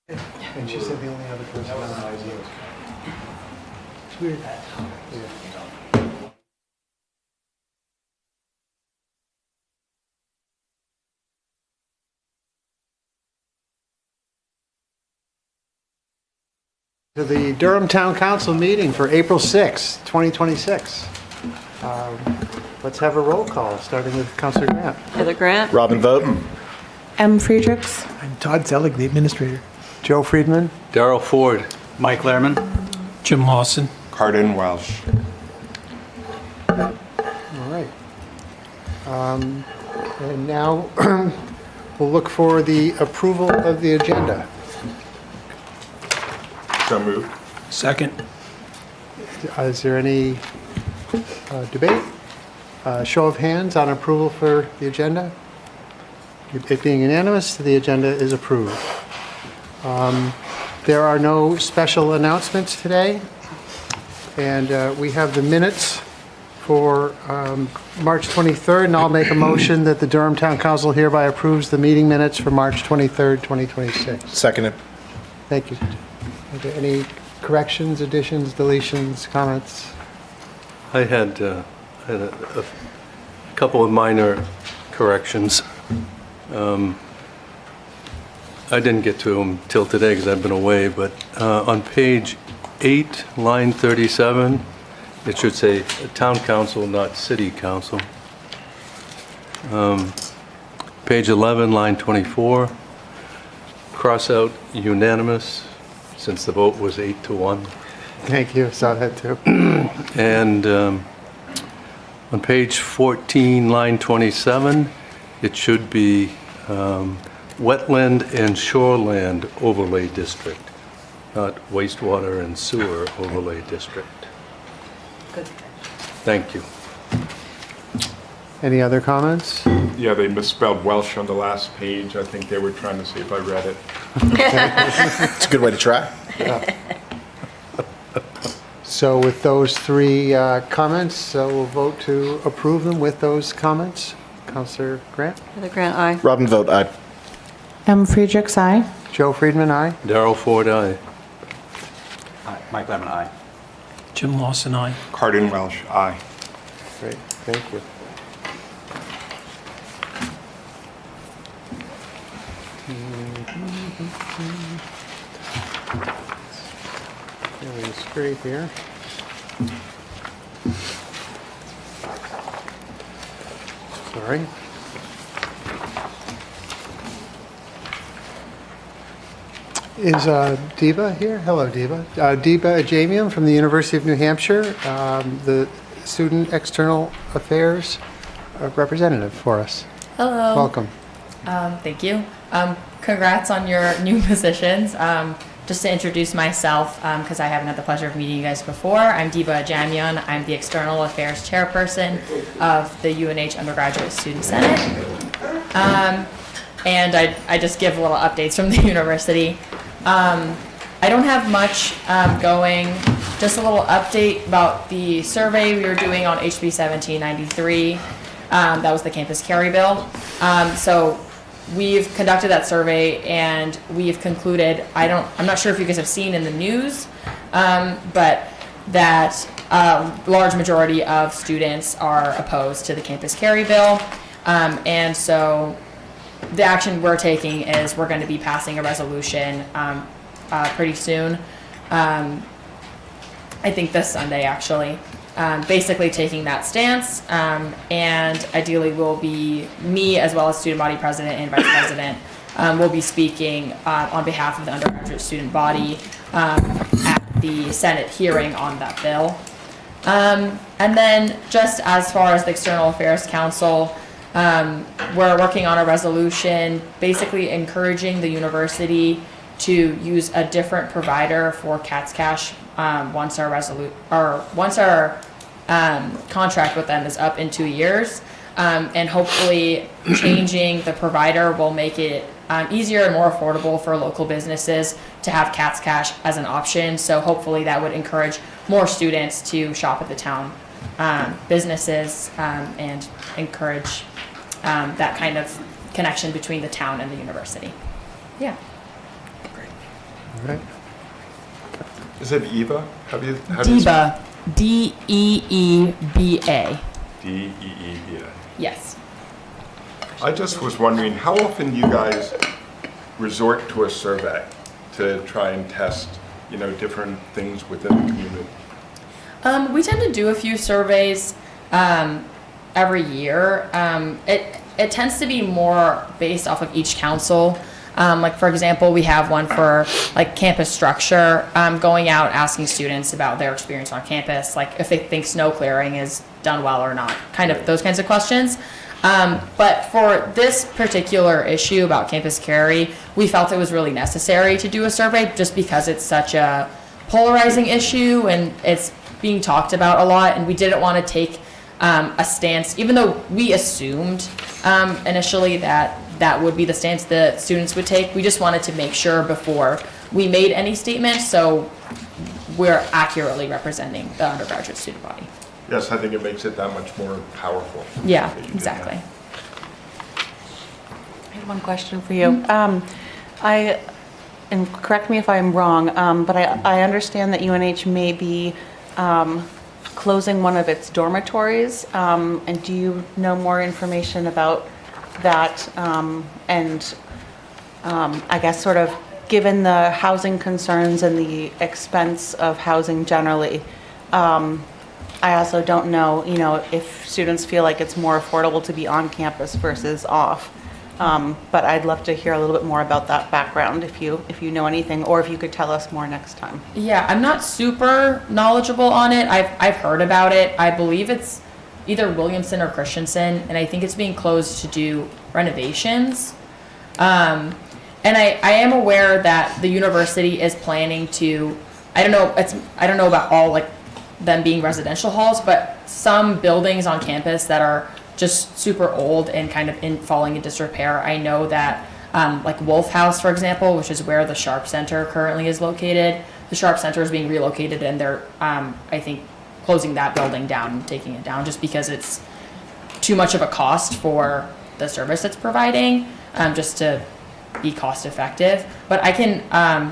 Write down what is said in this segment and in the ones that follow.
And she said the only other person on the IZ was. It's weird. Yeah. To the Durham Town Council meeting for April 6, 2026. Let's have a roll call, starting with Councilor Grant. Heather Grant. Robin Vogt. M. Friedrichs. I'm Todd Zelig, the administrator. Joe Friedman. Darrell Ford. Mike Lehrman. Jim Lawson. Cardin Welsh. All right. And now we'll look for the approval of the agenda. So moved. Second. Is there any debate? Show of hands on approval for the agenda? It being unanimous, the agenda is approved. There are no special announcements today, and we have the minutes for March 23rd, and I'll make a motion that the Durham Town Council hereby approves the meeting minutes for March 23rd, 2026. Seconded. Thank you. Are there any corrections, additions, deletions, comments? I had a couple of minor corrections. I didn't get to them till today because I've been away, but on page 8, line 37, it should say town council, not city council. Page 11, line 24, cross out unanimous, since the vote was 8-1. Thank you, saw that too. And on page 14, line 27, it should be wetland and shoreland overlay district, not wastewater and sewer overlay district. Good. Thank you. Any other comments? Yeah, they misspelled Welsh on the last page. I think they were trying to see if I read it. It's a good way to try. So with those three comments, we'll vote to approve them with those comments. Councilor Grant? Heather Grant, aye. Robin Vogt, aye. M. Friedrichs, aye. Joe Friedman, aye. Darrell Ford, aye. Mike Lehrman, aye. Jim Lawson, aye. Cardin Welsh, aye. Great, thank you. Getting straight here. Sorry. Is Deba here? Hello, Deba. Deba Ajamian from the University of New Hampshire, the Student External Affairs representative for us. Hello. Welcome. Thank you. Congrats on your new positions. Just to introduce myself, because I haven't had the pleasure of meeting you guys before, I'm Deba Ajamian. I'm the External Affairs Chairperson of the UNH Undergraduate Student Senate. And I just give little updates from the university. I don't have much going, just a little update about the survey we were doing on HB 1793. That was the campus carry bill. So we've conducted that survey and we've concluded, I'm not sure if you guys have seen in the news, but that a large majority of students are opposed to the campus carry bill. And so the action we're taking is we're going to be passing a resolution pretty soon. I think this Sunday, actually. Basically taking that stance, and ideally will be me as well as student body president and vice president will be speaking on behalf of the undergraduate student body at the Senate hearing on that bill. And then just as far as the External Affairs Council, we're working on a resolution basically encouraging the university to use a different provider for CATS Cash once our contract with them is up in 2 years, and hopefully changing the provider will make it easier and more affordable for local businesses to have CATS Cash as an option. So hopefully that would encourage more students to shop at the town businesses and encourage that kind of connection between the town and the university. Yeah. All right. Is it Eva? How do you spell DEBA. DEEBA. DEEVA? Yes. I just was wondering, how often do you guys resort to a survey to try and test, different things within the community? We tend to do a few surveys every year. It tends to be more based off of each council. Like, for example, we have one for like campus structure, going out asking students about their experience on campus, like if they think snow clearing is done well or not, kind of those kinds of questions. But for this particular issue about campus carry, we felt it was really necessary to do a survey just because it's such a polarizing issue and it's being talked about a lot, and we didn't want to take a stance, even though we assumed initially that would be the stance that students would take. We just wanted to make sure before we made any statement, so we're accurately representing the undergraduate student body. Yes, I think it makes it that much more powerful. Yeah, that you did exactly. that. I have one question for you. And correct me if I'm wrong, but I understand that UNH may be closing one of its dormitories. And do you know more information about that? And I guess sort of given the housing concerns and the expense of housing generally, I also don't know, if students feel like it's more affordable to be on campus versus off. But I'd love to hear a little bit more about that background if you know anything, or if you could tell us more next time. Yeah, I'm not super knowledgeable on it. I've heard about it. I believe it's either Williamson or Christensen, and I think it's being closed to do renovations. And I am aware that the university is planning to, I don't know about all like them being residential halls, but some buildings on campus that are just super old and kind of falling into disrepair. I know that like Wolf House, for example, which is where the Sharp Center currently is located, the Sharp Center is being relocated, and they're I think closing that building down and taking it down just because it's too much of a cost for the service it's providing, just to be cost effective. But I can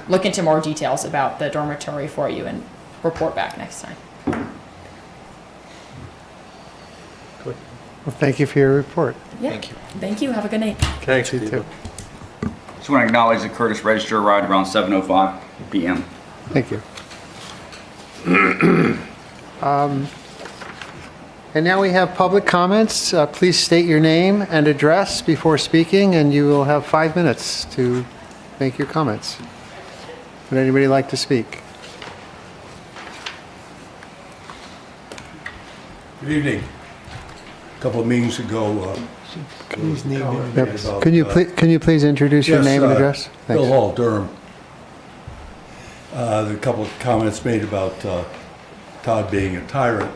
look into more details about the dormitory for you and report back next time. Well, thank you for your report. Yeah. Thank you. Thank you. Have a good night. Thanks, You Steve. too. Just want to acknowledge the Curtis Register arrived around 7:05 p.m. Thank you. And now we have public comments. Please state your name and address before speaking, and you will have 5 minutes to make your comments. Would anybody like to speak? Good evening. A couple of meetings ago, Yep. Can you please introduce your name and address? Bill Thanks. Hall, Durham. There are a couple of comments made about Todd being a tyrant,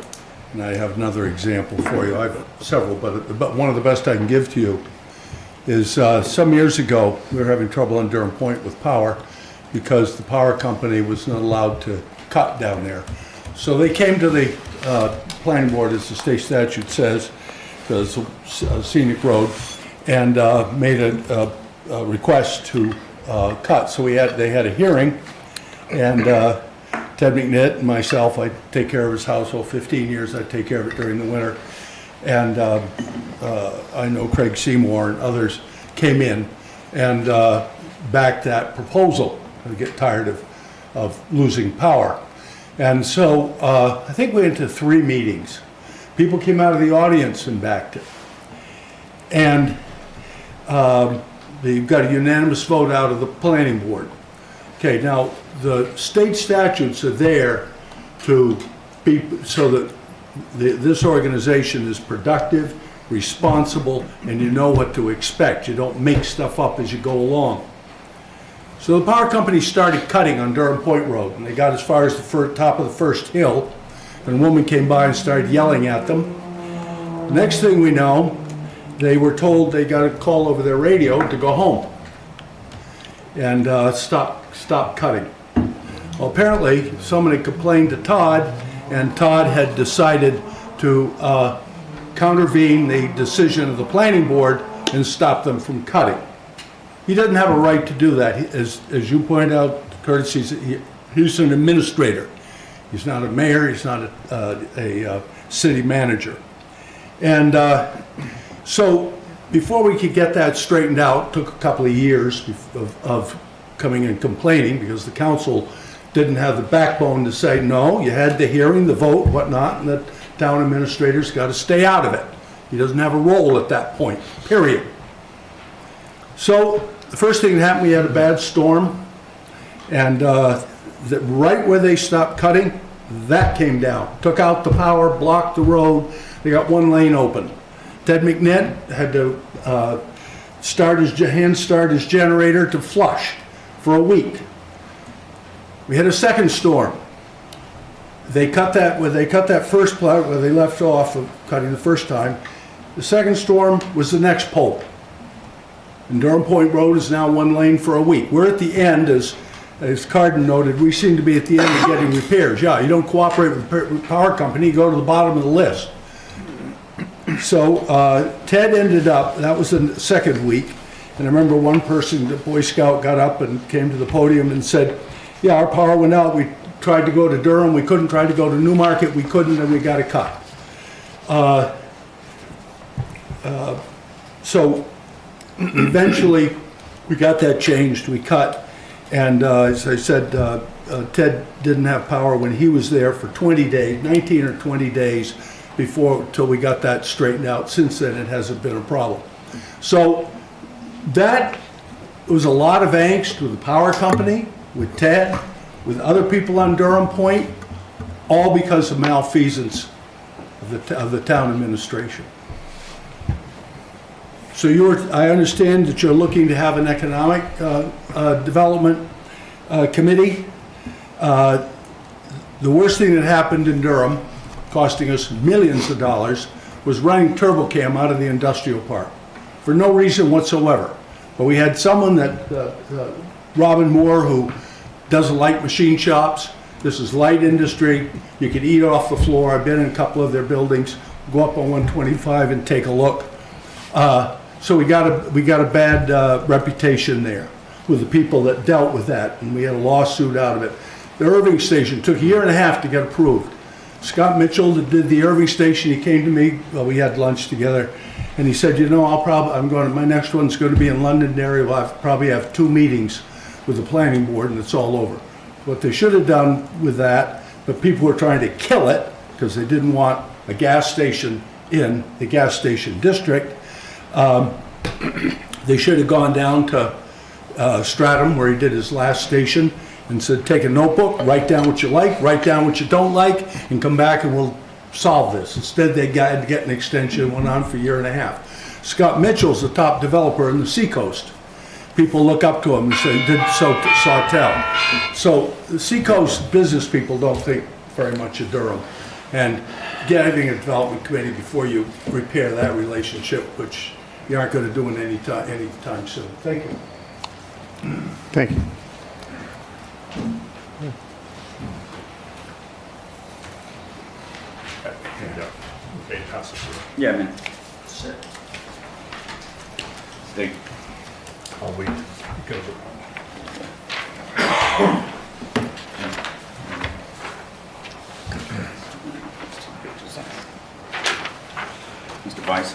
and I have another example for you. I have several, but one of the best I can give to you is some years ago, we were having trouble in Durham Point with power because the power company was not allowed to cut down there. So they came to the planning board, as the state statute says, because it's a scenic road, and made a request to cut. So they had a hearing, and Ted McNitt and myself, I take care of his household, 15 years, I take care of it during the winter. And I know Craig Seymour and others came in and backed that proposal. I get tired of losing power. And so I think we went to 3 meetings. People came out of the audience and backed it. And you've got a unanimous vote out of the planning board. Okay, now the state statutes are there to be so that this organization is productive, responsible, and you know what to expect. You don't make stuff up as you go along. So the power company started cutting on Durham Point Road, and they got as far as the top of the first hill, and a woman came by and started yelling at them. The next thing we know, they were told they got a call over their radio to go home and stop cutting. Well, apparently, someone had complained to Todd, and Todd had decided to countervene the decision of the planning board and stop them from cutting. He doesn't have a right to do that. As you pointed out, Curtis, he's an administrator. He's not a mayor, he's not a city manager. And so before we could get that straightened out, it took a couple of years of coming and complaining because the council didn't have the backbone to say, no, you had the hearing, the vote, whatnot, and the town administrator's got to stay out of it. He doesn't have a role at that point, period. So the first thing that happened, we had a bad storm, and right where they stopped cutting, that came down. Took out the power, blocked the road, they got one lane open. Ted McNitt had to hand start his generator to flush for a week. We had a second storm. They cut that first plot where they left off of cutting the first time. The second storm was the next pole. And Durham Point Road is now one lane for a week. We're at the end, as Carden noted, we seem to be at the end of getting repairs. Yeah, you don't cooperate with the power company, you go to the bottom of the list. So Ted ended up, that was the second week, and I remember one person, the Boy Scout, got up and came to the podium and said, yeah, our power went out, we tried to go to Durham, we couldn't, tried to go to Newmarket, we couldn't, and we got it cut. So eventually we got that changed, we cut, and as I said, Ted didn't have power when he was there for 20 days, 19 or 20 days till we got that straightened out. Since then, it hasn't been a problem. So that was a lot of angst with the power company, with Ted, with other people on Durham Point, all because of malfeasance of the town administration. So I understand that you're looking to have an economic development committee. The worst thing that happened in Durham, costing us millions of dollars, was running TurboCam out of the industrial park for no reason whatsoever. But we had someone Robin Moore, who doesn't like machine shops. This is light industry. You can eat off the floor. I've been in a couple of their buildings. Go up on 125 and take a look. So we got a bad reputation there with the people that dealt with that, and we had a lawsuit out of it. The Irving station took a year and a half to get approved. Scott Mitchell that did the Irving station, he came to me, well, we had lunch together, and he said, you know, my next one's going to be in Londonderry. I'll probably have 2 meetings with the planning board, and it's all over. What they should have done with that, but people were trying to kill it because they didn't want a gas station in the gas station district. They should have gone down to Stratham, where he did his last station, and said, take a notebook, write down what you like, write down what you don't like, and come back and we'll solve this. Instead, they had to get an extension, went on for a year and a half. Scott Mitchell's the top developer in the Seacoast. People look up to him and say, did Sawtell. So the Seacoast business people don't think very much of Durham. And getting a development committee before you repair that relationship, which you aren't going to do anytime soon. Thank you. Thank you. Okay, pass it through. Yeah, man. They, I'll wait. Because Mr. Vice.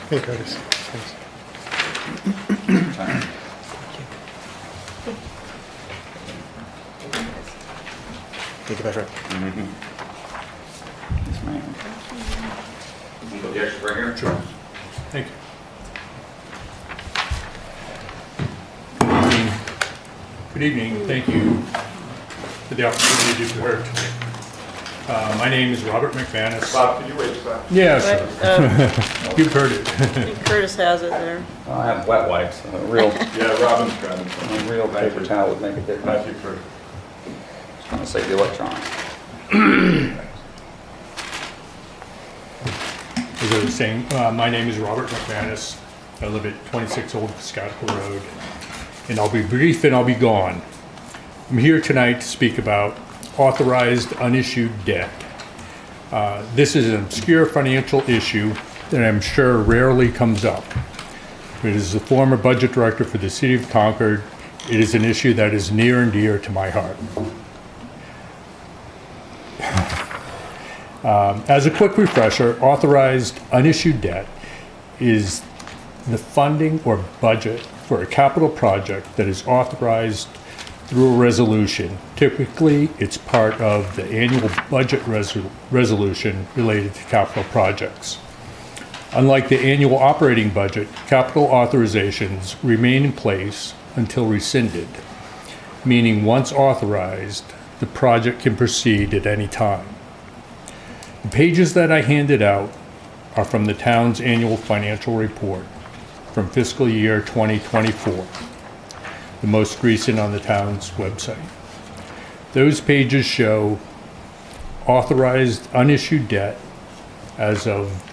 Hey, Curtis. Thanks. Thank you, Patrick. Yes, ma'am. You put the extra right here? Sure. Thank you. Good evening. Thank you for the opportunity to be heard today. My name is Robert McManus. Bob, could you wait a second? Yes, you've heard it. Curtis has it there. I have wet wipes. A real, Yeah, Robin's grabbing some. a real paper towel would make a difference. Thank you for. Just trying to save the electronics. As I was saying, my name is Robert McManus. I live at 26 Old Piscataqua Road, and I'll be brief and I'll be gone. I'm here tonight to speak about authorized unissued debt. This is an obscure financial issue that I'm sure rarely comes up. It is the former budget director for the City of Concord It is an issue that is near and dear to my heart. As a quick refresher, authorized unissued debt is the funding or budget for a capital project that is authorized through a resolution. Typically, it's part of the annual budget resolution related to capital projects. Unlike the annual operating budget, capital authorizations remain in place until rescinded, meaning once authorized, the project can proceed at any time. The pages that I handed out are from the town's annual financial report from fiscal year 2024, the most recent on the town's website. Those pages show authorized unissued debt as of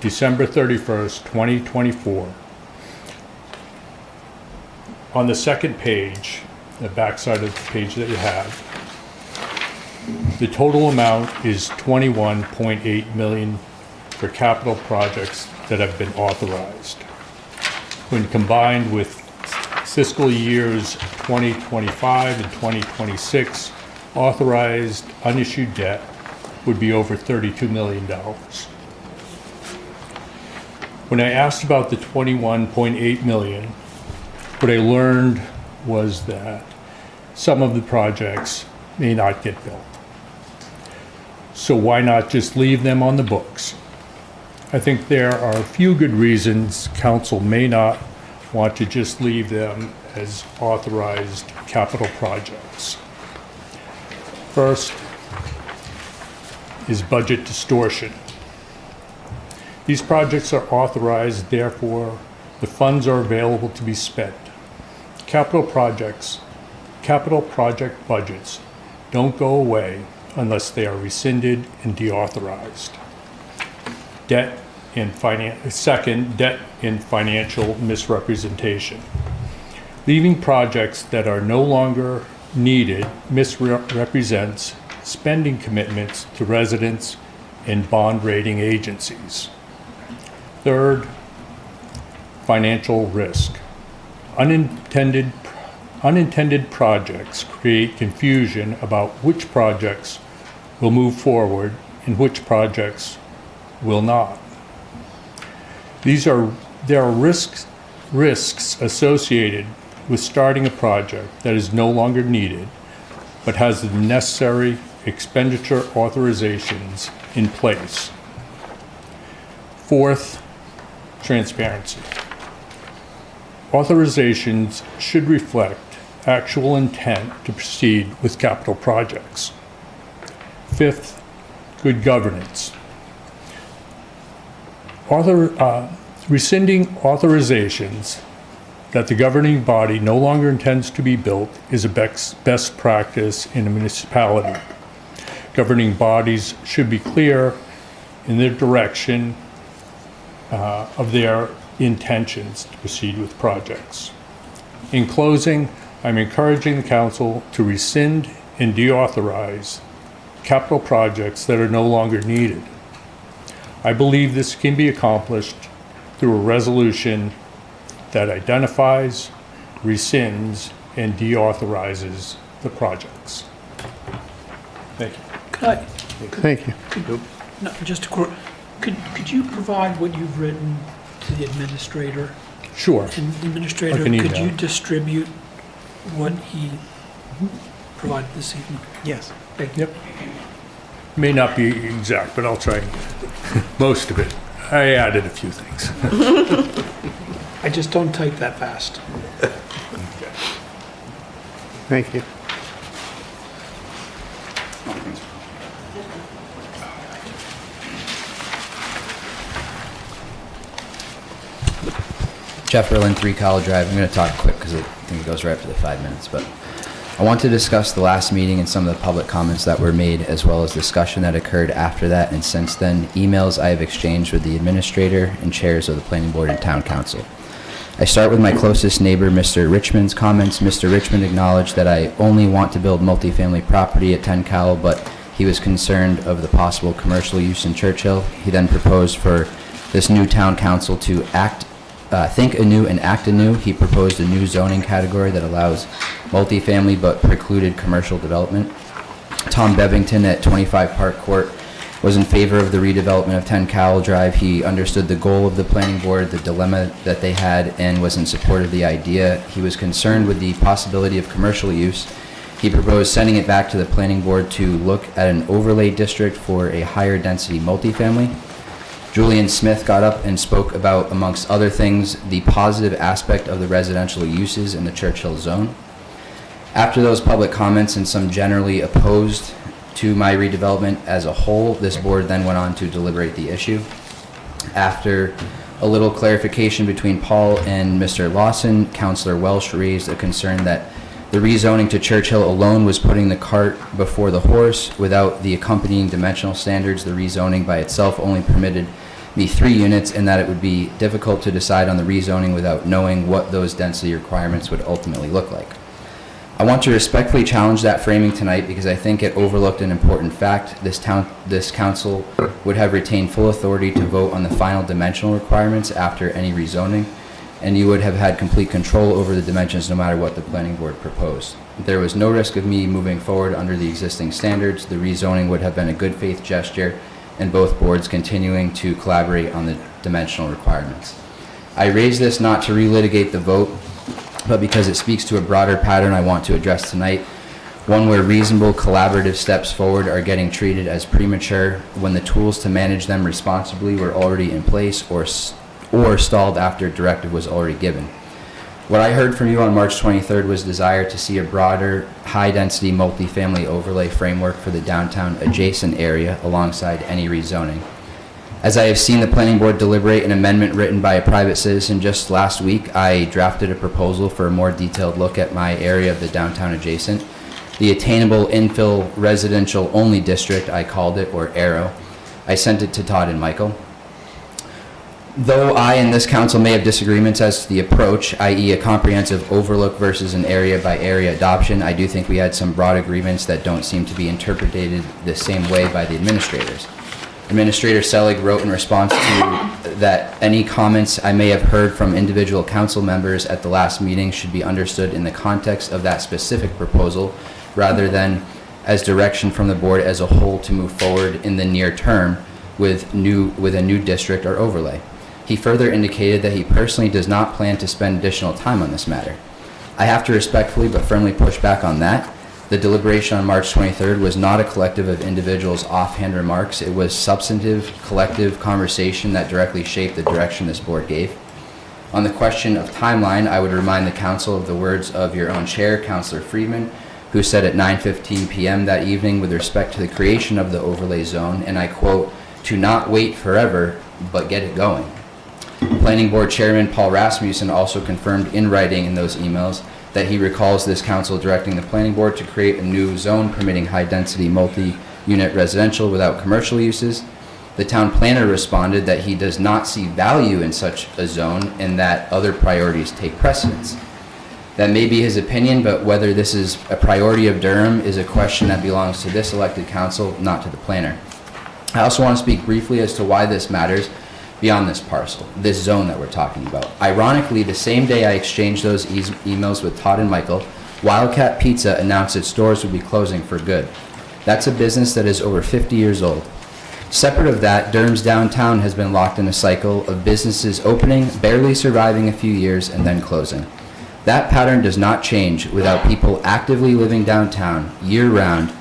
December 31st, 2024. On the second page, the backside of the page that you have, the total amount is $21.8 million for capital projects that have been authorized. When combined with fiscal years 2025 and 2026, authorized unissued debt would be over $32 million. When I asked about the $21.8 million, what I learned was that some of the projects may not get built. So why not just leave them on the books? I think there are a few good reasons council may not want to just leave them as authorized capital projects. First is budget distortion. These projects are authorized, therefore the funds are available to be spent. Capital project budgets don't go away unless they are rescinded and deauthorized. Second, debt and financial misrepresentation. Leaving projects that are no longer needed misrepresents spending commitments to residents and bond rating agencies. Third, financial risk. Unintended projects create confusion about which projects will move forward and which projects will not. There are risks associated with starting a project that is no longer needed, but has the necessary expenditure authorizations in place. Fourth, transparency. Authorizations should reflect actual intent to proceed with capital projects. Fifth, good governance. Rescinding authorizations that the governing body no longer intends to be built is a best practice in a municipality. Governing bodies should be clear in their direction of their intentions to proceed with projects. In closing, I'm encouraging the council to rescind and deauthorize capital projects that are no longer needed. I believe this can be accomplished through a resolution that identifies, rescinds, and deauthorizes the projects. Thank you. Thank you. Could you provide what you've written to the administrator? Sure. And the administrator, I can email. could you distribute what he provided this evening? Yes. Yep. May not be exact, but I'll try and get it. Most of it. I added a few things. I just don't type that fast. Thank you. Jeff Erlin, 3 College Drive. I'm going to talk quick because I think it goes right up to the 5 minutes. But I want to discuss the last meeting and some of the public comments that were made, as well as discussion that occurred after that and since then, emails I have exchanged with the administrator and chairs of the planning board and town council. I start with my closest neighbor, Mr. Richmond's comments. Mr. Richmond acknowledged that I only want to build multifamily property at 10 Cowell, but he was concerned of the possible commercial use in Churchill. He then proposed for this new town council to act think anew and act anew. He proposed a new zoning category that allows multifamily but precluded commercial development. Tom Bevington at 25 Park Court was in favor of the redevelopment of 10 Cowell Drive. He understood the goal of the planning board, the dilemma that they had, and was in support of the idea. He was concerned with the possibility of commercial use. He proposed sending it back to the planning board to look at an overlay district for a higher density multifamily. Julian Smith got up and spoke about, amongst other things, the positive aspect of the residential uses in the Churchill zone. After those public comments and some generally opposed to my redevelopment as a whole, this board then went on to deliberate the issue. After a little clarification between Paul and Mr. Lawson, Councillor Welsh raised a concern that the rezoning to Churchill alone was putting the cart before the horse. Without the accompanying dimensional standards, the rezoning by itself only permitted me 3 units, and that it would be difficult to decide on the rezoning without knowing what those density requirements would ultimately look like. I want to respectfully challenge that framing tonight because I think it overlooked an important fact. This council would have retained full authority to vote on the final dimensional requirements after any rezoning, and you would have had complete control over the dimensions no matter what the planning board proposed. There was no risk of me moving forward under the existing standards. The rezoning would have been a good faith gesture, and both boards continuing to collaborate on the dimensional requirements. I raise this not to relitigate the vote, but because it speaks to a broader pattern I want to address tonight, one where reasonable collaborative steps forward are getting treated as premature when the tools to manage them responsibly were already in place or stalled after directive was already given. What I heard from you on March 23rd was desire to see a broader, high-density multifamily overlay framework for the downtown adjacent area alongside any rezoning. As I have seen the planning board deliberate an amendment written by a private citizen just last week, I drafted a proposal for a more detailed look at my area of the downtown adjacent. The attainable infill residential only district, I called it, or ARROW. I sent it to Todd and Michael. Though I and this council may have disagreements as to the approach, i.e. a comprehensive overlook versus an area by area adoption, I do think we had some broad agreements that don't seem to be interpreted the same way by the administrators. Administrator Selig wrote in response to that any comments I may have heard from individual council members at the last meeting should be understood in the context of that specific proposal rather than as direction from the board as a whole to move forward in the near term with a new district or overlay. He further indicated that he personally does not plan to spend additional time on this matter. I have to respectfully but firmly push back on that. The deliberation on March 23rd was not a collective of individuals' offhand remarks. It was substantive, collective conversation that directly shaped the direction this board gave. On the question of timeline, I would remind the council of the words of your own chair, Councillor Friedman, who said at 9:15 p.m. that evening with respect to the creation of the overlay zone, and I quote, "to not wait forever, but get it going." Planning Board Chairman Paul Rasmussen also confirmed in writing in those emails that he recalls this council directing the planning board to create a new zone permitting high-density multi-unit residential without commercial uses. The town planner responded that he does not see value in such a zone and that other priorities take precedence. That may be his opinion, but whether this is a priority of Durham is a question that belongs to this elected council, not to the planner. I also want to speak briefly as to why this matters beyond this parcel, this zone that we're talking about. Ironically, the same day I exchanged those emails with Todd and Michael, Wildcat Pizza announced its doors would be closing for good. That's a business that is over 50 years old. Separate of that, Durham's downtown has been locked in a cycle of businesses opening, barely surviving a few years, and then closing. That pattern does not change without people actively living downtown year-round,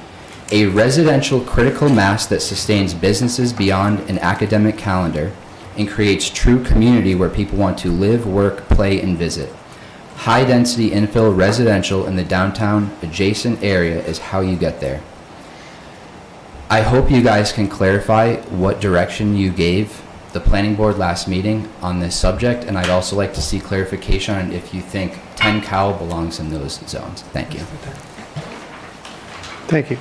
a residential critical mass that sustains businesses beyond an academic calendar, and creates true community where people want to live, work, play, and visit. High-density infill residential in the downtown adjacent area is how you get there. I hope you guys can clarify what direction you gave the planning board last meeting on this subject, and I'd also like to see clarification on if you think 10 Cowell belongs in those zones. Thank you. Thank you.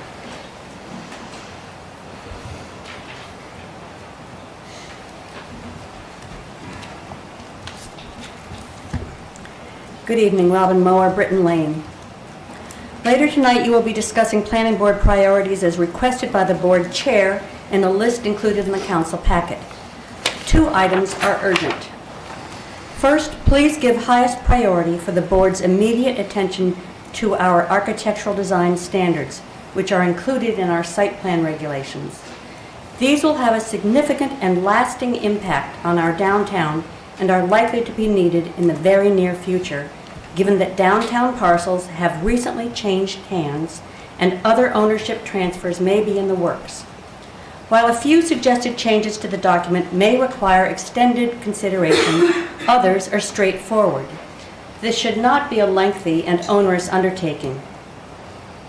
Good evening, Robin Mower, Britton Lane. Later tonight, you will be discussing planning board priorities as requested by the board chair and a list included in the council packet. 2 items are urgent. First, please give highest priority for the board's immediate attention to our architectural design standards, which are included in our site plan regulations. These will have a significant and lasting impact on our downtown and are likely to be needed in the very near future, given that downtown parcels have recently changed hands and other ownership transfers may be in the works. While a few suggested changes to the document may require extended consideration, others are straightforward. This should not be a lengthy and onerous undertaking.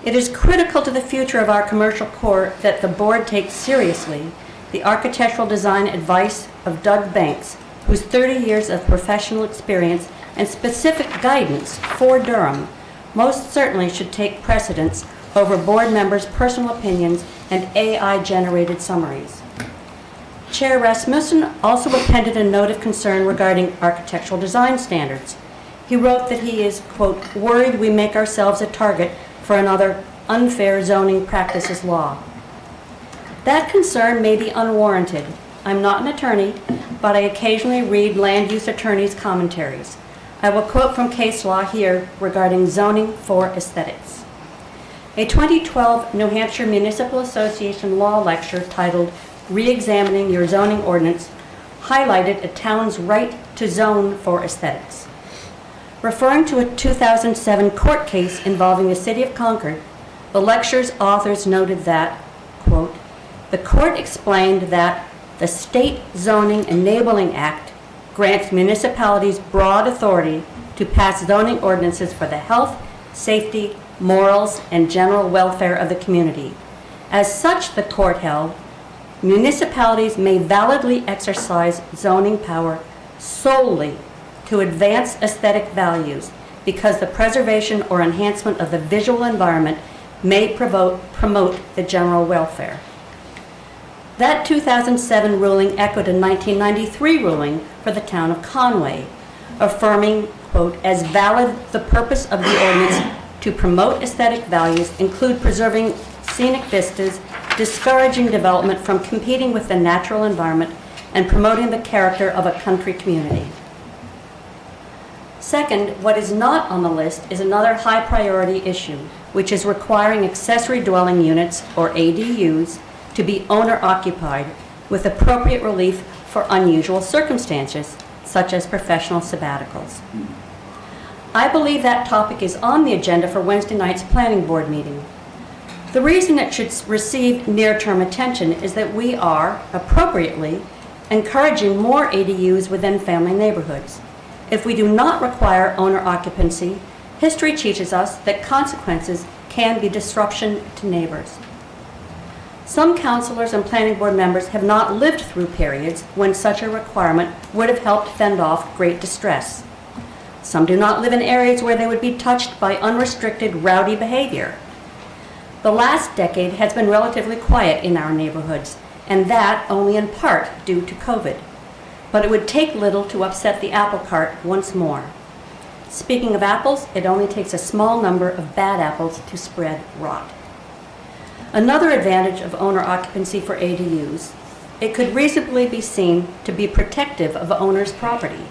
It is critical to the future of our commercial core that the board takes seriously the architectural design advice of Doug Banks, whose 30 years of professional experience and specific guidance for Durham most certainly should take precedence over board members' personal opinions and AI-generated summaries. Chair Rasmussen also appended a note of concern regarding architectural design standards. He wrote that he is, quote, worried we make ourselves a target for another unfair zoning practices law. That concern may be unwarranted. I'm not an attorney, but I occasionally read land use attorneys' commentaries. I will quote from case law here regarding zoning for aesthetics. A 2012 New Hampshire Municipal Association law lecture titled Re-examining Your Zoning Ordinance highlighted a town's right to zone for aesthetics. Referring to a 2007 court case involving the city of Concord, the lecture's authors noted that, quote, the court explained that the State Zoning Enabling Act grants municipalities broad authority to pass zoning ordinances for the health, safety, morals, and general welfare of the community. As such, the court held, municipalities may validly exercise zoning power solely to advance aesthetic values because the preservation or enhancement of the visual environment may promote the general welfare. That 2007 ruling echoed a 1993 ruling for the town of Conway, affirming, quote, as valid the purpose of the ordinance to promote aesthetic values include preserving scenic vistas, discouraging development from competing with the natural environment, and promoting the character of a country community. Second, what is not on the list is another high priority issue, which is requiring accessory dwelling units, or ADUs, to be owner occupied with appropriate relief for unusual circumstances, such as professional sabbaticals. I believe that topic is on the agenda for Wednesday night's planning board meeting. The reason it should receive near-term attention is that we are, appropriately, encouraging more ADUs within family neighborhoods. If we do not require owner occupancy, history teaches us that consequences can be disruption to neighbors. Some councilors and planning board members have not lived through periods when such a requirement would have helped fend off great distress. Some do not live in areas where they would be touched by unrestricted rowdy behavior. The last decade has been relatively quiet in our neighborhoods, and that only in part due to COVID. But it would take little to upset the apple cart once more. Speaking of apples, it only takes a small number of bad apples to spread rot. Another advantage of owner occupancy for ADUs, it could reasonably be seen to be protective of owners' property.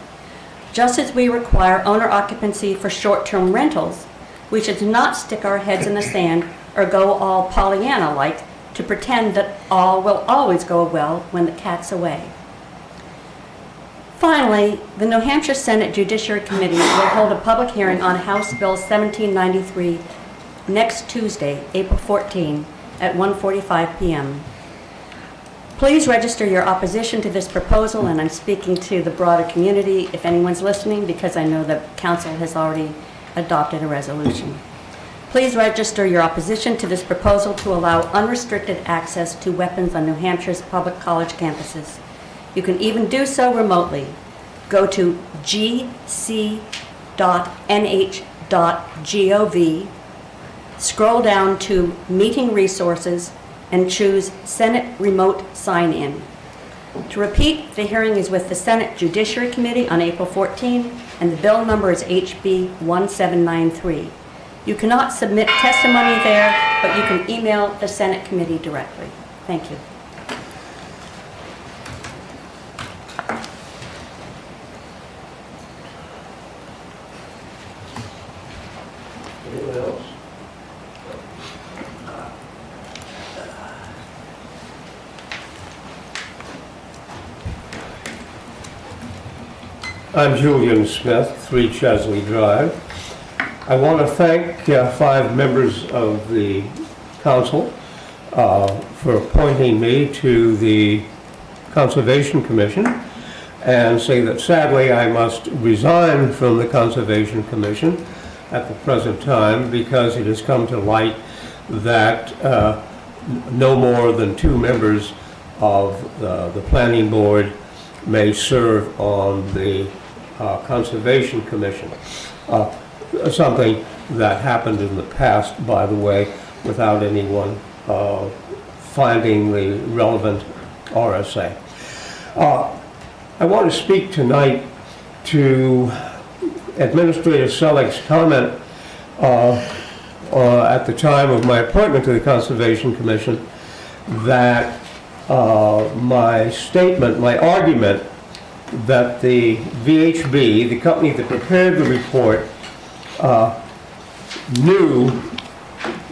Just as we require owner occupancy for short-term rentals, we should not stick our heads in the sand or go all Pollyanna-like to pretend that all will always go well when the cat's away. Finally, the New Hampshire Senate Judiciary Committee will hold a public hearing on House Bill 1793 next Tuesday, April 14, at 1:45 p.m. Please register your opposition to this proposal, and I'm speaking to the broader community if anyone's listening, because I know the council has already adopted a resolution. Please register your opposition to this proposal to allow unrestricted access to weapons on New Hampshire's public college campuses. You can even do so remotely. Go to gc.nh.gov, scroll down to Meeting Resources, and choose Senate Remote Sign-In. To repeat, the hearing is with the Senate Judiciary Committee on April 14, and the bill number is HB 1793. You cannot submit testimony there, but you can email the Senate Committee directly. Thank you. I'm Julian Smith, 3 Chesley Drive. I want to thank 5 members of the council for appointing me to the Conservation Commission, and say that sadly I must resign from the Conservation Commission at the present time because it has come to light that no more than 2 members of the Planning Board may serve on the Conservation Commission. Something that happened in the past, by the way, without anyone finding the relevant RSA. I want to speak tonight to Administrator Selig's comment at the time of my appointment to the Conservation Commission that my statement, my argument that the VHB, the company that prepared the report, knew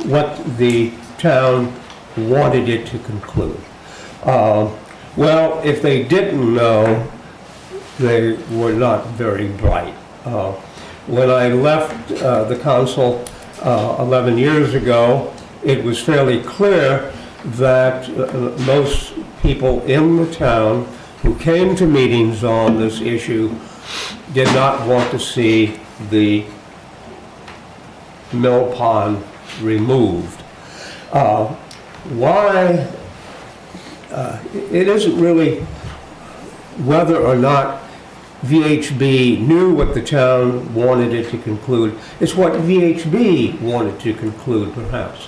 what the town wanted it to conclude. Well, if they didn't know, they were not very bright. When I left the council 11 years ago, it was fairly clear that most people in the town who came to meetings on this issue did not want to see the mill pond removed. Why? It isn't really whether or not VHB knew what the town wanted it to conclude. It's what VHB wanted to conclude, perhaps.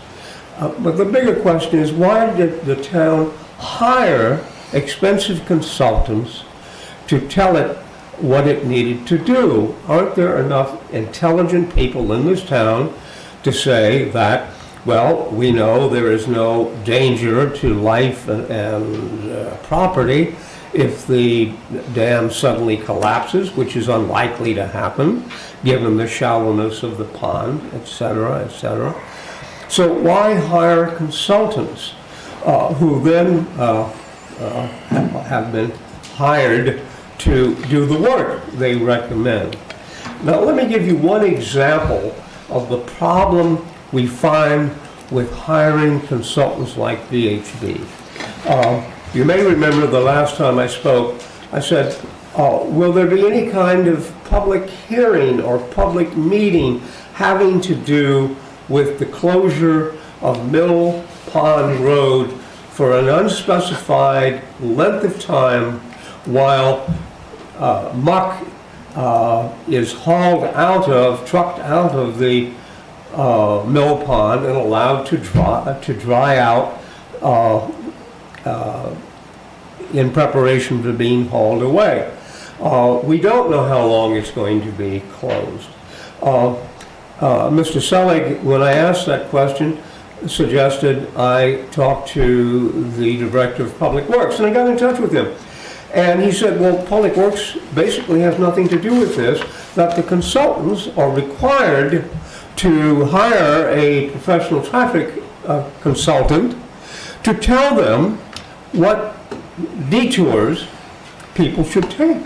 But the bigger question is, why did the town hire expensive consultants to tell it what it needed to do? Aren't there enough intelligent people in this town to say that, well, we know there is no danger to life and property if the dam suddenly collapses, which is unlikely to happen given the shallowness of the pond, etc., etc. So why hire consultants who then have been hired to do the work they recommend? Now, let me give you one example of the problem we find with hiring consultants like VHB. You may remember the last time I spoke, I said, will there be any kind of public hearing or public meeting having to do with the closure of Mill Pond Road for an unspecified length of time while muck is hauled out of, trucked out of the mill pond and allowed to dry out in preparation for being hauled away. We don't know how long it's going to be closed. Mr. Selig, when I asked that question, suggested I talk to the Director of Public Works, and I got in touch with him. And he said, well, Public Works basically has nothing to do with this, that the consultants are required to hire a professional traffic consultant to tell them what detours people should take.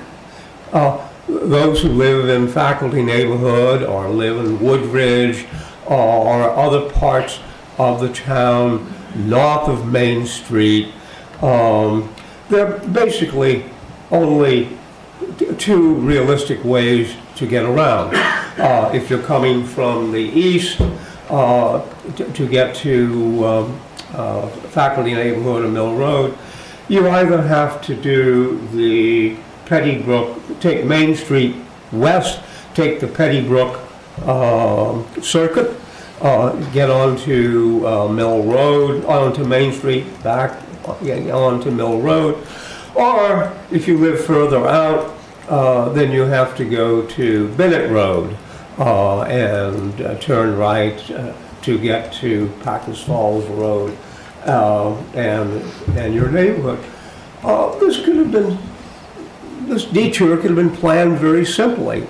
Those who live in Faculty neighborhood or live in Woodridge or other parts of the town north of Main Street, there are basically only 2 realistic ways to get around. If you're coming from the east to get to Faculty neighborhood or Mill Road, you either have to do the Pettybrook, take Main Street west, take the Pettybrook circuit, get onto Mill Road, onto Main Street, back onto Mill Road, or if you live further out, then you have to go to Bennett Road and turn right to get to Packers Falls Road and your neighborhood. This detour could have been planned very simply.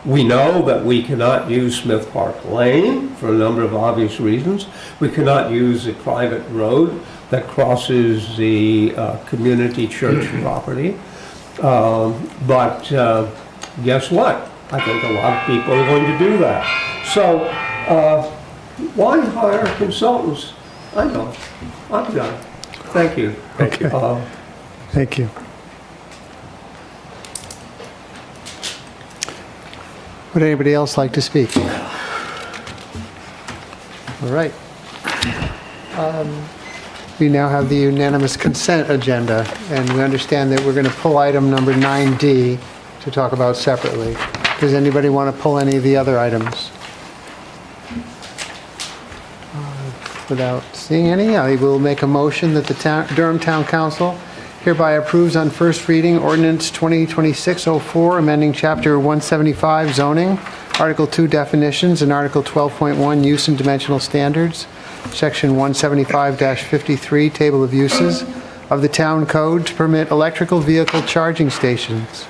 We know that we cannot use Smith Park Lane for a number of obvious reasons. We cannot use a private road that crosses the community church property. But guess what? I think a lot of people are going to do that. So why hire consultants? I know. I'm done. Thank you. Okay. Thank you. Would anybody else like to speak? All right. We now have the unanimous consent agenda, and we understand that we're going to pull item number 9D to talk about separately. Does anybody want to pull any of the other items? Without seeing any, I will make a motion that the Durham Town Council hereby approves on first reading ordinance 2026-04, amending Chapter 175 zoning, Article 2 definitions, and Article 12.1 use and dimensional standards, Section 175-53 table of uses of the town code to permit electrical vehicle charging stations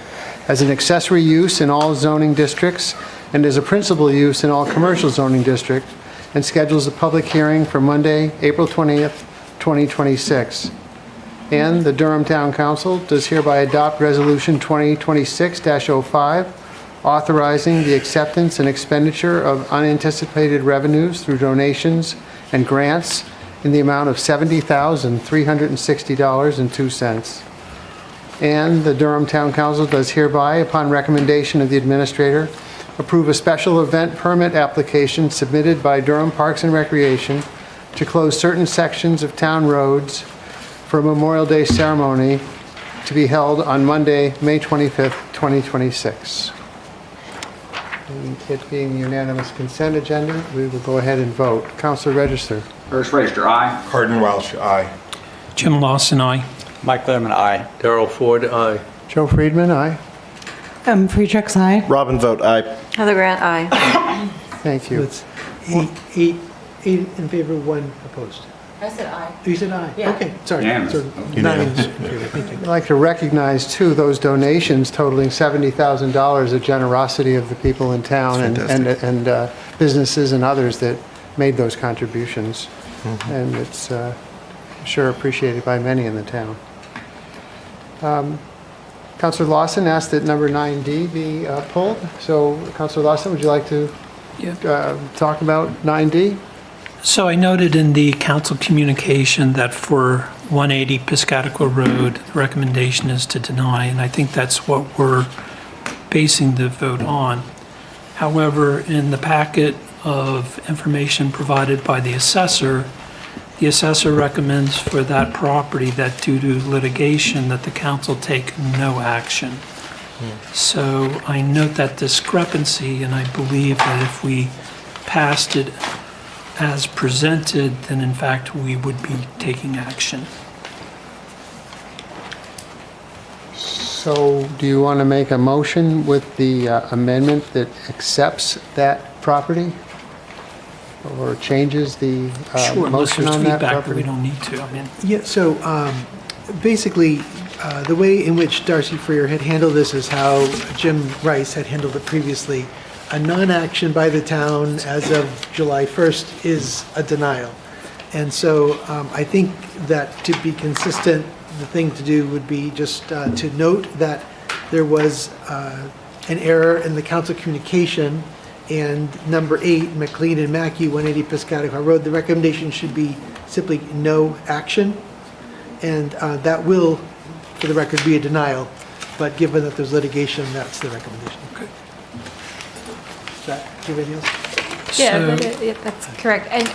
as an accessory use in all zoning districts and as a principal use in all commercial zoning districts, and schedules a public hearing for Monday, April 20th, 2026. And the Durham Town Council does hereby adopt Resolution 2026-05, authorizing the acceptance and expenditure of unanticipated revenues through donations and grants in the amount of $70,360.02. And the Durham Town Council does hereby, upon recommendation of the administrator, approve a special event permit application submitted by Durham Parks and Recreation to close certain sections of town roads for a Memorial Day ceremony to be held on Monday, May 25th, 2026. And it being unanimous consent agenda, we will go ahead and vote. Councilor Register. Curtis Register, aye. Cardin Welsh, aye. Jim Lawson, aye. Mike Clement, aye. Darrell Ford, aye. Joe Friedman, aye. Friedrichs, aye. Robin vote aye. Heather Grant, aye. Thank you. It's eight in favor, one opposed. I said aye. You said aye? Yeah. Okay, sorry. Unanimous. So nine in favor, thank you. I'd like to recognize, too, those donations totaling $70,000, the generosity of the people in town and businesses and others that made those contributions. And it's sure appreciated by many in the town. Councilor Lawson asked that number 9D be pulled. So, Councilor Lawson, would you like to talk about 9D? So I noted in the council communication that for 180 Piscataqua Road, the recommendation is to deny, and I think that's what we're basing the vote on. However, in the packet of information provided by the assessor recommends for that property that due to litigation that the council take no action. So I note that discrepancy, and I believe that if we passed it as presented, then in fact we would be taking action. So, do you want to make a motion with the amendment that accepts that property? Or changes the Sure, unless motion there's on that feedback, property? we don't need to. I mean, Yeah, so basically, the way in which Darcy Freer had handled this is how Jim Rice had handled it previously. A non-action by the town as of July 1st is a denial. And so I think that to be consistent, the thing to do would be just to note that there was an error in the council communication, and number 8, McLean and Mackey, 180 Piscataqua Road, the recommendation should be simply no action. And that will, for the record, be a denial. But given that there's litigation, that's the recommendation. Okay. Do you have anything else? So- That's correct. And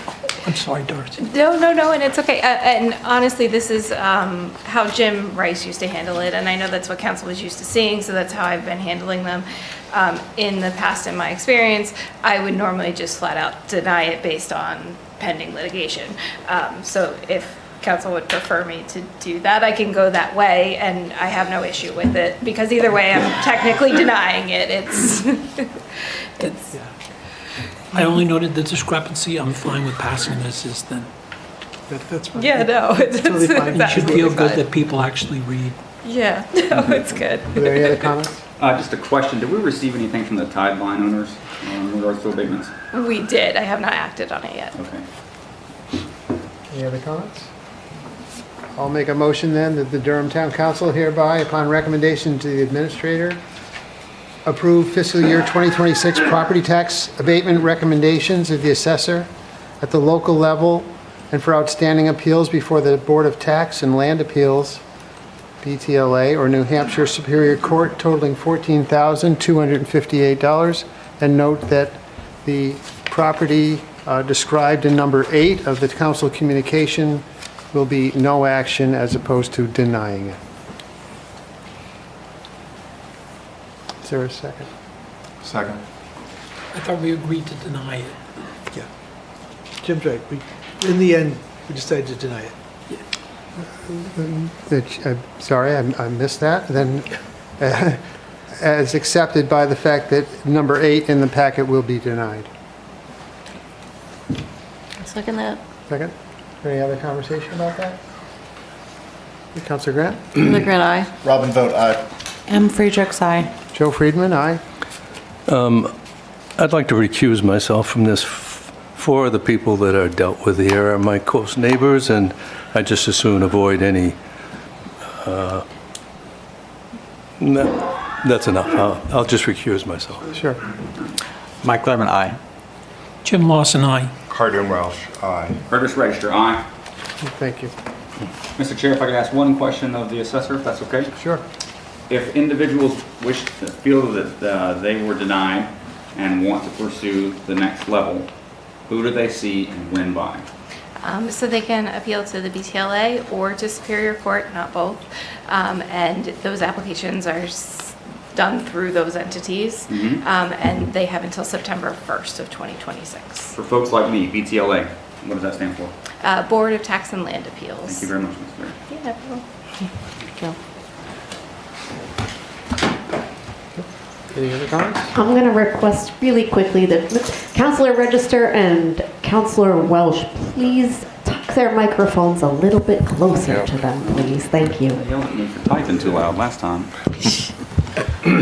I'm sorry, Darcy. no, and it's okay. And honestly, this is how Jim Rice used to handle it, and I know that's what council was used to seeing, so that's how I've been handling them. In the past, in my experience, I would normally just flat out deny it based on pending litigation. So if council would prefer me to do that, I can go that way, and I have no issue with it, because either way, I'm technically denying it. It's I only noted the discrepancy. I'm fine with passing this as then. That's fine. yeah, no, it's totally fine. You should absolutely feel good fine. that people actually read. Yeah, no, it's good. Are there any other comments? Just a question, did we receive anything from the tide line owners in regards to abatements? We did. I have not acted on it yet. Okay. Any other comments? I'll make a motion then that the Durham Town Council hereby, upon recommendation to the administrator, approve fiscal year 2026 property tax abatement recommendations of the assessor at the local level and for outstanding appeals before the Board of Tax and Land Appeals, BTLA, or New Hampshire Superior Court totaling $14,258, and note that the property described in number 8 of the council communication will be no action as opposed to denying it. Is there a second? Second. I thought we agreed to deny it. Yeah. Jim's right. In the end, we decided to deny it. I'm sorry, I missed that. Then, as accepted by the fact that number 8 in the packet will be denied. Second that. Second? Any other conversation about that? Councilor Grant? Linda Grant, aye. Robin vote aye. M. Friedrichs, aye. Joe Friedman, aye. I'd like to recuse myself from this. Four of the people that are dealt with here are my close neighbors, and I just as soon avoid any. That's enough. I'll just recuse myself. Sure. Mike Clement, aye. Jim Lawson, aye. Carden Welsh, aye. Curtis Register, aye. Thank you. Mr. Chair, if I could ask one question of the assessor, if that's okay? Sure. If individuals feel that they were denied and want to pursue the next level, who do they see and when by? So they can appeal to the BTLA or to Superior Court, not both. And those applications are done through those entities. And they have until September 1st of 2026. For folks like me, BTLA, what does that stand for? Board of Tax and Land Appeals. Thank you very much, Mr. Yeah, no problem. Joe. Any other comments? I'm going to request really quickly that Councilor Register and Councilor Welsh, please tuck their microphones a little bit closer to them, please. Thank you. They yelled at me for typing too loud last time.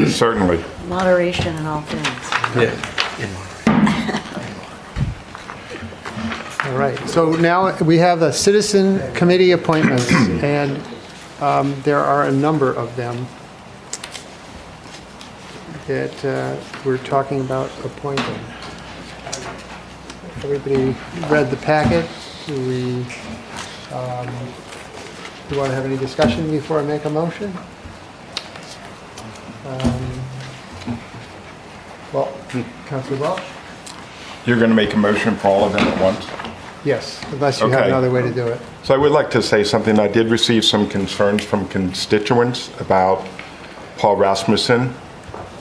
Certainly. Moderation in all things. Yeah. All right. So now we have the citizen committee appointments, and there are a number of them that we're talking about appointing. Everybody read the packet. Do we want to have any discussion before I make a motion? Well, Councilor Welch? You're going to make a motion for all of them at once? Yes, unless you have Okay. another way to do it. So I would like to say something. I did receive some concerns from constituents about Paul Rasmussen,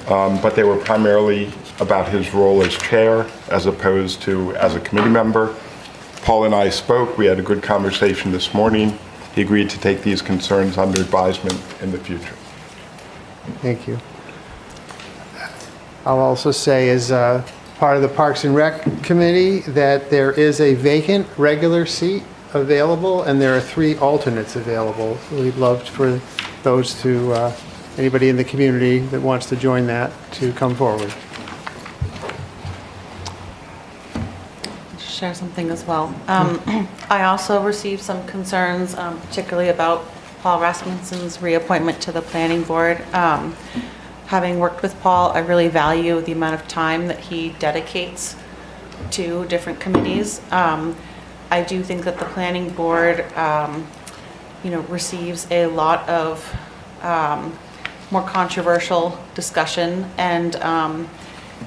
but they were primarily about his role as chair as opposed to as a committee member. Paul and I spoke. We had a good conversation this morning. He agreed to take these concerns under advisement in the future. Thank you. I'll also say, as part of the Parks and Rec Committee, that there is a vacant regular seat available, and there are 3 alternates available. We'd love for those to, anybody in the community that wants to join that, to come forward. Share something as well. I also received some concerns, particularly about Paul Rasmussen's reappointment to the planning board. Having worked with Paul, I really value the amount of time that he dedicates to different committees. I do think that the planning board, receives a lot of more controversial discussion, and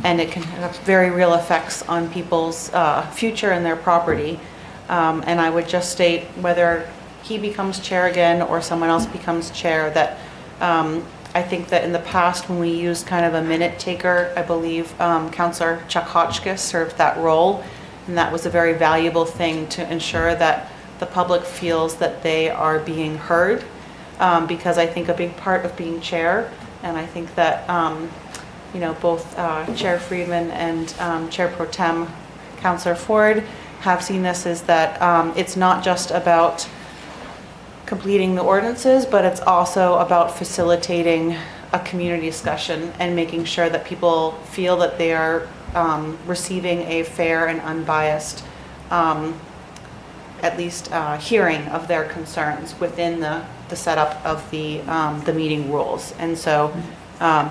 it can have very real effects on people's future and their property. And I would just state, whether he becomes chair again or someone else becomes chair, that I think that in the past, when we used kind of a minute taker, I believe Councillor Chuck Hotchkiss served that role, and that was a very valuable thing to ensure that the public feels that they are being heard, because I think a big part of being chair, and I think that both Chair Friedman and Chair Pro Tem Councillor Ford have seen this, is that it's not just about completing the ordinances, but it's also about facilitating a community discussion and making sure that people feel that they are receiving a fair and unbiased at least hearing of their concerns within the setup of the meeting rules. And so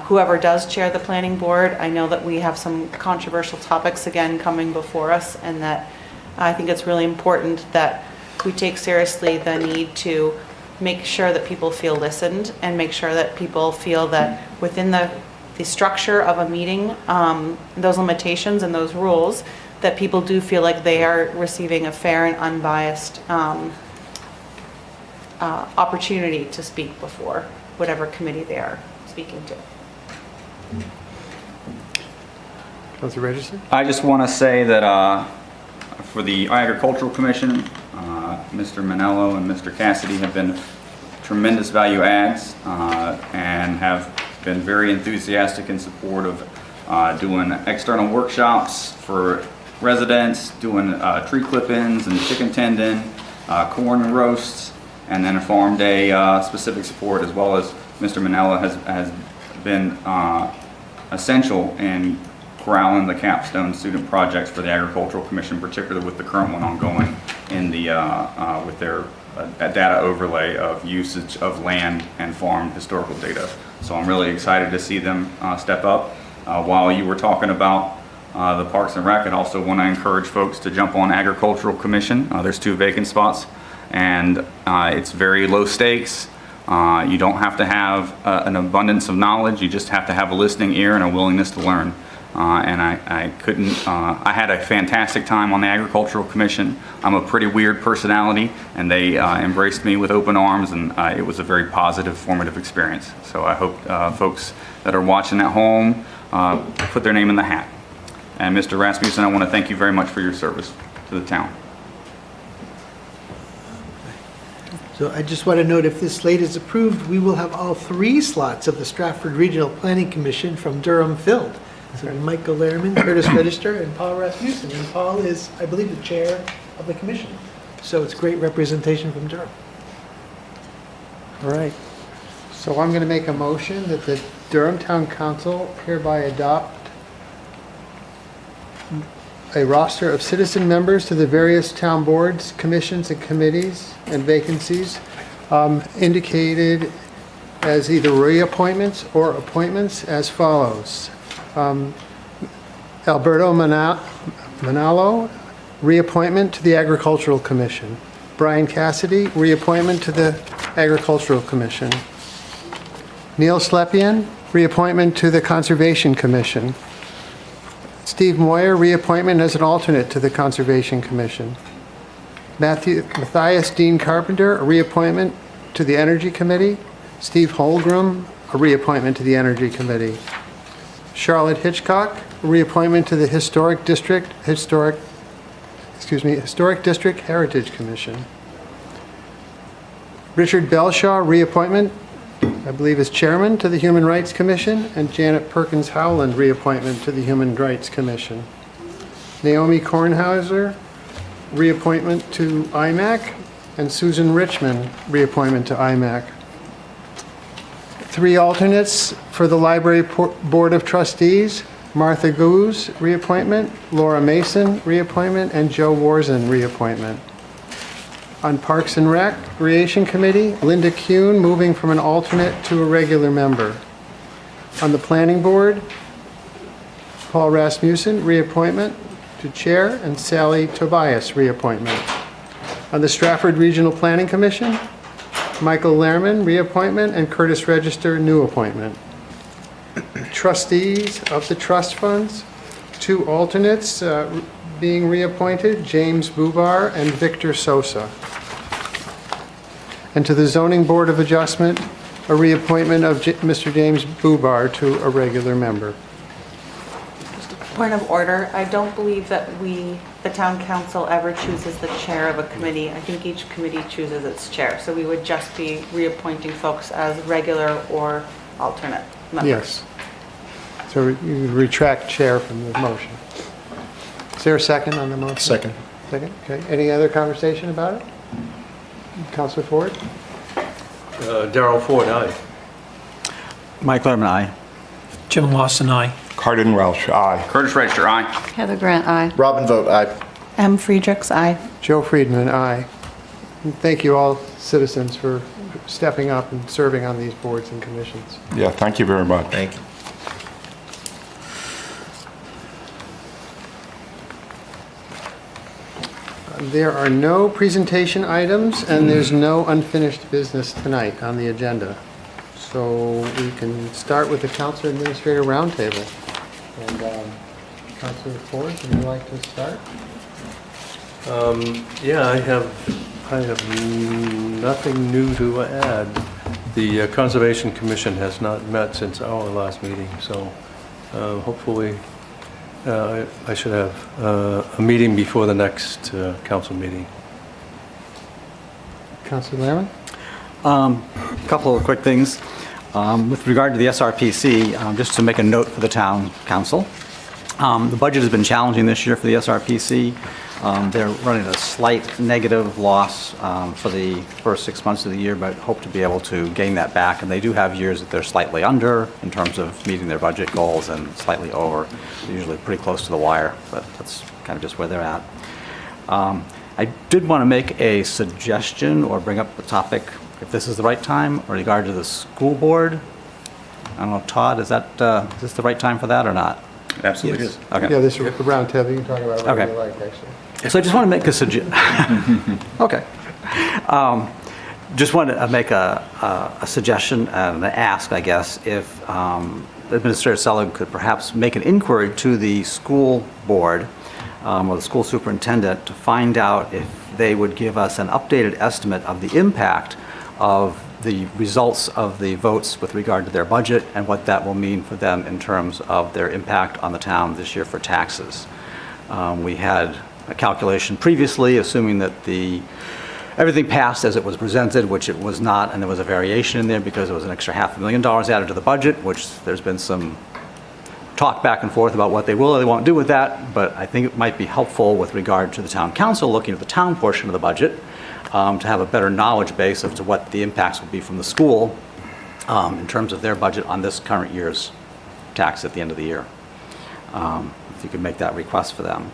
whoever does chair the planning board, I know that we have some controversial topics again coming before us, and that I think it's really important that we take seriously the need to make sure that people feel listened and make sure that people feel that within the structure of a meeting, those limitations and those rules, that people do feel like they are receiving a fair and unbiased opportunity to speak before whatever committee they are speaking to. Councilor Register? I just want to say that for the Agricultural Commission, Mr. Manello and Mr. Cassidy have been tremendous value adds and have been very enthusiastic in support of doing external workshops for residents, doing tree clip-ins and chicken tendon, corn roasts, and then a farm day specific support, as well as Mr. Manella has been essential in corralling the capstone student projects for the Agricultural Commission, particularly with the current one ongoing in the with their data overlay of usage of land and farm historical data. So I'm really excited to see them step up. While you were talking about the Parks and Rec, I also want to encourage folks to jump on Agricultural Commission. There's 2 vacant spots, and it's very low stakes. You don't have to have an abundance of knowledge. You just have to have a listening ear and a willingness to learn. And I had a fantastic time on the Agricultural Commission. I'm a pretty weird personality, and they embraced me with open arms, and it was a very positive, formative experience. So I hope folks that are watching at home put their name in the hat. And Mr. Rasmussen, I want to thank you very much for your service to the town. So I just want to note, if this slate is approved, we will have all 3 slots of the Stratford Regional Planning Commission from Durham filled. So Michael Lehrman, Curtis Register, and Paul Rasmussen. And Paul is, I believe, the chair of the commission. So it's great representation from Durham. All right. So I'm going to make a motion that the Durham Town Council hereby adopt a roster of citizen members to the various town boards, commissions, and committees and vacancies indicated as either reappointments or appointments as follows. Alberto Manalo, reappointment to the Agricultural Commission. Brian Cassidy, reappointment to the Agricultural Commission. Neil Slepian, reappointment to the Conservation Commission. Steve Moyer, reappointment as an alternate to the Conservation Commission. Matthias Dean Carpenter, a reappointment to the Energy Committee. Steve Holgram, a reappointment to the Energy Committee. Charlotte Hitchcock, reappointment to the Historic District Heritage Commission. Richard Belshaw, reappointment, I believe as chairman, to the Human Rights Commission, and Janet Perkins Howland, reappointment to the Human Rights Commission. Naomi Kornhauser, reappointment to IMAC, and Susan Richmond, reappointment to IMAC. 3 alternates for the Library Board of Trustees: Martha Goose, reappointment; Laura Mason, reappointment; and Joe Warzen, reappointment. On Parks and Recreation Committee, Linda Kuhn, moving from an alternate to a regular member. On the Planning Board, Paul Rasmussen, reappointment to chair, and Sally Tobias, reappointment. On the Stratford Regional Planning Commission, Michael Lehrman, reappointment, and Curtis Register, new appointment. Trustees of the trust funds, 2 alternates being reappointed, James Bubar and Victor Sosa. And to the Zoning Board of Adjustment, a reappointment of Mr. James Bubar to a regular member. Point of order, I don't believe that the town council ever chooses the chair of a committee. I think each committee chooses its chair, so we would just be reappointing folks as regular or alternate members. Yes. So you retract chair from the motion. Is there a second on the motion? Second. Second, okay. Any other conversation about it? Councilor Ford? Darrell Ford, aye. Mike Lerman, aye. Jim Lawson, aye. Cardin Welsh, aye. Curtis Register, aye. Heather Grant, aye. Robin Vogt, aye. M. Friedrichs, aye. Joe Friedman, aye. And thank you all citizens for stepping up and serving on these boards and commissions. Yeah, thank you very much. Thank you. There are no presentation items, and there's no unfinished business tonight on the agenda. So we can start with the Council Administrator Roundtable. And Councilor Ford, would you like to start? Yeah, I have nothing new to add. The Conservation Commission has not met since our last meeting, so hopefully I should have a meeting before the next council meeting. Councilor Lerman? A couple of quick things. With regard to the SRPC, just to make a note for the town council, the budget has been challenging this year for the SRPC. They're running a slight negative loss for the first 6 months of the year, but hope to be able to gain that back. And they do have years that they're slightly under in terms of meeting their budget goals and slightly over. They're usually pretty close to the wire, but that's kind of just where they're at. I did want to make a suggestion or bring up the topic, if this is the right time, in regard to the school board. I don't know, Todd, is this the right time for that or not? It absolutely is. Okay. Yeah, this is the roundtable. You can talk about whatever Okay. you like, actually. So I just want to make a suggestion. Okay. Just wanted to make a suggestion and an ask, I guess, if Administrator Selig could perhaps make an inquiry to the school board or the school superintendent to find out if they would give us an updated estimate of the impact of the results of the votes with regard to their budget and what that will mean for them in terms of their impact on the town this year for taxes. We had a calculation previously, assuming that everything passed as it was presented, which it was not, and there was a variation in there because there was an extra $500,000 added to the budget, which there's been some talk back and forth about what they will or they won't do with that, but I think it might be helpful with regard to the town council looking at the town portion of the budget to have a better knowledge base as to what the impacts will be from the school in terms of their budget on this current year's tax at the end of the year. If you could make that request for them.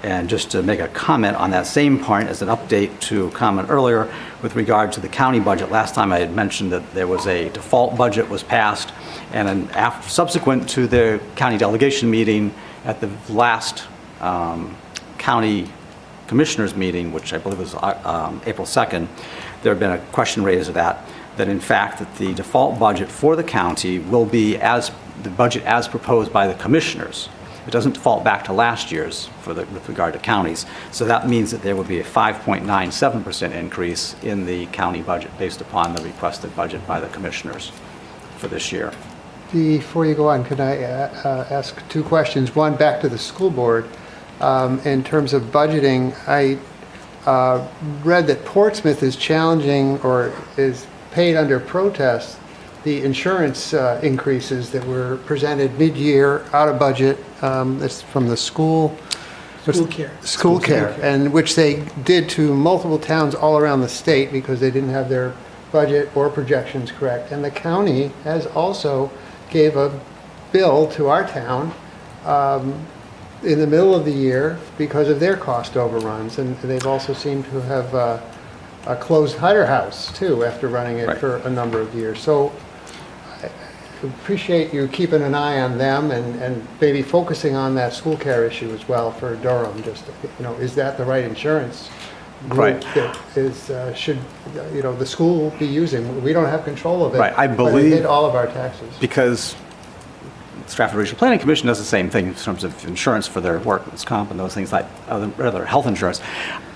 And just to make a comment on that same point as an update to a comment earlier with regard to the county budget. Last time I had mentioned that there was a default budget was passed, and then subsequent to the county delegation meeting at the last county commissioners meeting, which I believe was April 2nd, there had been a question raised of that in fact that the default budget for the county will be the budget as proposed by the commissioners. It doesn't default back to last year's with regard to counties. So that means that there would be a 5.97% increase in the county budget based upon the requested budget by the commissioners for this year. Before you go on, can I ask two questions? One, back to the school board. In terms of budgeting, I read that Portsmouth is challenging or is paid under protest the insurance increases that were presented mid-year out of budget. That's from the school care, and which they did to multiple towns all around the state because they didn't have their budget or projections correct. And the county has also gave a bill to our town in the middle of the year because of their cost overruns, and they've also seemed to have a closed Hutter House too after running it for a number of years. So I appreciate you keeping an eye on them and maybe focusing on that school care issue as well for Durham. Just, is that the right insurance group that should the school be using? We don't have control of it. Right, I believe, but it hit all of our taxes because Stratford Regional Planning Commission does the same thing in terms of insurance for their workers' comp and those things like other health insurance.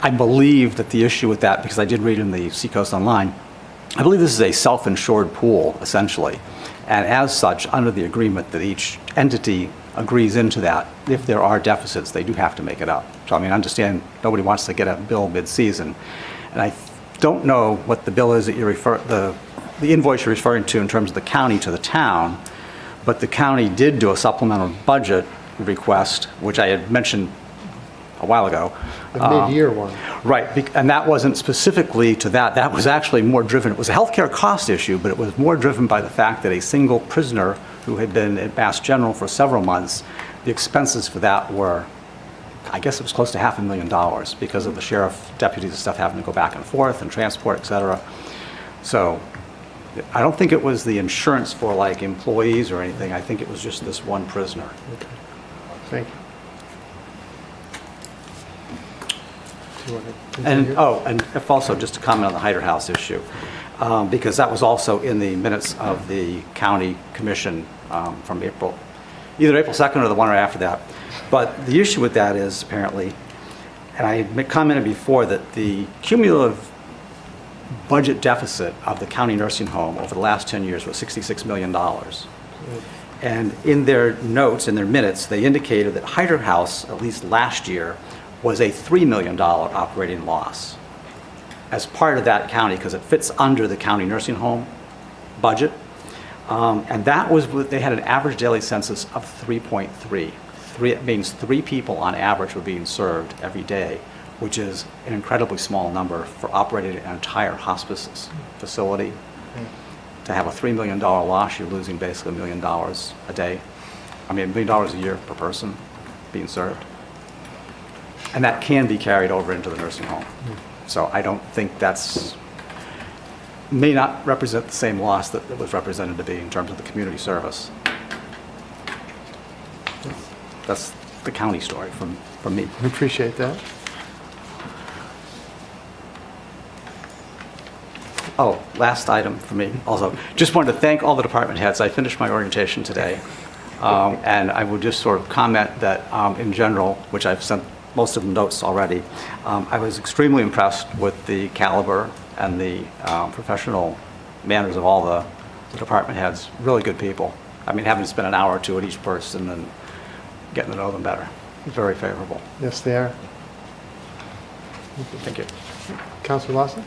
I believe that the issue with that, because I did read in the Seacoast Online, I believe this is a self-insured pool, essentially. And as such, under the agreement that each entity agrees into that, if there are deficits, they do have to make it up. So, I understand nobody wants to get a bill mid-season. And I don't know what the bill is that the invoice you're referring to in terms of the county to the town, but the county did do a supplemental budget request, which I had mentioned a while ago. The mid-year one. Right, and that wasn't specifically to that. That was actually more driven. It was a healthcare cost issue, but it was more driven by the fact that a single prisoner who had been at Mass General for several months, the expenses for that were I guess it was close to $500,000 because of the sheriff, deputies and stuff having to go back and forth and transport, et cetera. So I don't think it was the insurance for like employees or anything. I think it was just this one prisoner. Thank you. Do you want to And, continue? and if also just to comment on the Hyder House issue, because that was also in the minutes of the county commission from April, either April 2nd or the one right after that. But the issue with that is apparently, and I had commented before, that the cumulative budget deficit of the county nursing home over the last 10 years was $66 million. And in their notes, in their minutes, they indicated that Hyder House, at least last year, was a $3 million operating loss as part of that county, because it fits under the county nursing home budget. And that was, they had an average daily census of 3.3. It means 3 people on average were being served every day, which is an incredibly small number for operating an entire hospice facility. To have a $3 million loss, you're losing basically $1 million a day. I mean, $1 million a year per person being served. And that can be carried over into the nursing home. So I don't think may not represent the same loss that it was represented to be in terms of the community service. That's the county story from me. We appreciate that. Oh, last item for me also. Just wanted to thank all the department heads. I finished my orientation today. And I would just sort of comment that in general, which I've sent most of the notes already, I was extremely impressed with the caliber and the professional manners of all the department heads. Really good people. I mean, having to spend an hour or two at each person and getting to know them better. Very favorable. Yes, they are. Thank you. Councilor Lawson?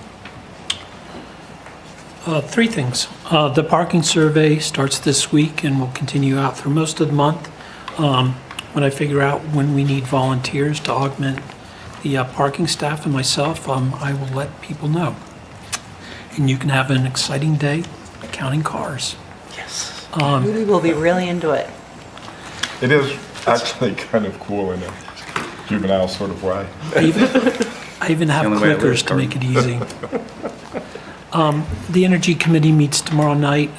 3 things. The parking survey starts this week and will continue out through most of the month. When I figure out when we need volunteers to augment the parking staff and myself, I will let people know. And you can have an exciting day counting cars. Yes. We will be really into it. It is actually kind of cool in a juvenile sort of way. I even have the only way it clickers works, to make it easy. The Energy Committee meets tomorrow night.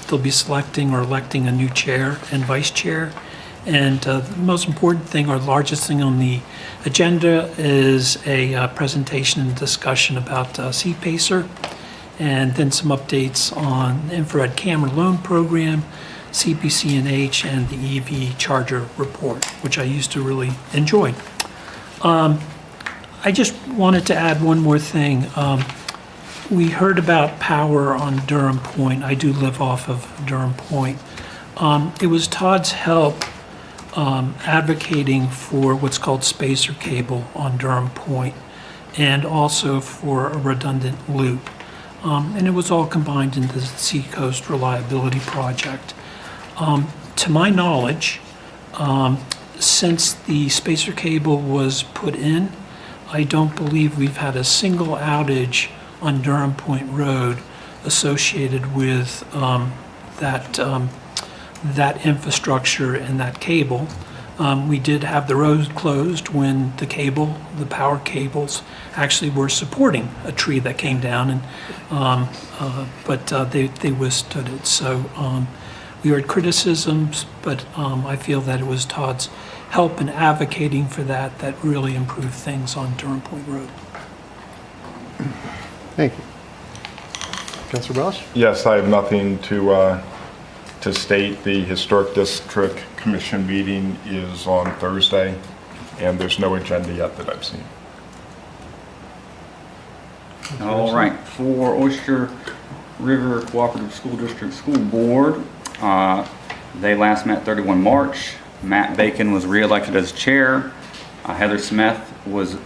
They'll be selecting or electing a new chair and vice chair. And the most important thing, or largest thing on the agenda, is a presentation and discussion about CPACER, and then some updates on the infrared camera loan program, CPC&H, and the EV charger report, which I used to really enjoy. I just wanted to add one more thing. We heard about power on Durham Point. I do live off of Durham Point. It was Todd's help advocating for what's called spacer cable on Durham Point, and also for a redundant loop. And it was all combined into the Seacoast Reliability Project. To my knowledge, since the spacer cable was put in, I don't believe we've had a single outage on Durham Point Road associated with that infrastructure and that cable. We did have the road closed when the power cables actually were supporting a tree that came down, but they withstood it. So we heard criticisms, but I feel that it was Todd's help in advocating for that really improved things on Durham Point Road. Thank you. Councilor Welsh? Yes, I have nothing to state. The Historic District Commission meeting is on Thursday, and there's no agenda yet that I've seen. All right, for Oyster River Cooperative School District School Board, they last met 31 March. Matt Bacon was re-elected as chair. Heather Smith was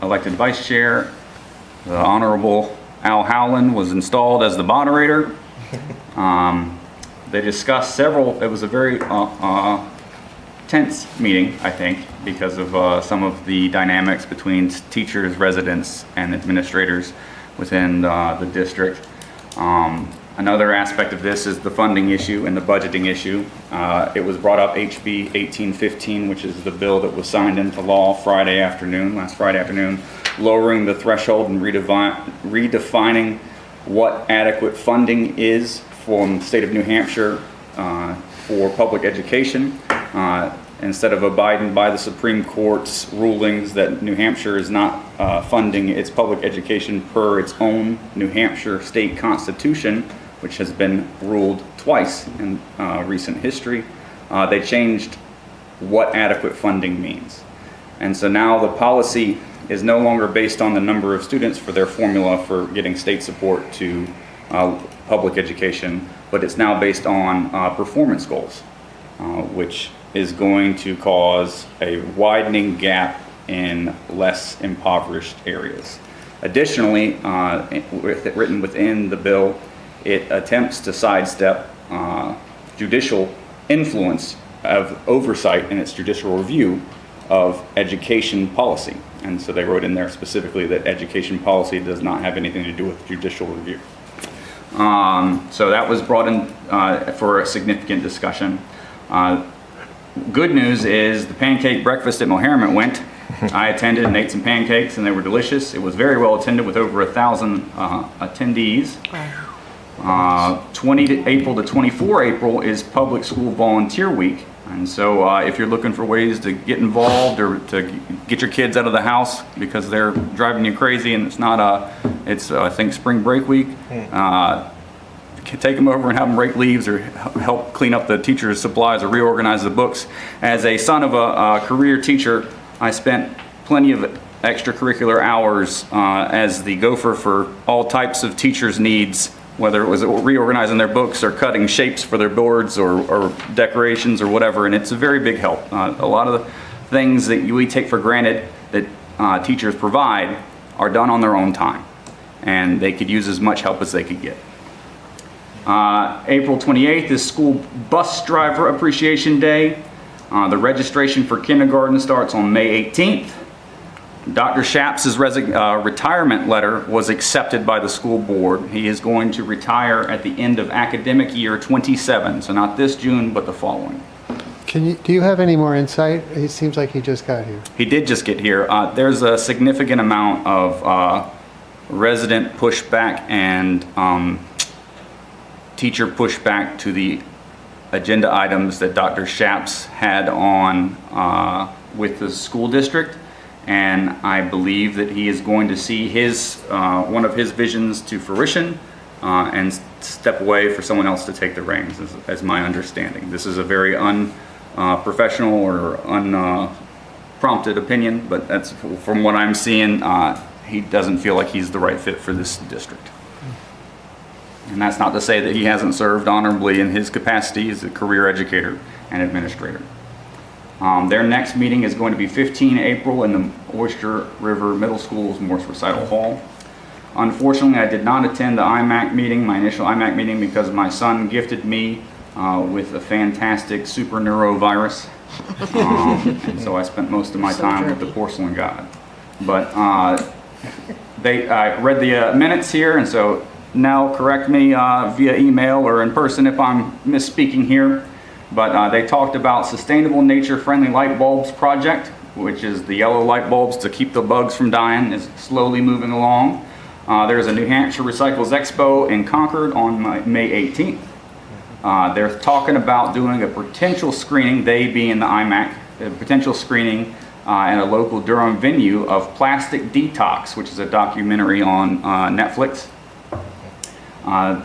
elected vice chair. The Honorable Al Howland was installed as the moderator. They discussed several, it was a very tense meeting, I think, because of some of the dynamics between teachers, residents, and administrators within the district. Another aspect of this is the funding issue and the budgeting issue. It was brought up HB 1815, which is the bill that was signed into law last Friday afternoon, lowering the threshold and redefining what adequate funding is from the state of New Hampshire for public education. Instead of abiding by the Supreme Court's rulings that New Hampshire is not funding its public education per its own New Hampshire state constitution, which has been ruled twice in recent history, they changed what adequate funding means. And so now the policy is no longer based on the number of students for their formula for getting state support to public education, but it's now based on performance goals, which is going to cause a widening gap in less impoverished areas. Additionally, written within the bill, it attempts to sidestep judicial influence of oversight in its judicial review of education policy. And so they wrote in there specifically that education policy does not have anything to do with judicial review. So that was brought in for a significant discussion. Good news is the pancake breakfast at Moharriman went. I attended and ate some pancakes and they were delicious. It was very well attended with over 1,000 attendees. 20 April to 24 April is Public School Volunteer Week. And so if you're looking for ways to get involved or to get your kids out of the house because they're driving you crazy and it's I think spring break week, take them over and have them rake leaves or help clean up the teacher's supplies or reorganize the books. As a son of a career teacher, I spent plenty of extracurricular hours as the gopher for all types of teachers' needs, whether it was reorganizing their books or cutting shapes for their boards or decorations or whatever, and it's a very big help. A lot of the things that we take for granted that teachers provide are done on their own time, and they could use as much help as they could get. April 28th is School Bus Driver Appreciation Day. The registration for kindergarten starts on May 18th. Dr. Shapps' retirement letter was accepted by the school board. He is going to retire at the end of academic year 27, so not this June, but the following. Do you have any more insight? It seems like he just got here. He did just get here. There's a significant amount of resident pushback and teacher pushback to the agenda items that Dr. Shapps had on with the school district. And I believe that he is going to see one of his visions to fruition and step away for someone else to take the reins, as my understanding. This is a very unprofessional or unprompted opinion, but that's from what I'm seeing. He doesn't feel like he's the right fit for this district. And that's not to say that he hasn't served honorably in his capacity as a career educator and administrator. Their next meeting is going to be 15 April in the Oyster River Middle School's Morse Recital Hall. Unfortunately, I did not attend the IMAC meeting, my initial IMAC meeting, because my son gifted me with a fantastic super neurovirus. And so I spent most of my time with the porcelain god. But I read the minutes here, and so now correct me via email or in person if I'm misspeaking here. But they talked about Sustainable Nature-Friendly Light Bulbs project, which is the yellow light bulbs to keep the bugs from dying, is slowly moving along. There's a New Hampshire Recycles Expo in Concord on May 18th. They're talking about doing a potential screening, they being the IMAC, a potential screening at a local Durham venue of Plastic Detox, which is a documentary on Netflix.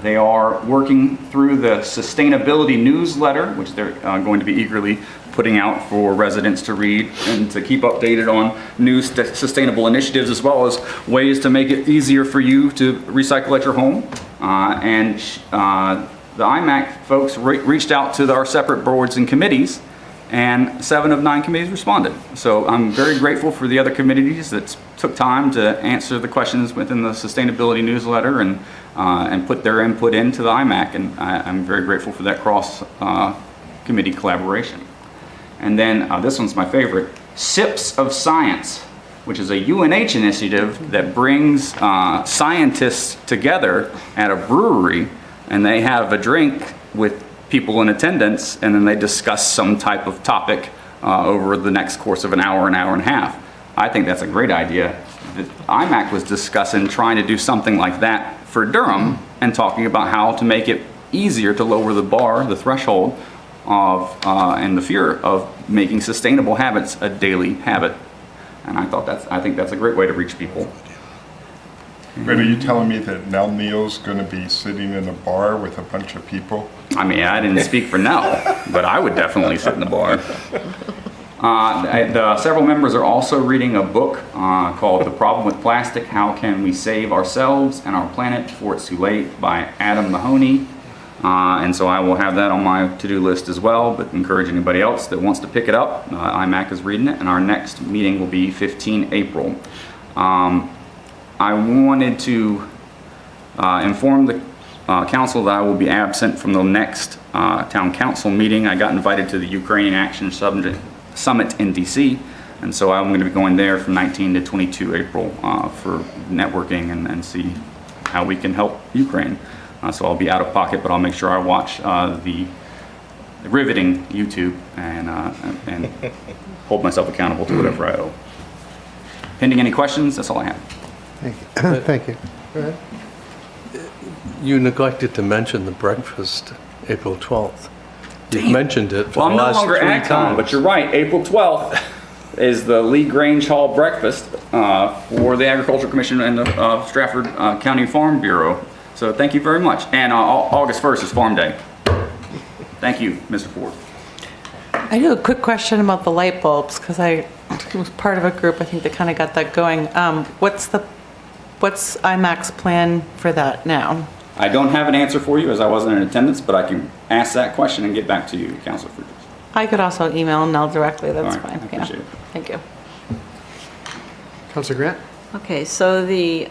They are working through the sustainability newsletter, which they're going to be eagerly putting out for residents to read and to keep updated on new sustainable initiatives, as well as ways to make it easier for you to recycle at your home. The IMAC folks reached out to our separate boards and committees, and 7 of 9 committees responded. So I'm very grateful for the other committees that took time to answer the questions within the sustainability newsletter and put their input into the IMAC, and I'm very grateful for that cross committee collaboration. And then this one's my favorite, Sips of Science, which is a UNH initiative that brings scientists together at a brewery and they have a drink with people in attendance, and then they discuss some type of topic over the next course of an hour and a half. I think that's a great idea. The IMAC was discussing trying to do something like that for Durham and talking about how to make it easier to lower the bar, the threshold of, and the fear of making sustainable habits a daily habit. And I think that's a great way to reach people. But are you telling me that Nell Neal's going to be sitting in a bar with a bunch of people? I mean, I didn't speak for Nell, but I would definitely sit in the bar. Several members are also reading a book called The Problem with Plastic, How Can We Save Ourselves and Our Planet Before It's Too Late by Adam Mahoney. And so I will have that on my to-do list as well, but encourage anybody else that wants to pick it up. IMAC is reading it, and our next meeting will be 15 April. I wanted to inform the council that I will be absent from the next town council meeting. I got invited to the Ukrainian Action Summit in DC, and so I'm going to be going there from 19 to 22 April for networking and see how we can help Ukraine. So I'll be out of pocket, but I'll make sure I watch the riveting YouTube and hold myself accountable to whatever I owe. Pending any questions, that's all I have. Thank you. Thank you. Go ahead. You neglected to mention the breakfast, April 12th. You've mentioned it for Well, I'm the no last longer 3 AgCom, times. but you're right. April 12th is the Lee Grange Hall breakfast for the Agricultural Commission and the Stratford County Farm Bureau. So thank you very much. And August 1st is Farm Day. Thank you, Mr. Ford. I do a quick question about the light bulbs, because I was part of a group, I think, that kind of got that going. What's IMAC's plan for that now? I don't have an answer for you as I wasn't in attendance, but I can ask that question and get back to you, Councilor Friedrich. I could also email Nell directly, that's All right, fine. I appreciate it. Thank you. Councilor Grant? Okay, so the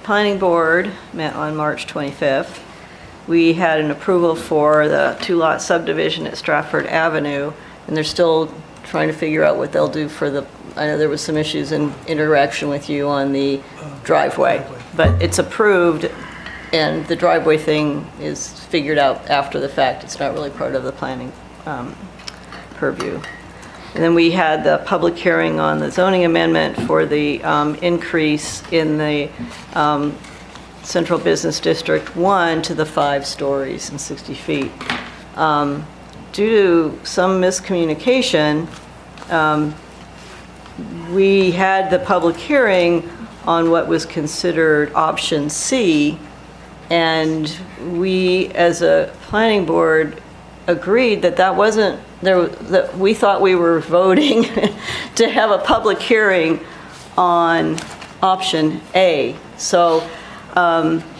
planning board met on March 25th. We had an approval for the 2-lot subdivision at Stratford Avenue, and they're still trying to figure out what they'll do for the, I know there was some issues in interaction with you on the driveway, but it's approved, and the driveway thing is figured out after the fact. It's not really part of the planning purview. And then we had the public hearing on the zoning amendment for the increase in the Central Business District 1 to the 5 stories and 60 feet. Due to some miscommunication, we had the public hearing on what was considered option C, and we, as a planning board, agreed that that wasn't, that we thought we were voting to have a public hearing on option A. So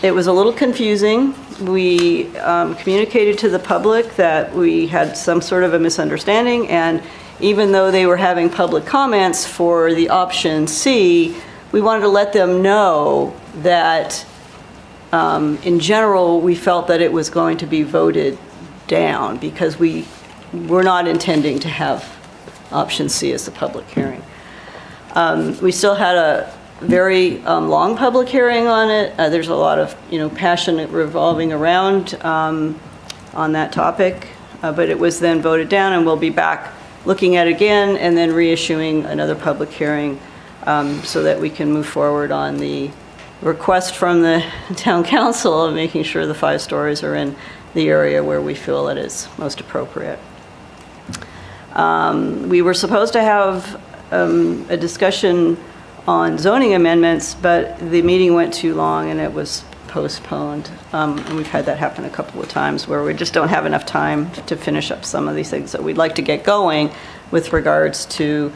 it was a little confusing. We communicated to the public that we had some sort of a misunderstanding, and even though they were having public comments for the option C, we wanted to let them know that in general, we felt that it was going to be voted down because we were not intending to have option C as the public hearing. We still had a very long public hearing on it. There's a lot of, passion revolving around on that topic, but it was then voted down, and we'll be back looking at it again and then reissuing another public hearing so that we can move forward on the request from the town council of making sure the 5 stories are in the area where we feel it is most appropriate. We were supposed to have a discussion on zoning amendments, but the meeting went too long and it was postponed. And we've had that happen a couple of times where we just don't have enough time to finish up some of these things that we'd like to get going with regards to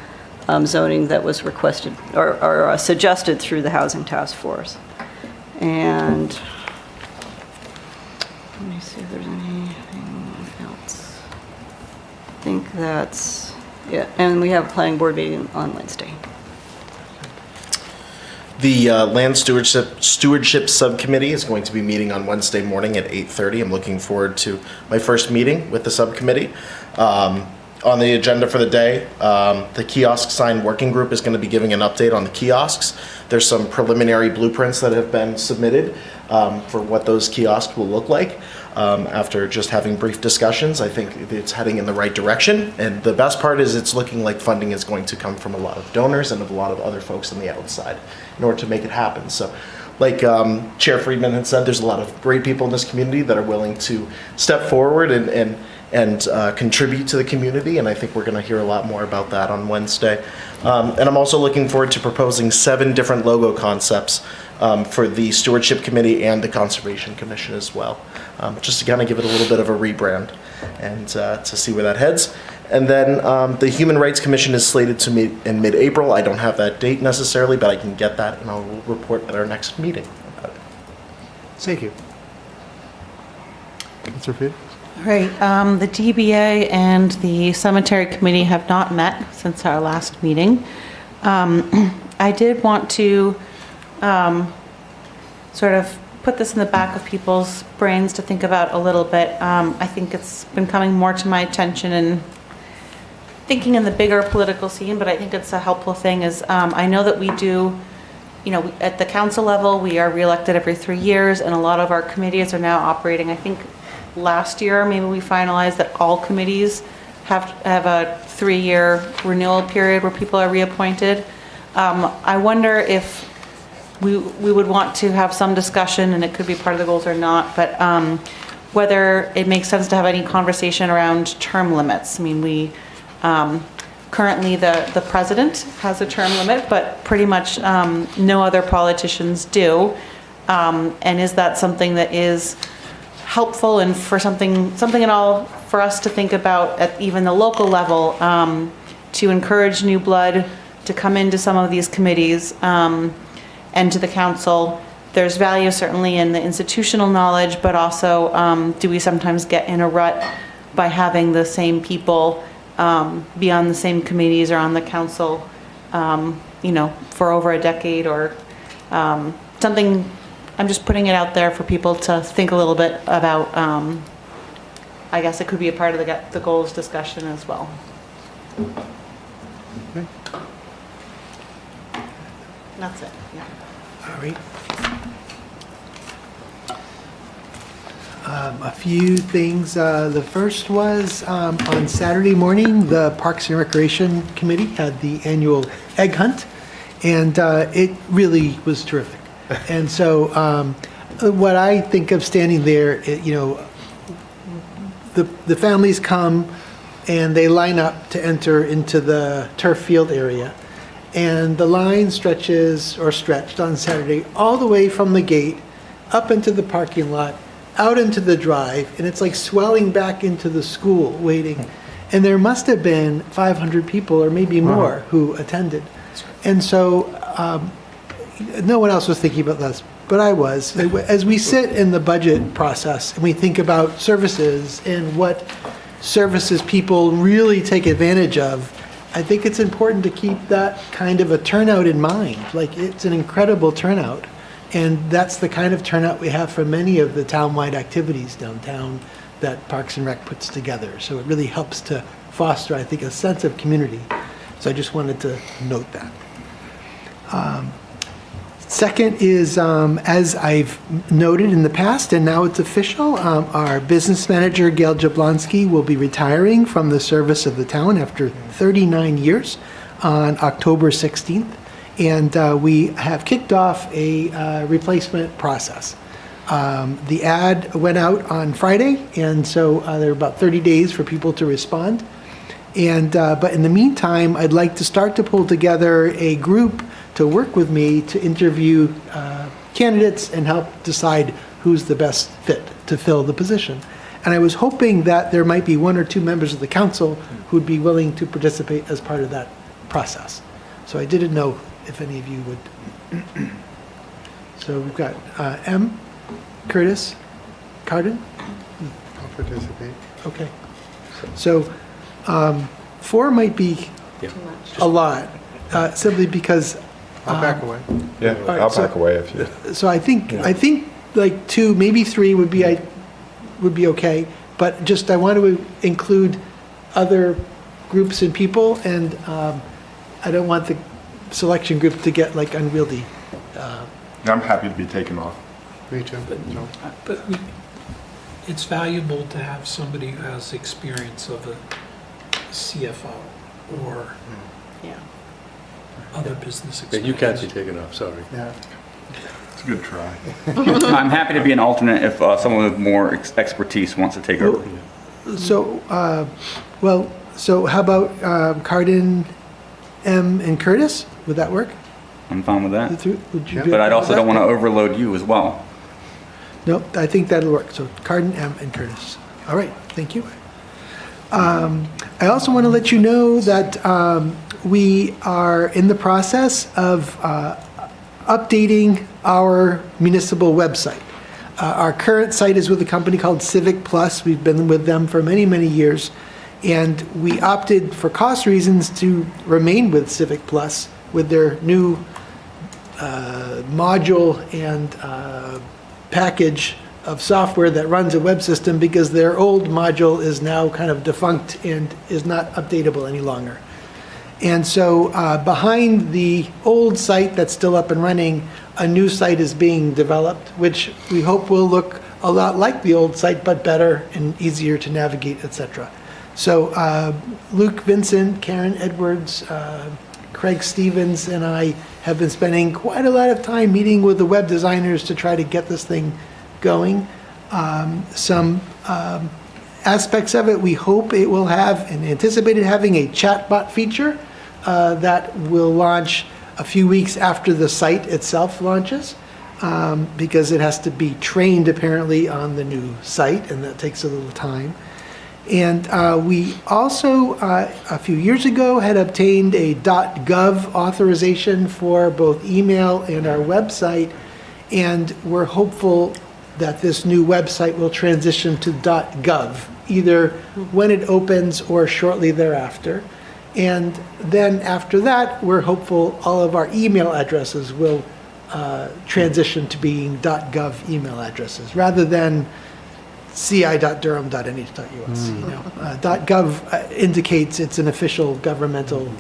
zoning that was requested or suggested through the Housing Task Force. And let me see if there's anything else. I think that's it. And we have a planning board meeting on Wednesday. The Land Stewardship Subcommittee is going to be meeting on Wednesday morning at 8:30. I'm looking forward to my first meeting with the subcommittee. On the agenda for the day, the kiosk sign working group is going to be giving an update on the kiosks. There's some preliminary blueprints that have been submitted for what those kiosks will look like. After just having brief discussions, I think it's heading in the right direction. And the best part is it's looking like funding is going to come from a lot of donors and a lot of other folks on the outside in order to make it happen. So like Chair Friedman had said, there's a lot of great people in this community that are willing to step forward and contribute to the community, and I think we're going to hear a lot more about that on Wednesday. And I'm also looking forward to proposing 7 different logo concepts for the Stewardship Committee and the Conservation Commission as well, just to kind of give it a little bit of a rebrand and to see where that heads. And then the Human Rights Commission is slated to meet in mid-April. I don't have that date necessarily, but I can get that, and I'll report at our next meeting about it. Thank you. Councilor Field? All right, the DBA and the Cemetery Committee have not met since our last meeting. I did want to sort of put this in the back of people's brains to think about a little bit. I think it's been coming more to my attention and thinking in the bigger political scene, but I think it's a helpful thing is I know that we do, you know, at the council level, we are reelected every 3 years, and a lot of our committees are now operating. I think last year, maybe we finalized that all committees have a 3-year renewal period where people are reappointed. I wonder if we would want to have some discussion, and it could be part of the goals or not, but whether it makes sense to have any conversation around term limits. I mean, we currently the president has a term limit, but pretty much no other politicians do. And is that something that is helpful and for something at all for us to think about at even the local level, to encourage new blood to come into some of these committees and to the council? There's value certainly in the institutional knowledge, but also do we sometimes get in a rut by having the same people be on the same committees or on the council, you know, for over a decade or something. I'm just putting it out there for people to think a little bit about. I guess it could be a part of the goals discussion as well. Okay. That's it. Yeah. All right. A few things. The first was on Saturday morning, the Parks and Recreation Committee had the annual egg hunt, and it really was terrific. And so what I think of standing there, you know, the families come and they line up to enter into the turf field area. And the line stretched on Saturday all the way from the gate up into the parking lot, out into the drive, and it's like swelling back into the school waiting. And there must have been 500 people or maybe more who attended. And so no one else was thinking about this, but I was. As we sit in the budget process and we think about services and what services people really take advantage of, I think it's important to keep that kind of a turnout in mind. Like, it's an incredible turnout, and that's the kind of turnout we have for many of the town-wide activities downtown that Parks and Rec puts together. So it really helps to foster, I think, a sense of community. So I just wanted to note that. Second is, as I've noted in the past, and now it's official, our business manager, Gail Jablonski, will be retiring from the service of the town after 39 years on October 16th. And we have kicked off a replacement process. The ad went out on Friday, and so there are about 30 days for people to respond. And but in the meantime, I'd like to start to pull together a group to work with me to interview candidates and help decide who's the best fit to fill the position. And I was hoping that there might be 1 or 2 members of the council who'd be willing to participate as part of that process. So I didn't know if any of you would. So we've got M, Curtis, Cardin. I'll participate. Okay. So 4 might be a lot, simply because. I'll back away. Yeah, right, I'll back away if you. So I think like 2, maybe 3 would be okay. But just I want to include other groups and people, and I don't want the selection group to get like unwieldy. I'm happy to be taken off. Me too. But it's valuable to have somebody who has experience of a CFO or other business Yeah, experience. you can't be taken off, sorry. Yeah. It's a good try. I'm happy to be an alternate if someone with more expertise wants to take over. So, so how about Cardin, M, and Curtis? Would that work? I'm fine with that. Would you be But I'd okay also with don't that? want to overload you as well. Nope, I think that'll work. So Cardin, M, and Curtis. All right, thank you. I also want to let you know that we are in the process of updating our municipal website. Our current site is with a company called Civic Plus. We've been with them for many, many years. And we opted, for cost reasons, to remain with Civic Plus with their new module and package of software that runs a web system, because their old module is now kind of defunct and is not updatable any longer. And so behind the old site that's still up and running, a new site is being developed, which we hope will look a lot like the old site, but better and easier to navigate, etc. So Luke Vincent, Karen Edwards, Craig Stevens, and I have been spending quite a lot of time meeting with the web designers to try to get this thing going. Some aspects of it, we hope it will have, and anticipated having, a chatbot feature that will launch a few weeks after the site itself launches, because it has to be trained apparently on the new site, and that takes a little time. And we also, a few years ago, had obtained a .gov authorization for both email and our website, and we're hopeful that this new website will transition to .gov, either when it opens or shortly thereafter. And then after that, we're hopeful all of our email addresses will transition to being .gov email addresses, rather than ci.durham.nh.us. .gov indicates it's an official governmental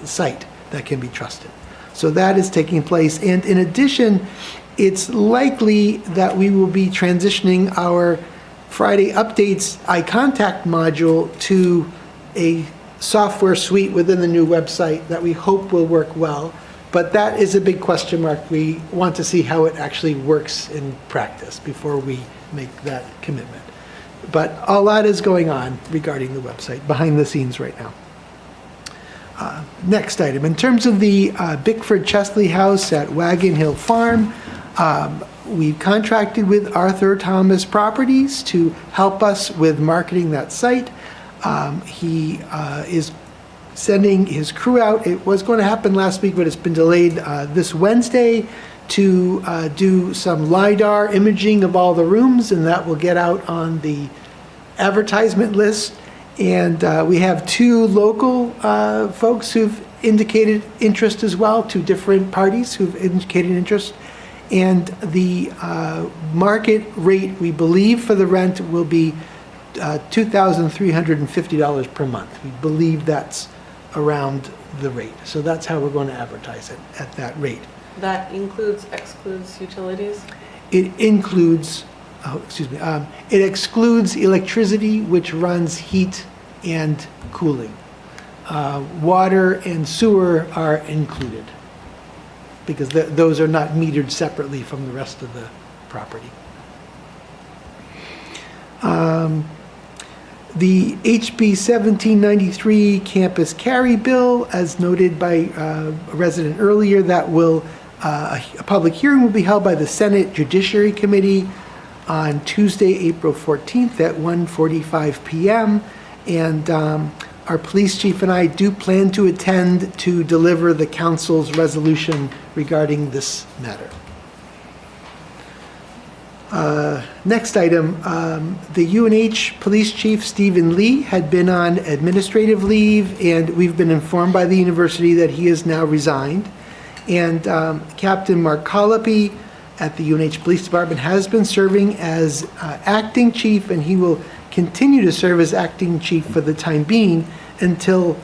site that can be trusted. So that is taking place. And in addition, it's likely that we will be transitioning our Friday Updates iContact module to a software suite within the new website that we hope will work well. But that is a big question mark. We want to see how it actually works in practice before we make that commitment. But a lot is going on regarding the website behind the scenes right now. Next item, in terms of the Bickford Chesley House at Wagon Hill Farm, we've contracted with Arthur Thomas Properties to help us with marketing that site. He is sending his crew out. It was going to happen last week, but it's been delayed this Wednesday to do some LiDAR imaging of all the rooms, and that will get out on the advertisement list. And we have two local folks who've indicated interest as well, two different parties who've indicated interest. And the market rate, we believe, for the rent will be $2,350 per month. We believe that's around the rate. So that's how we're going to advertise it, at that rate. That excludes utilities? It includes, it excludes electricity, which runs heat and cooling. Water and sewer are included, because those are not metered separately from the rest of the property. The HB 1793 campus carry bill, as noted by a resident earlier, that will, a public hearing will be held by the Senate Judiciary Committee on Tuesday, April 14th at 1:45 p.m. And our police chief and I do plan to attend to deliver the council's resolution regarding this matter. Next item, the UNH Police Chief Stephen Lee had been on administrative leave, and we've been informed by the university that he has now resigned. And Captain Mark Colopy at the UNH Police Department has been serving as acting chief, and he will continue to serve as acting chief for the time being until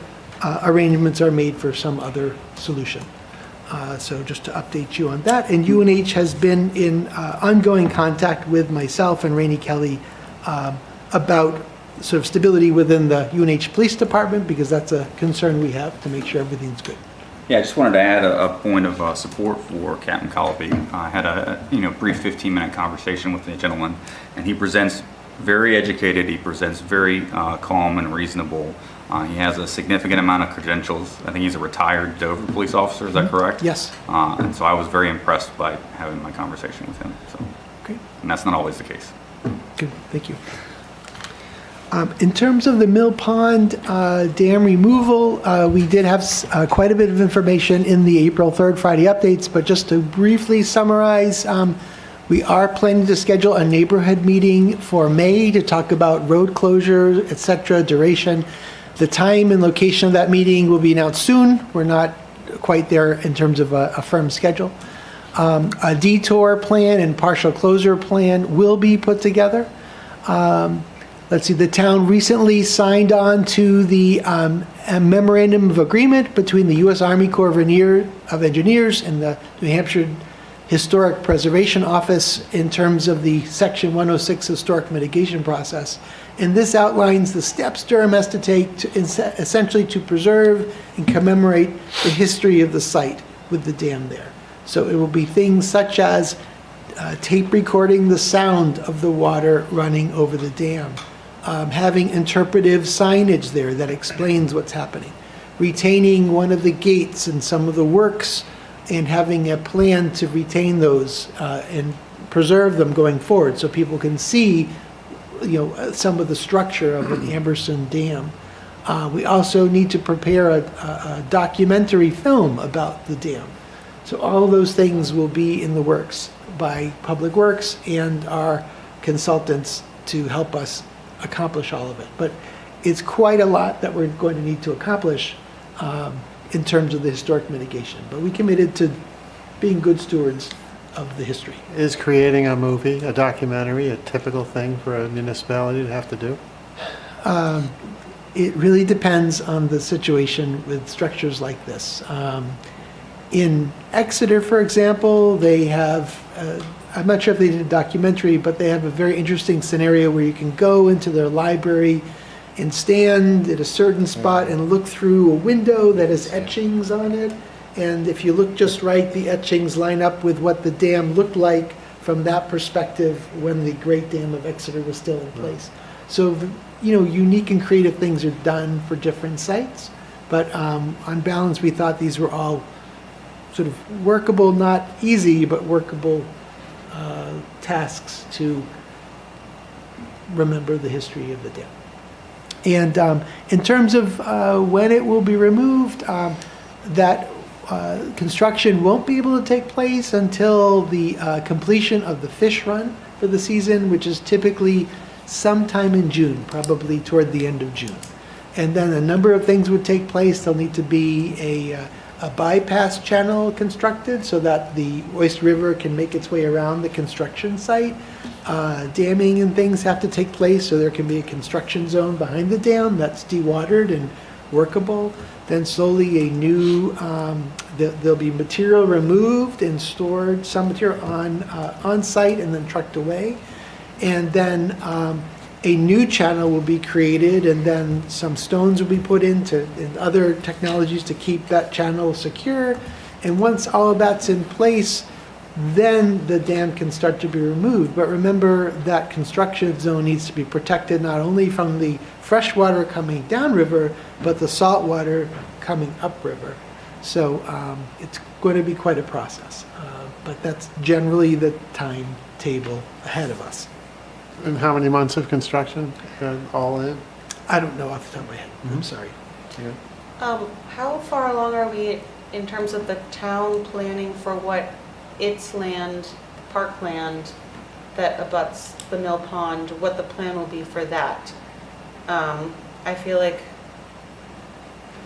arrangements are made for some other solution. So just to update you on that. And UNH has been in ongoing contact with myself and Rainey Kelly about sort of stability within the UNH Police Department, because that's a concern we have to make sure everything's good. Yeah, I just wanted to add a point of support for Captain Colby. I had a brief 15-minute conversation with the gentleman, and he presents very educated. He presents very calm and reasonable. He has a significant amount of credentials. I think he's a retired Dover police officer. Is that correct? Yes. And so I was very impressed by having my conversation with him. So, Great. And that's not always the case. Good, thank you. In terms of the Mill Pond dam removal, we did have quite a bit of information in the April 3rd Friday updates, but just to briefly summarize, we are planning to schedule a neighborhood meeting for May to talk about road closure, et cetera, duration. The time and location of that meeting will be announced soon. We're not quite there in terms of a firm schedule. A detour plan and partial closure plan will be put together. Let's see, the town recently signed on to the a memorandum of agreement between the U.S. Army Corps of Engineers and the New Hampshire Historic Preservation Office in terms of the Section 106 historic mitigation process. And this outlines the steps Durham has to take to essentially to preserve and commemorate the history of the site with the dam there. So it will be things such as tape recording the sound of the water running over the dam, having interpretive signage there that explains what's happening, retaining one of the gates and some of the works, and having a plan to retain those and preserve them going forward so people can see some of the structure of an Amberson Dam. We also need to prepare a documentary film about the dam. So all of those things will be in the works by Public Works and our consultants to help us accomplish all of it. But it's quite a lot that we're going to need to accomplish in terms of the historic mitigation. But we committed to being good stewards of the history. Is creating a movie, a documentary, a typical thing for a municipality to have to do? It really depends on the situation with structures like this. In Exeter, for example, they have, I'm not sure if they did a documentary, but they have a very interesting scenario where you can go into their library and stand at a certain spot and look through a window that has etchings on it. And if you look just right, the etchings line up with what the dam looked like from that perspective when the Great Dam of Exeter was still in place. So, unique and creative things are done for different sites. But on balance, we thought these were all sort of workable, not easy, but workable tasks to remember the history of the dam. And in terms of when it will be removed, that construction won't be able to take place until the completion of the fish run for the season, which is typically sometime in June, probably toward the end of June. And then a number of things would take place. There'll need to be a bypass channel constructed so that the Oyster River can make its way around the construction site. Damming and things have to take place, so there can be a construction zone behind the dam that's dewatered and workable. Then slowly a new, there'll be material removed and stored, some material on site and then trucked away. And then a new channel will be created, and then some stones will be put into and other technologies to keep that channel secure. And once all of that's in place, then the dam can start to be removed. But remember that construction zone needs to be protected not only from the fresh water coming downriver, but the salt water coming upriver. So it's going to be quite a process. But that's generally the timetable ahead of us. And how many months of construction all in? I don't know off the top of my head. I'm sorry. How far along are we in terms of the town planning for what its land, parkland that abuts the Mill Pond, what the plan will be for that? I feel like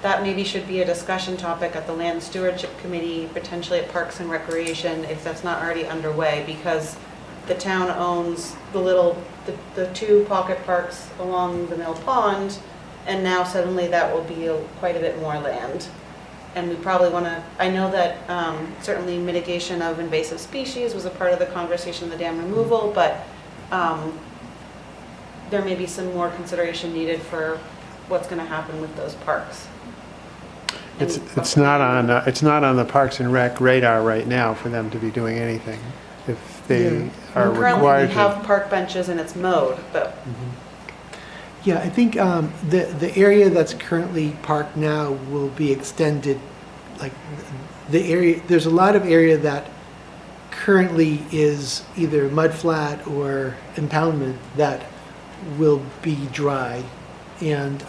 that maybe should be a discussion topic at the Land Stewardship Committee, potentially at Parks and Recreation, if that's not already underway, because the town owns the two pocket parks along the Mill Pond, and now suddenly that will be quite a bit more land. And we probably want to, I know that certainly mitigation of invasive species was a part of the conversation of the dam removal, but there may be some more consideration needed for what's going to happen with those parks. It's not on the Parks and Rec radar right now for them to be doing anything. If they are Currently, required we to. have park benches and it's mowed, but Yeah, I think the area that's currently parked now will be extended, like, the area, there's a lot of area that currently is either mudflat or impoundment that will be dry, and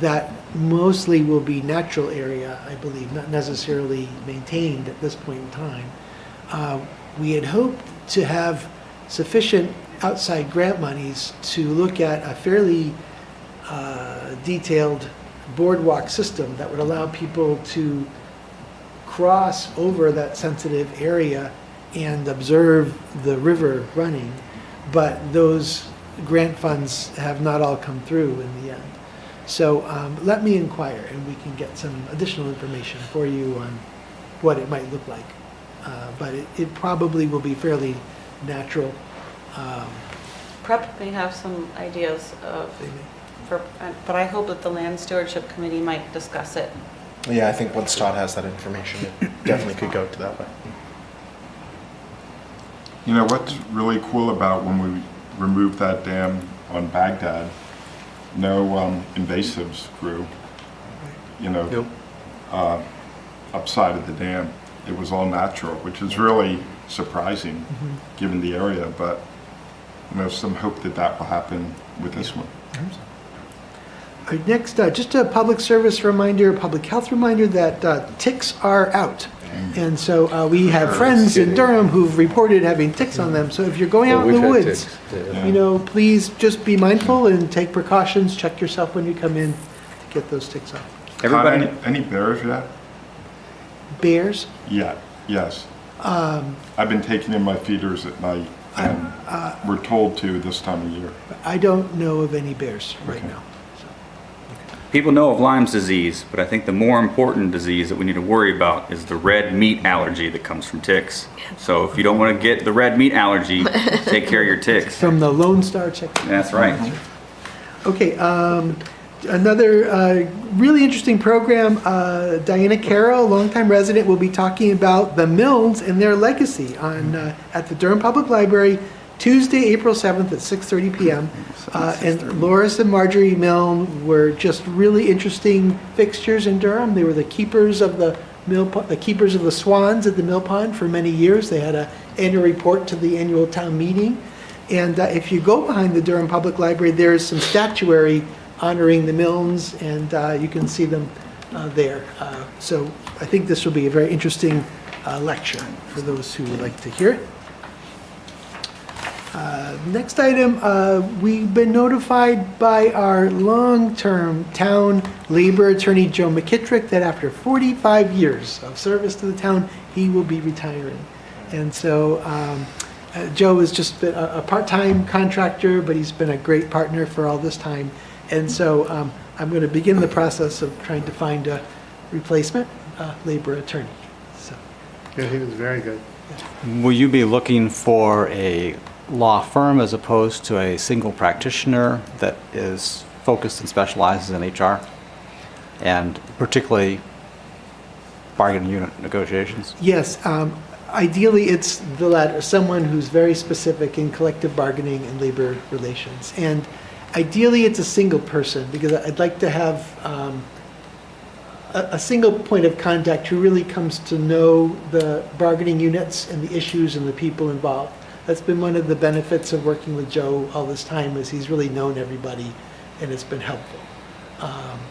that mostly will be natural area, I believe, not necessarily maintained at this point in time. We had hoped to have sufficient outside grant monies to look at a fairly detailed boardwalk system that would allow people to cross over that sensitive area and observe the river running, but those grant funds have not all come through in the end. So let me inquire, and we can get some additional information for you on what it might look like. But it probably will be fairly natural. PrEP may have some ideas of, but I hope that the Land Stewardship Committee might discuss it. Yeah, I think once Todd has that information, it definitely could go to that way. You know, what's really cool about when we removed that dam on Baghdad, no invasives grew, you know, upside of the dam. It was all natural, which is really surprising given the area, but you know, some hope that that will happen with this one. All right, next, just a public service reminder, public health reminder that ticks are out. And so we have friends in Durham who've reported having ticks on them. So if you're going out in the woods, you know, please just be mindful and take precautions. Check yourself when you come in to get those ticks off. Everybody, any bears yet? Bears? Yeah, yes. I've been taking in my feeders at night, and we're told to this time of year. I don't know of any bears right now. People know of Lyme's disease, but I think the more important disease that we need to worry about is the red meat allergy that comes from ticks. So if you don't want to get the red meat allergy, take care of your ticks. From the Lone Star Check. That's right. Okay, another really interesting program. Diana Carroll, longtime resident, will be talking about the Milnes and their legacy on at the Durham Public Library, Tuesday, April 7th at 6:30 p.m. And Loris and Marjorie Milne were just really interesting fixtures in Durham. They were the keepers of the keepers of the swans at the mill pond for many years. They had an annual report to the annual town meeting. And if you go behind the Durham Public Library, there's some statuary honoring the Milnes, and you can see them there. So I think this will be a very interesting lecture for those who would like to hear it. Next item, we've been notified by our long-term town labor attorney, Joe McKittrick, that after 45 years of service to the town, he will be retiring. And so Joe has just been a part-time contractor, but he's been a great partner for all this time. And so I'm going to begin the process of trying to find a replacement labor attorney. So. Yeah, he was very good. Will you be looking for a law firm as opposed to a single practitioner that is focused and specializes in HR, and particularly bargaining unit negotiations? Yes, ideally it's the latter, someone who's very specific in collective bargaining and labor relations. And ideally it's a single person, because I'd like to have a single point of contact who really comes to know the bargaining units and the issues and the people involved. That's been one of the benefits of working with Joe all this time, is he's really known everybody, and it's been helpful.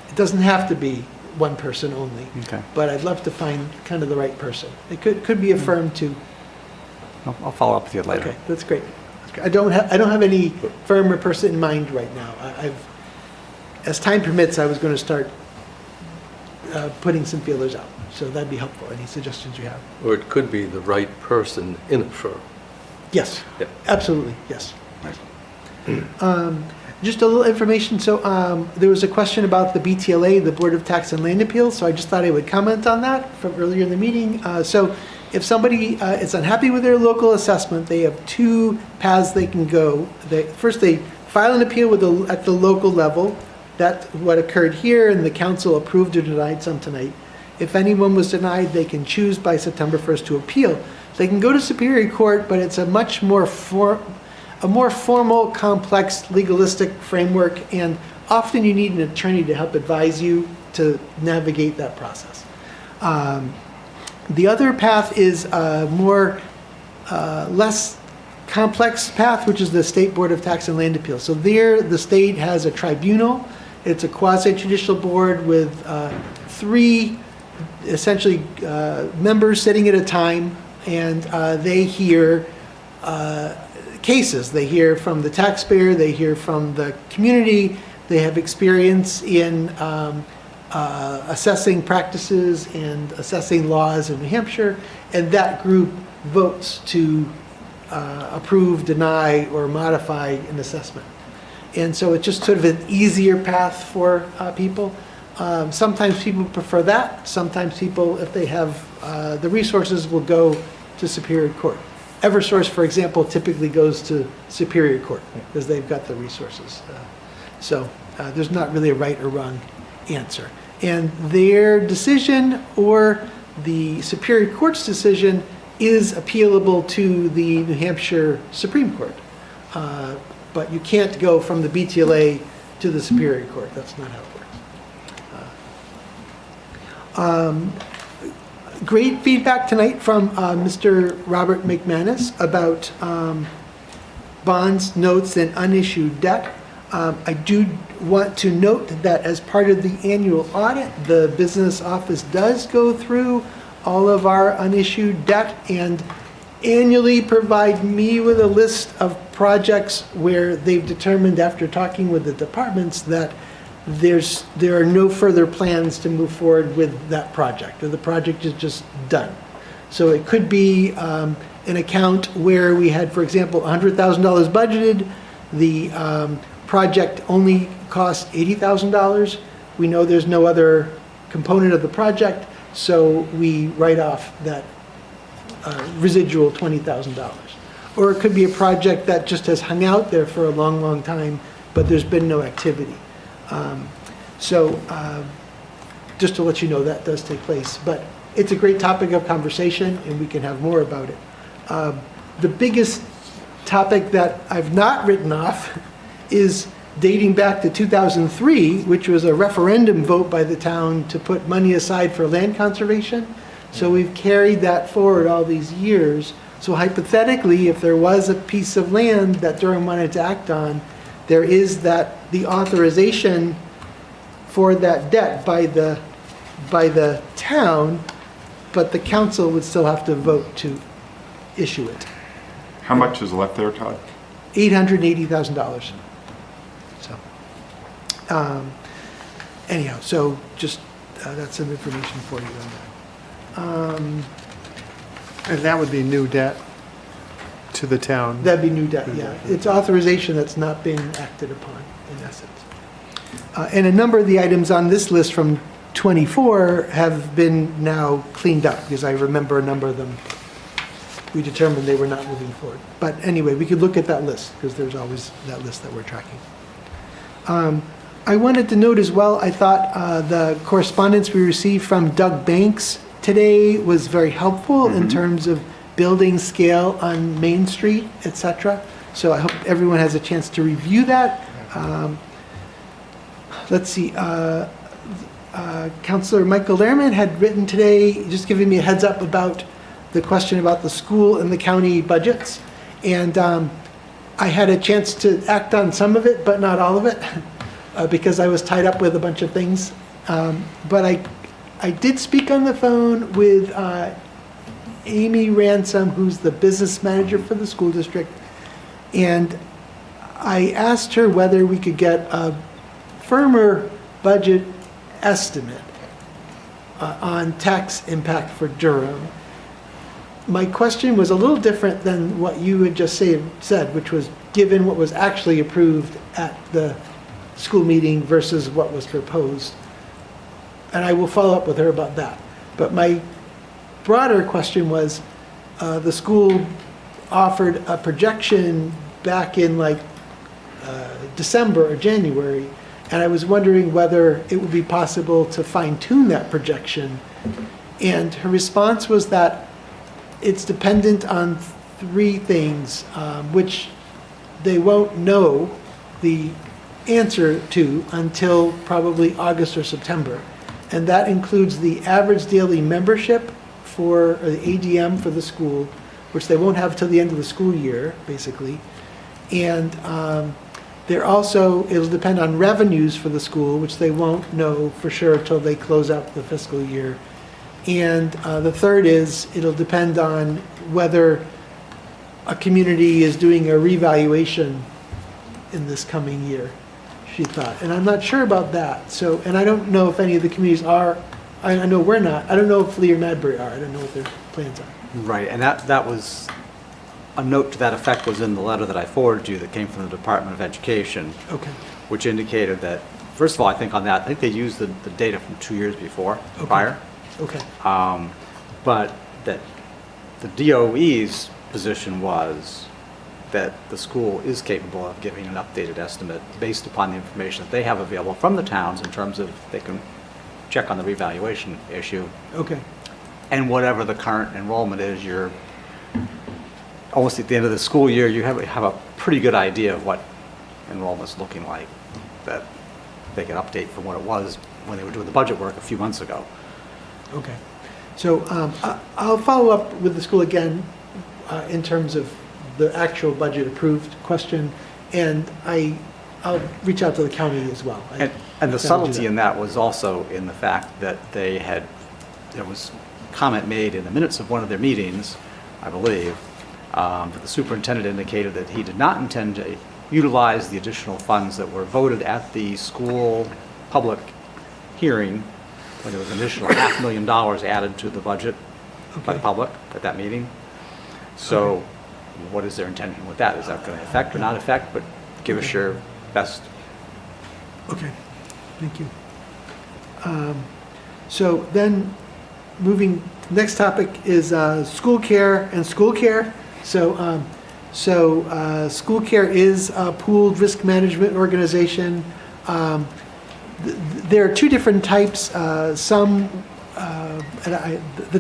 It doesn't have to be one person only, but I'd love to find kind of the right person. It could be a firm too. I'll follow up with you later. Okay, that's great. I don't have any firm or person in mind right now. As time permits, I was going to start putting some feelers out, so that'd be helpful. Any suggestions you have? Or it could be the right person in a firm. Yes, Yeah. absolutely, yes. Just a little information. So there was a question about the BTLA, the Board of Tax and Land Appeals. So I just thought I would comment on that from earlier in the meeting. So if somebody is unhappy with their local assessment, they have two paths they can go. First, they file an appeal at the local level. That's what occurred here, and the council approved or denied some tonight. If anyone was denied, they can choose by September 1st to appeal. They can go to Superior Court, but it's a much more formal, complex, legalistic framework, and often you need an attorney to help advise you to navigate that process. The other path is a less complex path, which is the State Board of Tax and Land Appeals. So there, the state has a tribunal. It's a quasi-judicial board with three, essentially, members sitting at a time, and they hear cases. They hear from the taxpayer, they hear from the community, they have experience in assessing practices and assessing laws in New Hampshire, and that group votes to approve, deny, or modify an assessment. And so it's just sort of an easier path for people. Sometimes people prefer that. Sometimes people, if they have the resources, will go to Superior Court. Eversource, for example, typically goes to Superior Court because they've got the resources. So there's not really a right or wrong answer. And their decision or the Superior Court's decision is appealable to the New Hampshire Supreme Court. But you can't go from the BTLA to the Superior Court. That's not how it works. Great feedback tonight from Mr. Robert McManus about bonds, notes, and unissued debt. I do want to note that as part of the annual audit, the business office does go through all of our unissued debt and annually provide me with a list of projects where they've determined after talking with the departments that there are no further plans to move forward with that project, or the project is just done. So it could be an account where we had, for example, $100,000 budgeted, the project only cost $80,000. We know there's no other component of the project, so we write off that residual $20,000. Or it could be a project that just has hung out there for a long, long time, but there's been no activity. Just to let you know, that does take place. But it's a great topic of conversation, and we can have more about it. The biggest topic that I've not written off is dating back to 2003, which was a referendum vote by the town to put money aside for land conservation. So we've carried that forward all these years. So hypothetically, if there was a piece of land that Durham wanted to act on, there is the authorization for that debt by the town, but the council would still have to vote to issue it. How much is left there, Todd? $880,000. So, anyhow, so just that's some information for you on that. And that would be new debt to the town. That'd be new debt, yeah. It's authorization that's not been acted upon, in essence. And a number of the items on this list from 24 have been now cleaned up, because I remember a number of them. We determined they were not moving forward. But anyway, we could look at that list, because there's always that list that we're tracking. I wanted to note as well, I thought the correspondence we received from Doug Banks today was very helpful in terms of building scale on Main Street, etc. So I hope everyone has a chance to review that. Let's see, Councilor Michael Lehrman had written today, just giving me a heads up about the question about the school and the county budgets. And I had a chance to act on some of it, but not all of it, because I was tied up with a bunch of things. But I did speak on the phone with Amy Ransom, who's the business manager for the school district, and I asked her whether we could get a firmer budget estimate on tax impact for Durham. my question was a little different than what you had just said, which was given what was actually approved at the school meeting versus what was proposed. And I will follow up with her about that. But my broader question was, the school offered a projection back in like December or January, and I was wondering whether it would be possible to fine tune that projection. And her response was that it's dependent on three things, which they won't know the answer to until probably August or September. And that includes the average daily membership for the ADM for the school, which they won't have till the end of the school year, basically. And it'll depend on revenues for the school, which they won't know for sure until they close out the fiscal year. And the third is, it'll depend on whether a community is doing a revaluation in this coming year, she thought. And I'm not sure about that. So, and I don't know if any of the communities are, I know we're not. I don't know if Lee or Madbury are. I don't know what their plans are. Right, and that was, a note to that effect was in the letter that I forwarded you that came from the Department of Education. Okay. Which indicated that, first of all, I think on that, I think they used the data from 2 years before, Okay. prior. Okay. But that the DOE's position was that the school is capable of giving an updated estimate based upon the information that they have available from the towns in terms of they can check on the revaluation issue. Okay. And whatever the current enrollment is, you're almost at the end of the school year, you have a pretty good idea of what enrollment's looking like, that they can update from what it was when they were doing the budget work a few months ago. Okay. So I'll follow up with the school again in terms of the actual budget approved question, and I'll reach out to the county as well. And the subtlety in that was also in the fact that there was comment made in the minutes of one of their meetings, I believe, that the superintendent indicated that he did not intend to utilize the additional funds that were voted at the school public hearing when there was an additional $500,000 added to the budget by the public at that meeting. So what is their intention with that? Is that going to affect or not affect? But give us your best. Okay, thank you. So then, next topic is school care and school care. So school care is a pooled risk management organization. There are two different types. The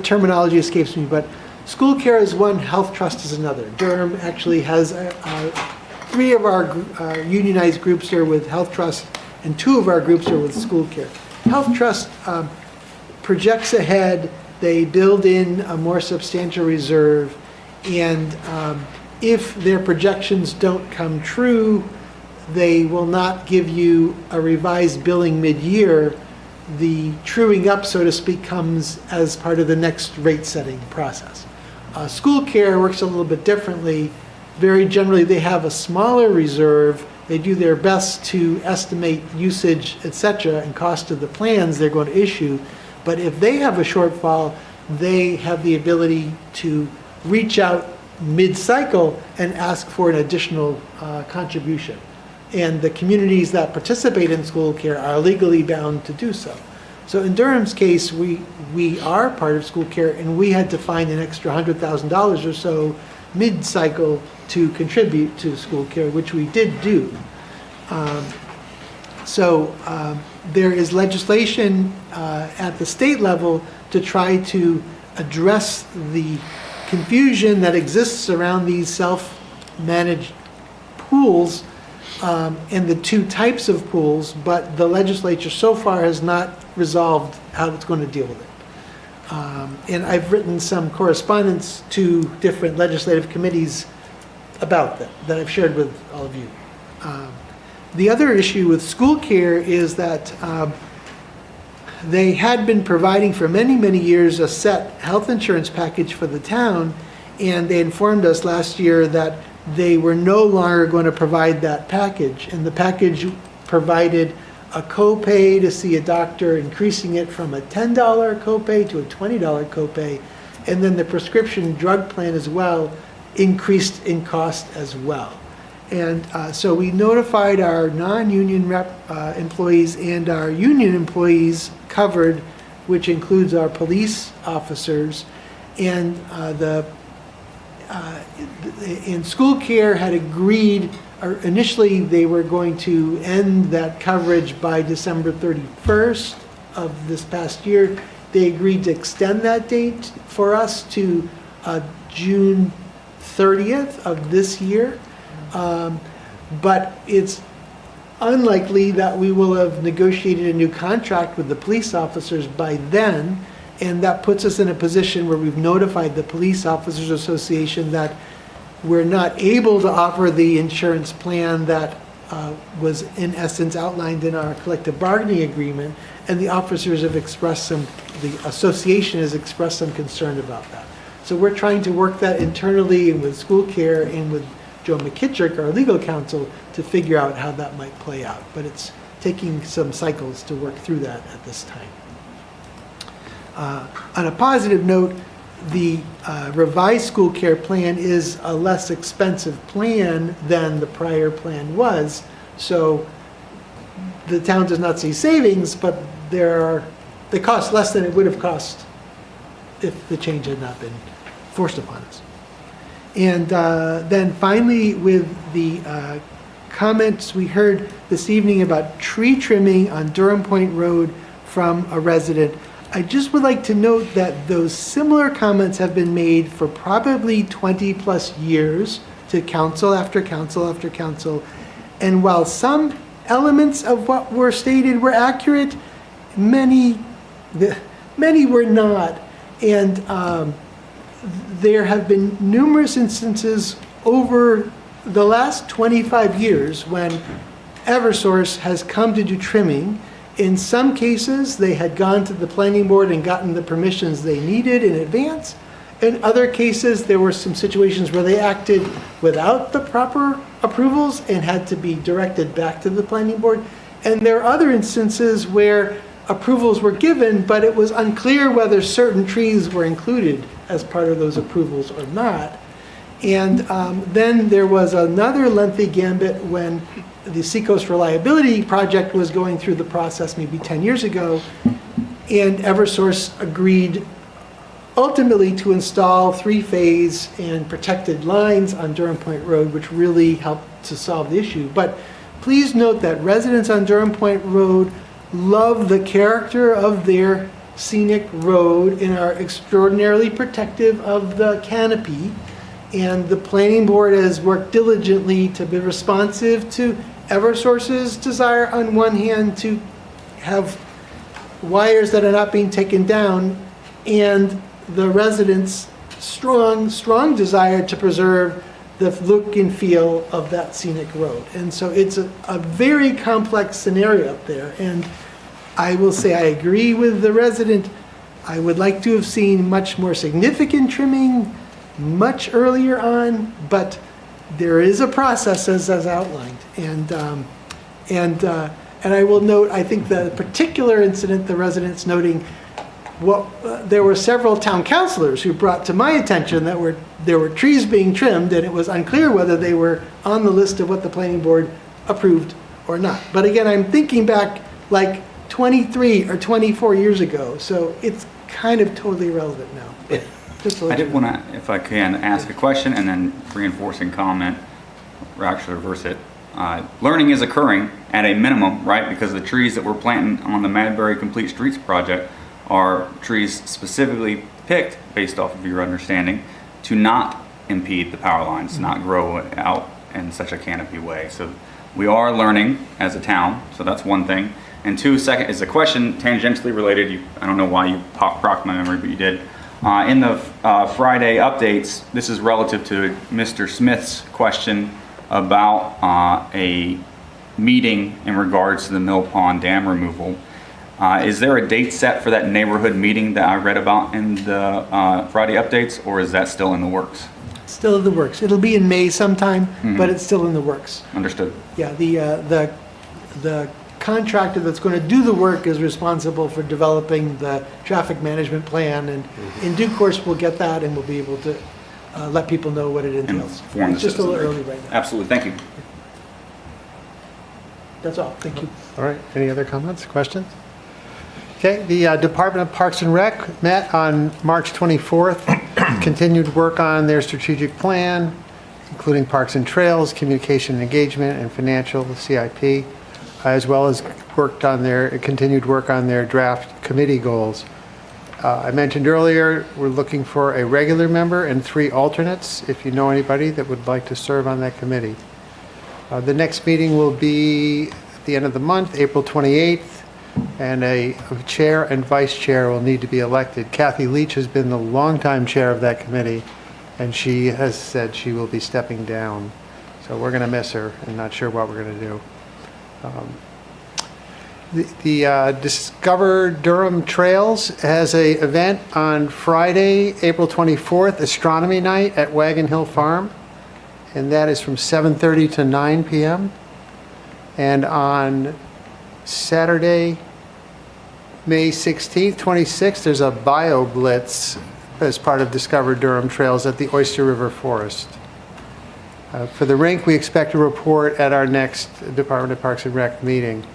terminology escapes me, but school care is one, health trust is another. Durham actually has three of our unionized groups here with health trust, and two of our groups are with school care. Health trust projects ahead. They build in a more substantial reserve, and if their projections don't come true, they will not give you a revised billing mid-year. The truing up, so to speak, comes as part of the next rate-setting process. School care works a little bit differently. Very generally, they have a smaller reserve. They do their best to estimate usage, et cetera, and cost of the plans they're going to issue. But if they have a shortfall, they have the ability to reach out mid-cycle and ask for an additional contribution. And the communities that participate in school care are legally bound to do so. So in Durham's case, we are part of school care, and we had to find an extra $100,000 or so mid-cycle to contribute to school care, which we did do. There is legislation at the state level to try to address the confusion that exists around these self-managed pools and the two types of pools, but the legislature so far has not resolved how it's going to deal with it. And I've written some correspondence to different legislative committees about that I've shared with all of you. The other issue with school care is that they had been providing for many, many years a set health insurance package for the town, and they informed us last year that they were no longer going to provide that package. And the package provided a copay to see a doctor, increasing it from a $10 copay to a $20 copay. And then the prescription drug plan as well increased in cost as well. And so we notified our non-union employees and our union employees covered, which includes our police officers. And School Care had agreed, or initially they were going to end that coverage by December 31st of this past year. They agreed to extend that date for us to June 30th of this year. But it's unlikely that we will have negotiated a new contract with the police officers by then. And that puts us in a position where we've notified the Police Officers Association that we're not able to offer the insurance plan that was in essence outlined in our collective bargaining agreement. And the officers have expressed the association has expressed some concern about that. So we're trying to work that internally and with School Care and with Joe McKittrick, our legal counsel, to figure out how that might play out. But it's taking some cycles to work through that at this time. On a positive note, the revised School Care plan is a less expensive plan than the prior plan was. So the town does not see savings, but they cost less than it would have cost if the change had not been forced upon us. And then finally, with the comments we heard this evening about tree trimming on Durham Point Road from a resident, I just would like to note that those similar comments have been made for probably 20 plus years to council after council after council. And while some elements of what were stated were accurate, many were not. And there have been numerous instances over the last 25 years when Eversource has come to do trimming. In some cases, they had gone to the planning board and gotten the permissions they needed in advance. In other cases, there were some situations where they acted without the proper approvals and had to be directed back to the planning board. And there are other instances where approvals were given, but it was unclear whether certain trees were included as part of those approvals or not. And then there was another lengthy gambit when the Seacoast Reliability Project was going through the process maybe 10 years ago, and Eversource agreed ultimately to install 3-phase and protected lines on Durham Point Road, which really helped to solve the issue. But please note that residents on Durham Point Road love the character of their scenic road and are extraordinarily protective of the canopy. And the planning board has worked diligently to be responsive to Eversource's desire on one hand to have wires that are not being taken down, and the residents' strong desire to preserve the look and feel of that scenic road. And so it's a very complex scenario up there. And I will say I agree with the resident. I would like to have seen much more significant trimming much earlier on, but there is a process as outlined. And I will note, I think the particular incident the residents noting, there were several town councilors who brought to my attention that there were trees being trimmed, and it was unclear whether they were on the list of what the planning board approved or not. But again, I'm thinking back like 23 or 24 years ago, so it's kind of totally irrelevant now. I did want to, if I can, ask a question and then reinforcing comment, or actually reverse it. Learning is occurring at a minimum, right? Because the trees that we're planting on the Madbury Complete Streets project are trees specifically picked, based off of your understanding, to not impede the power lines, to not grow out in such a canopy way. So we are learning as a town, so that's one thing. And two, second is a question tangentially related. I don't know why you procked my memory, but you did. In the Friday updates, this is relative to Mr. Smith's question about a meeting in regards to the Mill Pond Dam removal. Is there a date set for that neighborhood meeting that I read about in the Friday updates, or is that still in the works? Still in the works. It'll be in May sometime, but it's still in the works. Understood. Yeah, the contractor that's going to do the work is responsible for developing the traffic management plan, and in due course, we'll get that, and we'll be able to let people know what it entails. Inform the It's just a little citizenry. early right now. Absolutely, thank you. That's all, thank you. All right, any other comments, questions? Okay, the Department of Parks and Rec met on March 24th, continued work on their strategic plan, including parks and trails, communication and engagement, and financial CIP, as well as continued work on their draft committee goals. I mentioned earlier, we're looking for a regular member and 3 alternates, if you know anybody that would like to serve on that committee. The next meeting will be at the end of the month, April 28th, and a chair and vice chair will need to be elected. Kathy Leach has been the longtime chair of that committee, and she has said she will be stepping down. So we're going to miss her and not sure what we're going to do. The Discover Durham Trails has an event on Friday, April 24th, Astronomy Night at Wagon Hill Farm, and that is from 7:30 to 9 p.m. And on Saturday, May 16th, 26th, there's a Bio Blitz as part of Discover Durham Trails at the Oyster River Forest. For the rink, we expect a report at our next Department of Parks and Rec meeting.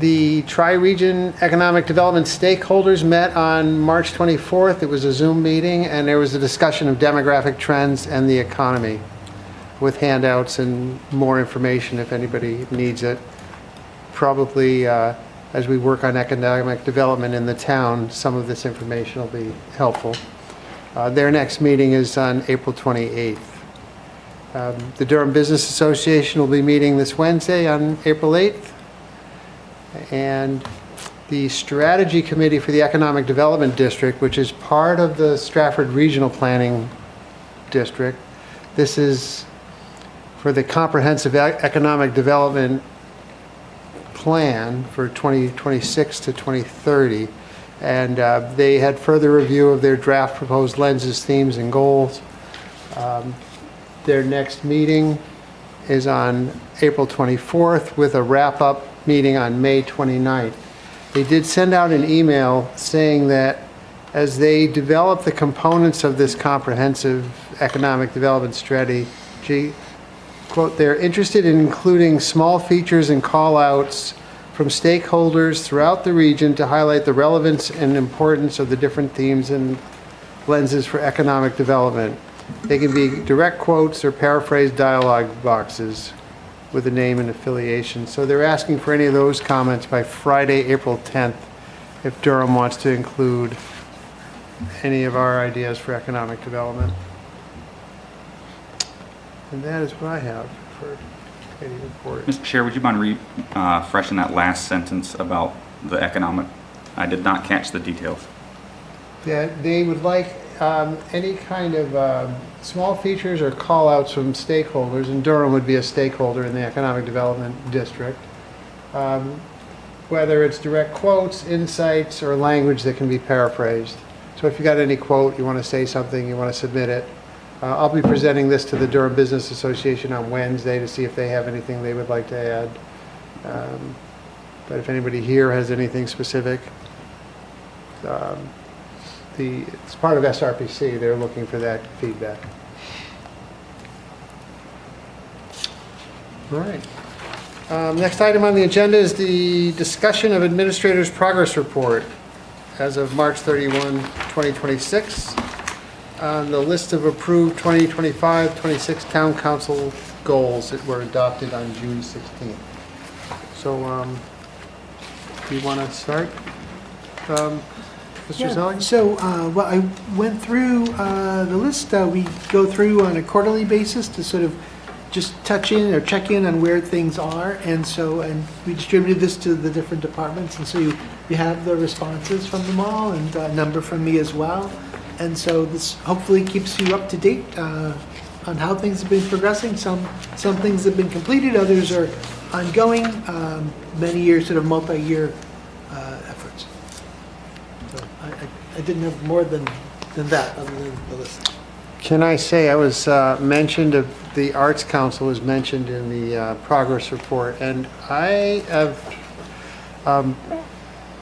The Tri-Region Economic Development stakeholders met on March 24th. It was a Zoom meeting, and there was a discussion of demographic trends and the economy with handouts and more information if anybody needs it. Probably as we work on economic development in the town, some of this information will be helpful. Their next meeting is on April 28th. The Durham Business Association will be meeting this Wednesday on April 8th. And the Strategy Committee for the Economic Development District, which is part of the Stratford Regional Planning District. This is for the Comprehensive Economic Development Plan for 2026 to 2030. And they had further review of their draft proposed lenses, themes, and goals. Their next meeting is on April 24th with a wrap-up meeting on May 29th. They did send out an email saying that as they develop the components of this comprehensive economic development strategy, quote, they're interested in including small features and call-outs from stakeholders throughout the region to highlight the relevance and importance of the different themes and lenses for economic development. They can be direct quotes or paraphrased dialogue boxes with a name and affiliation. So they're asking for any of those comments by Friday, April 10th, if Durham wants to include any of our ideas for economic development. And that is what I have for committee report. Mr. Chair, would you mind refreshing that last sentence about the economic? I did not catch the details. Yeah, they would like any kind of small features or call-outs from stakeholders, and Durham would be a stakeholder in the Economic Development District. Whether it's direct quotes, insights, or language that can be paraphrased. So if you got any quote, you want to say something, you want to submit it. I'll be presenting this to the Durham Business Association on Wednesday to see if they have anything they would like to add. But if anybody here has anything specific, it's part of SRPC. They're looking for that feedback. All right. Next item on the agenda is the discussion of Administrator's Progress Report as of March 31, 2026. On the list of approved 2025-26 Town Council goals that were adopted on June 16th. So, do you want to start? Mr. Zelling? So, well, I went through the list. We go through on a quarterly basis to sort of just touch in or check in on where things are. And so, and we distributed this to the different departments. And so you have the responses from them all and a number from me as well. And so this hopefully keeps you up to date on how things have been progressing. Some things have been completed, others are ongoing, many years, sort of multi-year efforts. So I didn't have more than that other than the list. Can I say, I was mentioned, the Arts Council was mentioned in the progress report, and I have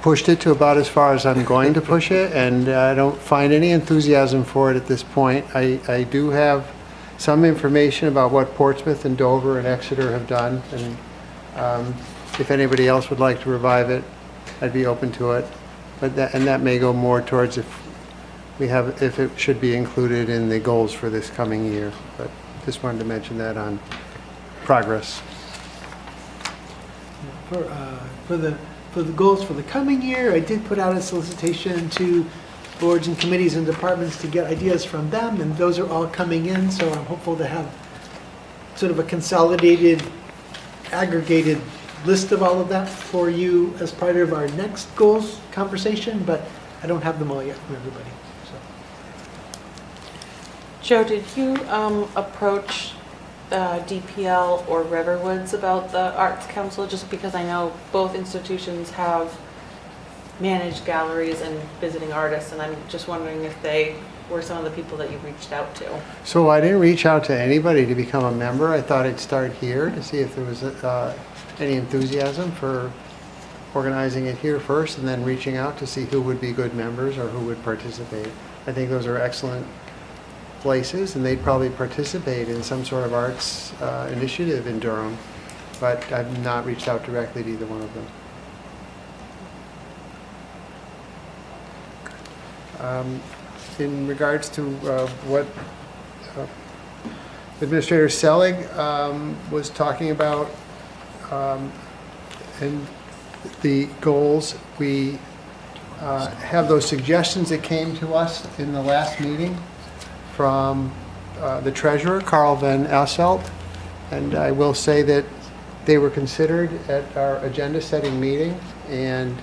pushed it to about as far as I'm going to push it, and I don't find any enthusiasm for it at this point. I do have some information about what Portsmouth and Dover and Exeter have done, and if anybody else would like to revive it, I'd be open to it. But that may go more towards if it should be included in the goals for this coming year. But just wanted to mention that on progress. For the goals for the coming year, I did put out a solicitation to boards and committees and departments to get ideas from them, and those are all coming in, so I'm hopeful to have sort of a consolidated, aggregated list of all of that for you as part of our next goals conversation, but I don't have them all yet from everybody. Joe, did you approach DPL or Riverwoods about the Arts Council? Just because I know both institutions have managed galleries and visiting artists, and I'm just wondering if they were some of the people that you reached out to. So I didn't reach out to anybody to become a member. I thought I'd start here to see if there was any enthusiasm for organizing it here first, and then reaching out to see who would be good members or who would participate. I think those are excellent places, and they'd probably participate in some sort of arts initiative in Durham, but I've not reached out directly to either one of them. In regards to what Administrator Selig was talking about and the goals, we have those suggestions that came to us in the last meeting from the treasurer, Carl Van Asselt, and I will say that they were considered at our agenda setting meeting, and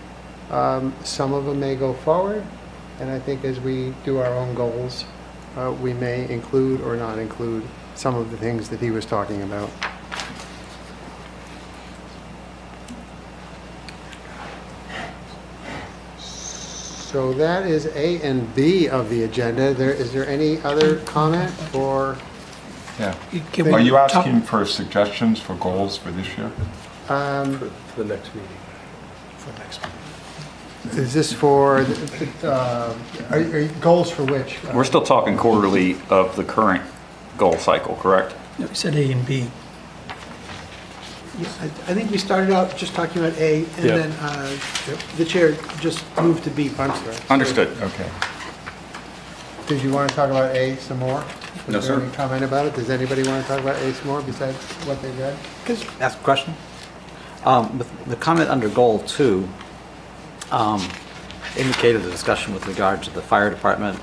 some of them may go forward, and I think as we do our own goals, we may include or not include some of the things that he was talking about. So that is A and B of the agenda. Is there any other comment or? Yeah. Can we Are you talk- asking for suggestions for goals for this year? For the next meeting. Is this for, are you goals for which? We're still talking quarterly of the current goal cycle, correct? No, we said A and B. Yeah, I think we started out just talking about A, and Yeah. then the chair just moved to B. I'm sorry. Understood. Okay. Did you want to talk about A some more? No, Was there sir. any comment about it? Does anybody want to talk about A some more besides what they read? Ask a question? With the comment under goal 2, indicated a discussion with regard to the fire department,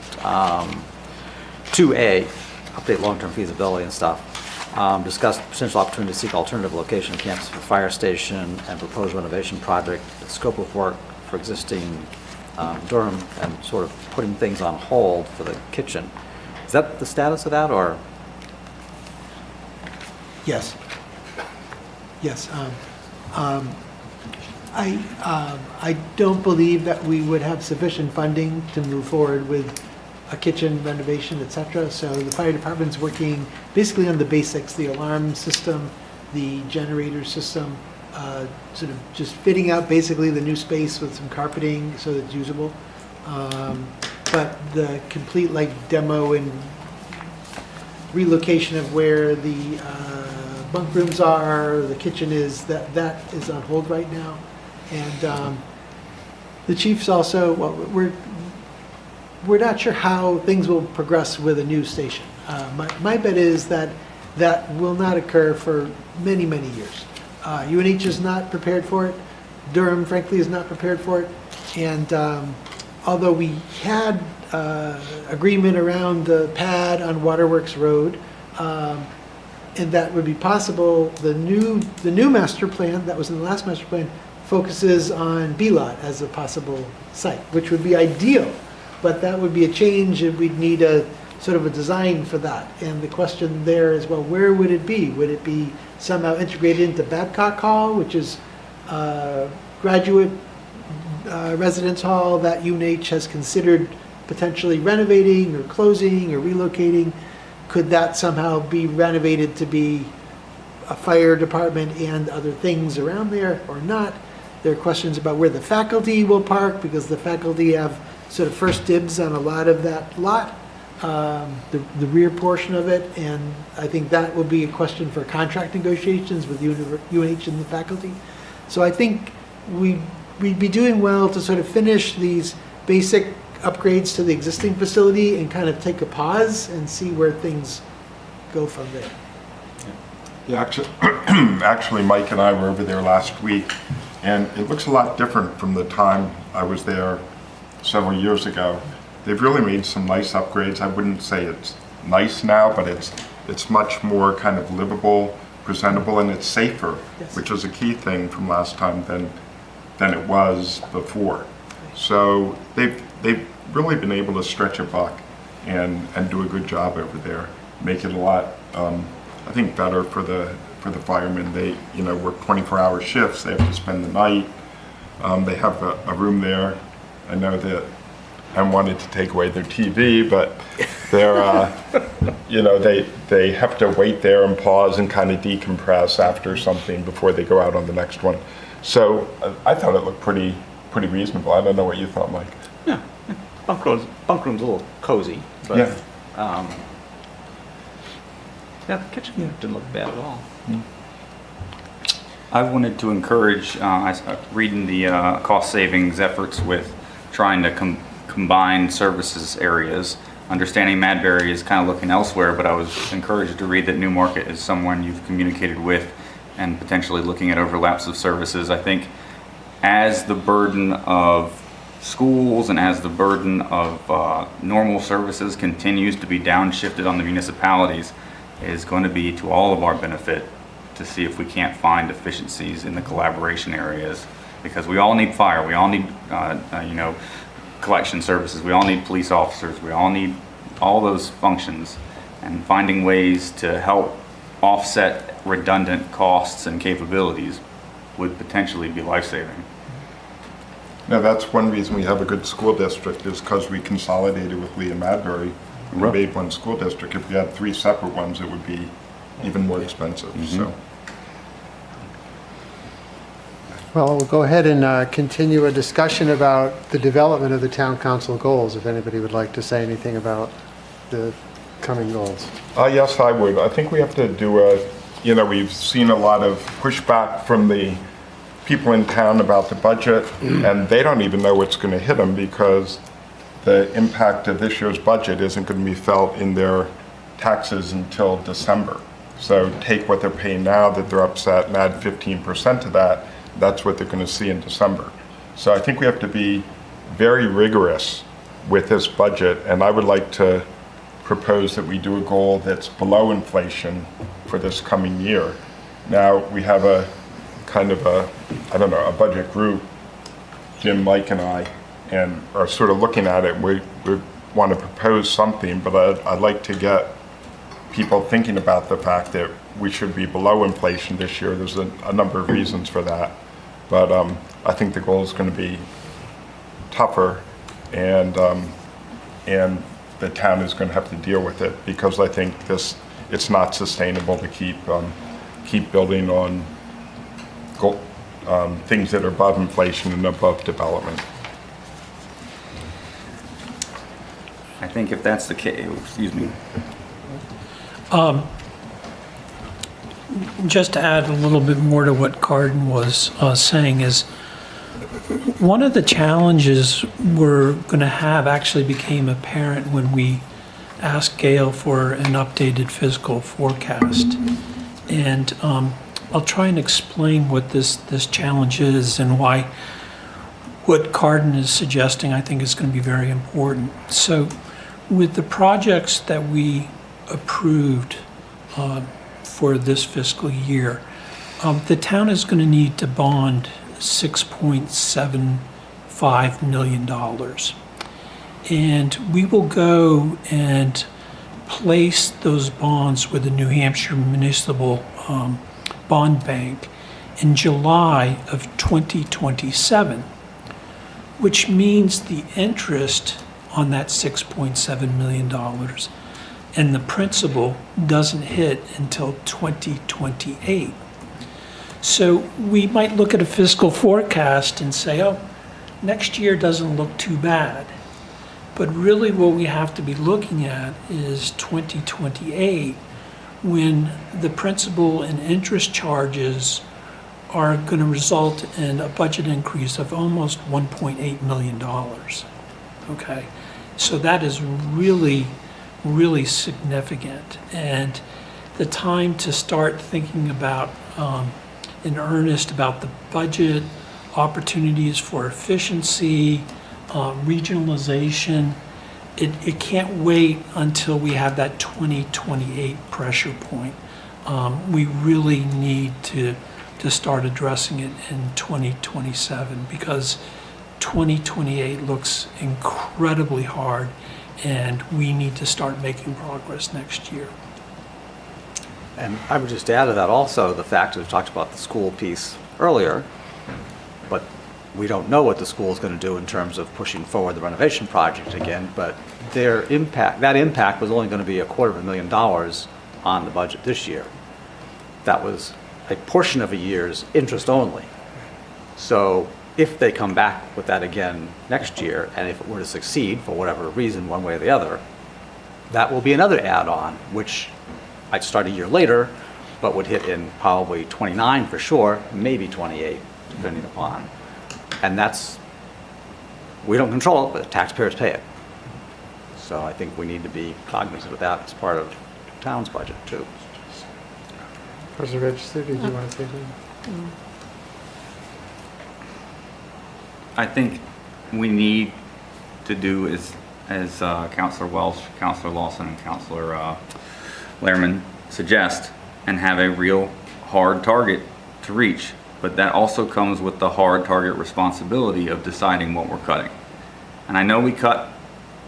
2A, update long-term feasibility and stuff. Discuss potential opportunity to seek alternative location campus for fire station and proposed renovation project, the scope of work for existing Durham, and sort of putting things on hold for the kitchen. Is that the status of that, or? Yes. Yes. I don't believe that we would have sufficient funding to move forward with a kitchen renovation, et cetera. So the fire department's working basically on the basics, the alarm system, the generator system, sort of just fitting out basically the new space with some carpeting so that it's usable. But the complete like demo and relocation of where the bunk rooms are, the kitchen is, that is on hold right now. And the chief's also, well, we're not sure how things will progress with a new station. My bet is that that will not occur for many, many years. UNH is not prepared for it. Durham, frankly, is not prepared for it. And although we had agreement around the pad on Waterworks Road, and that would be possible, the new master plan that was in the last master plan focuses on B-Lot as a possible site, which would be ideal, but that would be a change, and we'd need a sort of a design for that. And the question there is, well, where would it be? Would it be somehow integrated into Babcock Hall, which is graduate residence hall that UNH has considered potentially renovating or closing or relocating? could that somehow be renovated to be a fire department and other things around there or not? There are questions about where the faculty will park, because the faculty have sort of first dibs on a lot of that lot, the rear portion of it, and I think that will be a question for contract negotiations with UNH and the faculty. So I think we'd be doing well to sort of finish these basic upgrades to the existing facility and kind of take a pause and see where things go from there. Yeah, actually, Mike and I were over there last week, and it looks a lot different from the time I was there several years ago. They've really made some nice upgrades. I wouldn't say it's nice now, but it's much more kind of livable, presentable, and it's safer, Yes. which is a key thing from last time than it was before. So they've really been able to stretch a buck and do a good job over there, make it a lot, I think, better for the firemen. They work 24-hour shifts. They have to spend the night. They have a room there. I know that I wanted to take away their TV, but they're they have to wait there and pause and kind of decompress after something before they go out on the next one. So I thought it looked pretty reasonable. I don't know what you thought, Mike. Yeah, bunk room's a little cozy, but Yeah. Yeah, the kitchen didn't look bad at all. I wanted to encourage, reading the cost savings efforts with trying to combine services areas. Understanding Madbury is kind of looking elsewhere, but I was encouraged to read that Newmarket is someone you've communicated with and potentially looking at overlaps of services. I think as the burden of schools and as the burden of normal services continues to be downshifted on the municipalities, it is going to be to all of our benefit to see if we can't find efficiencies in the collaboration areas, because we all need fire, we all need collection services, we all need police officers, we all need all those functions, and finding ways to help offset redundant costs and capabilities would potentially be life-saving. Now, that's one reason we have a good school district, is because we consolidated with Lee and Madbury. We made one school district. If we had 3 separate ones, it would be even more expensive. So, Well, we'll go ahead and continue a discussion about the development of the town council goals, if anybody would like to say anything about the coming goals. yes, I would. I think we have to do we've seen a lot of pushback from the people in town about the budget, and they don't even know what's going to hit them, because the impact of this year's budget isn't going to be felt in their taxes until December. So take what they're paying now that they're upset and add 15% to that. That's what they're going to see in December. So I think we have to be very rigorous with this budget, and I would like to propose that we do a goal that's below inflation for this coming year. Now, we have a kind of a budget group, Jim, Mike, and I, and are sort of looking at it. We want to propose something, but I'd like to get people thinking about the fact that we should be below inflation this year. There's a number of reasons for that, but I think the goal is going to be tougher, and the town is going to have to deal with it, because I think it's not sustainable to keep building on things that are above inflation and above development. I think if that's the case, excuse me. Just to add a little bit more to what Carden was saying, is one of the challenges we're going to have actually became apparent when we asked Gail for an updated fiscal forecast. And I'll try and explain what this challenge is and why what Carden is suggesting I think is going to be very important. So with the projects that we approved for this fiscal year, the town is going to need to bond $6.75 million. And we will go and place those bonds with the New Hampshire Municipal Bond Bank in July of 2027, which means the interest on that $6.7 million and the principal doesn't hit until 2028. So we might look at a fiscal forecast and say, oh, next year doesn't look too bad. But really what we have to be looking at is 2028, when the principal and interest charges are going to result in a budget increase of almost $1.8 million. Okay, so that is really, really significant. And the time to start thinking about, in earnest, about the budget, opportunities for efficiency, regionalization, it can't wait until we have that 2028 pressure point. We really need to start addressing it in 2027, because 2028 looks incredibly hard, and we need to start making progress next year. And I would just add to that also the fact that we talked about the school piece earlier, but we don't know what the school is going to do in terms of pushing forward the renovation project again, but that impact was only going to be $250,000 on the budget this year. That was a portion of a year's interest only. So if they come back with that again next year, and if it were to succeed for whatever reason, one way or the other, that will be another add-on, which I'd start a year later, but would hit in probably 29 for sure, maybe 28, depending upon. And that's, we don't control it, but the taxpayers pay it. So I think we need to be cognizant of that as part of the town's budget too. President Register, did you want to say something? I think we need to do as Councilor Welsh, Councilor Lawson, and Councilor Lehrman suggest, and have a real hard target to reach. But that also comes with the hard target responsibility of deciding what we're cutting. And I know we cut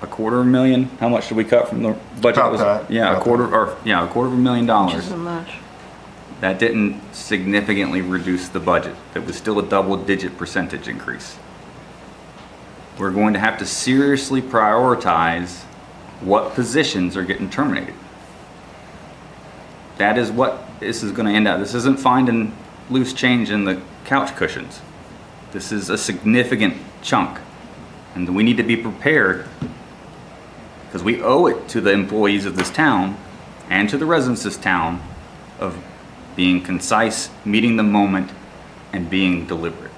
$250,000. How much did we cut from the budget? About that. Yeah, $250,000. Which isn't much. That didn't significantly reduce the budget. It was still a double-digit percentage increase. We're going to have to seriously prioritize what positions are getting terminated. That is what this is going to end up. This isn't finding loose change in the couch cushions. This is a significant chunk. And we need to be prepared, because we owe it to the employees of this town and to the residents of this town of being concise, meeting the moment, and being deliberate.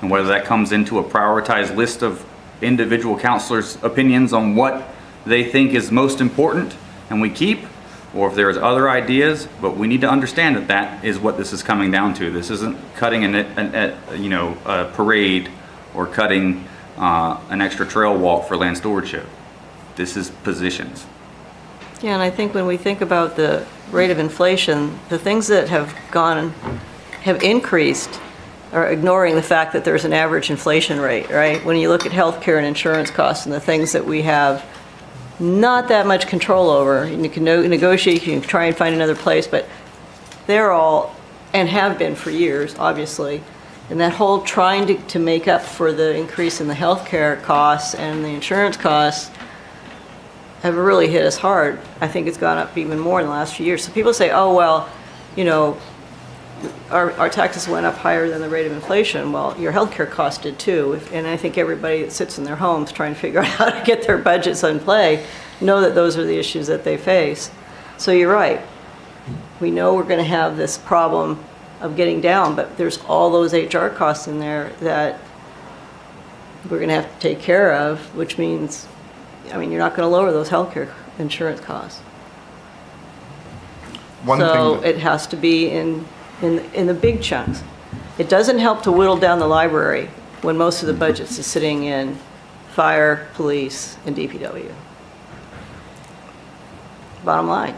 And whether that comes into a prioritized list of individual counselors' opinions on what they think is most important and we keep, or if there's other ideas, but we need to understand that that is what this is coming down to. This isn't cutting a parade or cutting an extra trail walk for land stewardship. This is positions. Yeah, and I think when we think about the rate of inflation, the things that have increased are ignoring the fact that there's an average inflation rate, right? When you look at healthcare and insurance costs and the things that we have not that much control over, and you can negotiate, you can try and find another place, but they're all, and have been for years, obviously, and that whole trying to make up for the increase in the healthcare costs and the insurance costs have really hit us hard. I think it's gone up even more in the last few years. So people say, oh, well, you know, our taxes went up higher than the rate of inflation. Well, your healthcare cost did too. And I think everybody that sits in their homes trying to figure out how to get their budgets in play know that those are the issues that they face. So you're right. We know we're going to have this problem of getting down, but there's all those HR costs in there that we're going to have to take care of, which means, I mean, you're not going to lower those healthcare insurance costs. So it has to be in the big chunks. It doesn't help to whittle down the library when most of the budgets is sitting in fire, police, and DPW. Bottom line.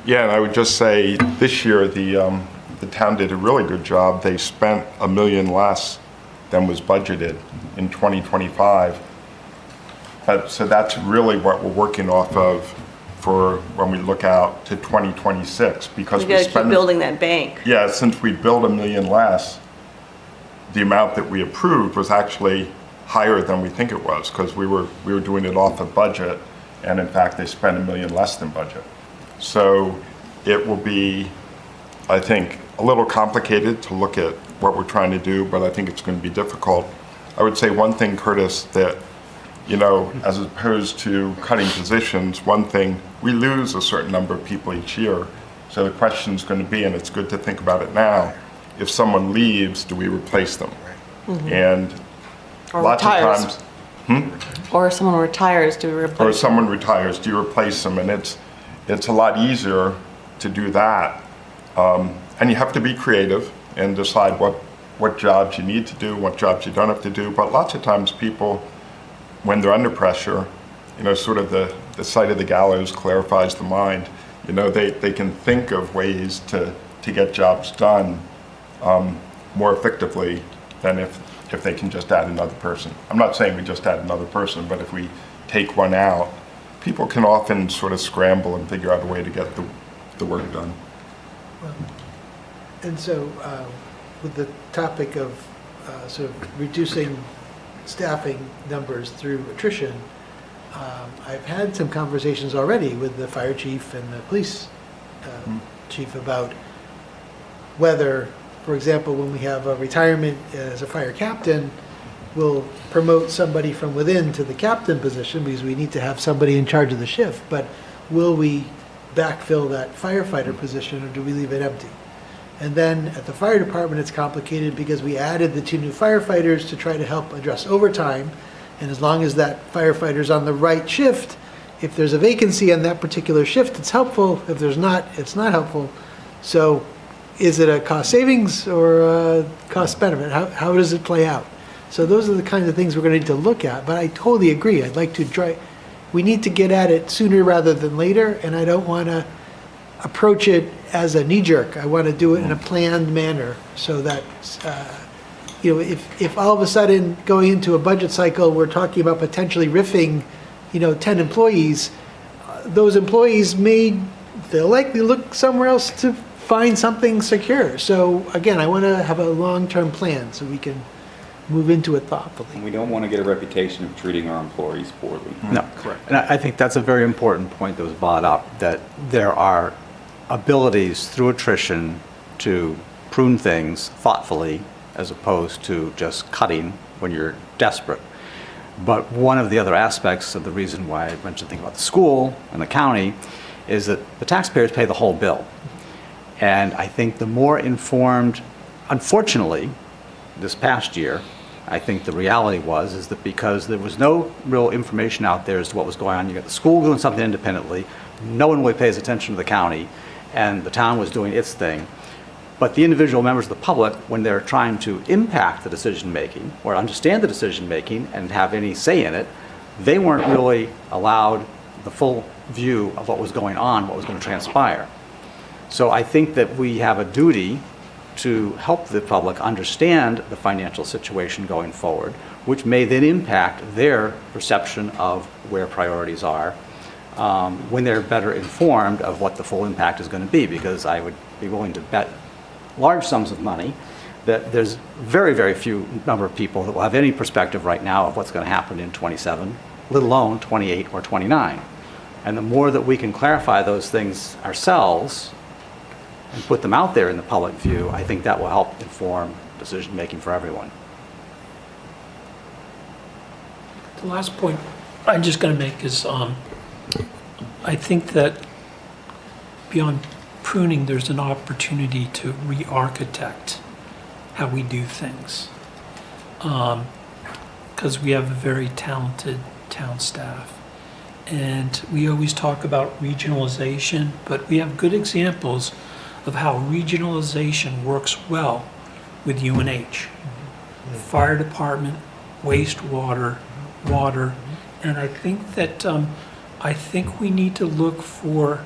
Yeah, and I would just say this year the town did a really good job. They spent $1 million less than was budgeted in 2025. So that's really what we're working off of for when we look out to 2026, because We got to keep building that bank. Yeah, since we built $1 million less, the amount that we approved was actually higher than we think it was, because we were doing it off the budget, and in fact, they spent $1 million less than budget. So it will be, I think, a little complicated to look at what we're trying to do, but I think it's going to be difficult. I would say one thing, Curtis, that, you know, as opposed to cutting positions, one thing, we lose a certain number of people each year. So the question is going to be, and it's good to think about it now, if someone leaves, do we replace them? And Or lots retires. of times, Or if someone retires, do we replace or them? someone retires, do you replace them? And it's a lot easier to do that. And you have to be creative and decide what jobs you need to do, what jobs you don't have to do. But lots of times people, when they're under pressure, you know, sort of the sight of the gallows clarifies the mind. You know, they can think of ways to get jobs done more effectively than if they can just add another person. I'm not saying we just add another person, but if we take one out, people can often sort of scramble and figure out a way to get the work done. And so, with the topic of sort of reducing staffing numbers through attrition, I've had some conversations already with the fire chief and the police chief about whether, for example, when we have a retirement as a fire captain, we'll promote somebody from within to the captain position because we need to have somebody in charge of the shift. But will we backfill that firefighter position, or do we leave it empty? And then at the fire department, it's complicated because we added the 2 new firefighters to try to help address overtime. And as long as that firefighter's on the right shift, if there's a vacancy on that particular shift, it's helpful. If there's not, it's not helpful. So is it a cost savings or a cost benefit? How does it play out? So those are the kinds of things we're going to need to look at. But I totally agree. I'd like to try, we need to get at it sooner rather than later. And I don't want to approach it as a knee-jerk. I want to do it in a planned manner so that, you know, if all of a sudden going into a budget cycle, we're talking about potentially riffing, you know, 10 employees, those employees they'll likely look somewhere else to find something secure. So again, I want to have a long-term plan so we can move into it thoughtfully. And we don't want to get a reputation of treating our employees poorly. No, correct. And I think that's a very important point that was brought up, that there are abilities through attrition to prune things thoughtfully as opposed to just cutting when you're desperate. But one of the other aspects of the reason why I mentioned things about the school and the county is that the taxpayers pay the whole bill. And I think the more informed, unfortunately, this past year, I think the reality is that because there was no real information out there as to what was going on, you got the school doing something independently, no one really pays attention to the county, and the town was doing its thing. But the individual members of the public, when they're trying to impact the decision-making or understand the decision-making and have any say in it, they weren't really allowed the full view of what was going on, what was going to transpire. So I think that we have a duty to help the public understand the financial situation going forward, which may then impact their perception of where priorities are when they're better informed of what the full impact is going to be, because I would be willing to bet large sums of money that there's very, very few number of people that will have any perspective right now of what's going to happen in 27, let alone 28 or 29. And the more that we can clarify those things ourselves and put them out there in the public view, I think that will help inform decision-making for everyone. The last point I'm just going to make is I think that beyond pruning, there's an opportunity to re-architect how we do things. Because we have a very talented town staff. And we always talk about regionalization, but we have good examples of how regionalization works well with UNH. Fire department, wastewater, water, and I think that I think we need to look for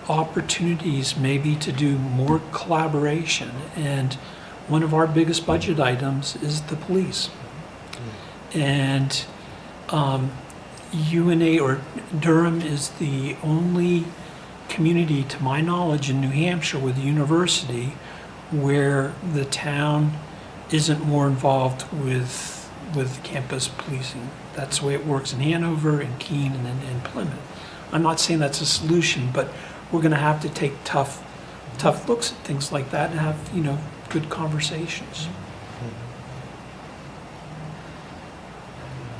opportunities maybe to do more collaboration. And one of our biggest budget items is the police. And UNA or Durham is the only community, to my knowledge, in New Hampshire with a university where the town isn't more involved with with campus policing. That's the way it works in Hanover, in Keene, and in Plymouth. I'm not saying that's a solution, but we're going to have to take tough looks at things like that and have, good conversations.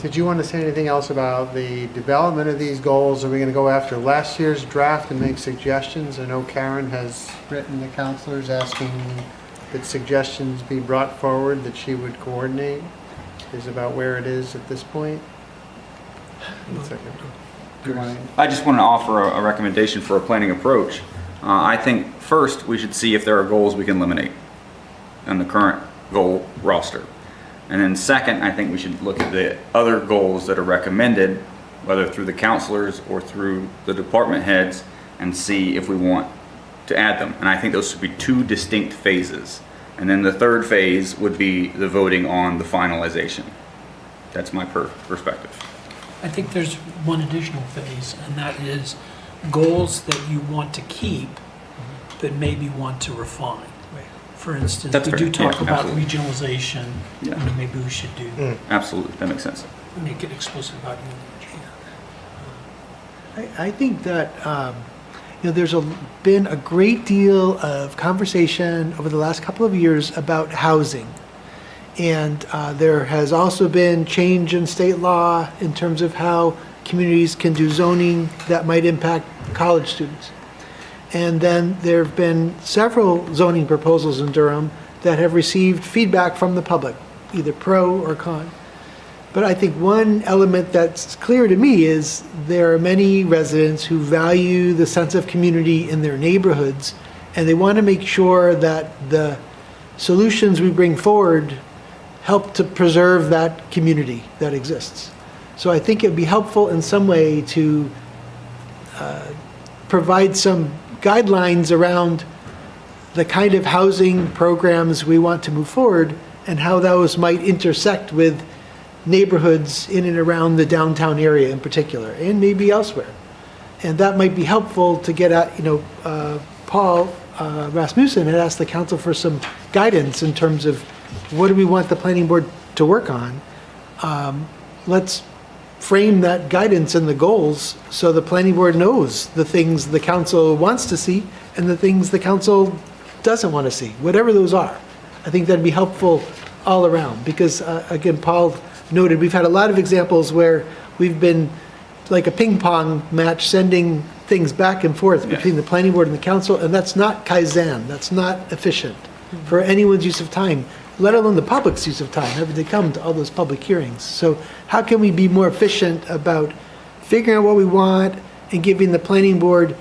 Did you want to say anything else about the development of these goals? Are we going to go after last year's draft and make suggestions? I know Karen has written the counselors asking that suggestions be brought forward that she would coordinate. Is about where it is at this point? One second. Do you want to- I just want to offer a recommendation for a planning approach. I think first we should see if there are goals we can eliminate on the current goal roster. And then second, I think we should look at the other goals that are recommended, whether through the counselors or through the department heads, and see if we want to add them. And I think those should be two distinct phases. And then the third phase would be the voting on the finalization. That's my perspective. I think there's one additional phase, and that is goals that you want to keep, but maybe want to refine. For instance, That's we fair. do talk Yeah, about absolutely. regionalization, Yeah. maybe we should do, Absolutely, that makes sense. make it explicit about UNH. I think that, there's been a great deal of conversation over the last couple of years about housing. And there has also been change in state law in terms of how communities can do zoning that might impact college students. And then there have been several zoning proposals in Durham that have received feedback from the public, either pro or con. But I think one element that's clear to me is there are many residents who value the sense of community in their neighborhoods, and they want to make sure that the solutions we bring forward help to preserve that community that exists. So I think it'd be helpful in some way to provide some guidelines around the kind of housing programs we want to move forward and how those might intersect with neighborhoods in and around the downtown area in particular, and maybe elsewhere. And that might be helpful to get at, Paul Rasmussen had asked the council for some guidance in terms of what do we want the planning board to work on. Let's frame that guidance in the goals so the planning board knows the things the council wants to see and the things the council doesn't want to see, whatever those are. I think that'd be helpful all around because, again, Paul noted, we've had a lot of examples where we've been like a ping pong match sending things back and forth between the planning board and the council, and that's not Kaizen, that's not efficient for anyone's use of time, let alone the public's use of time, having to come to all those public hearings. So how can we be more efficient about figuring out what we want and giving the planning board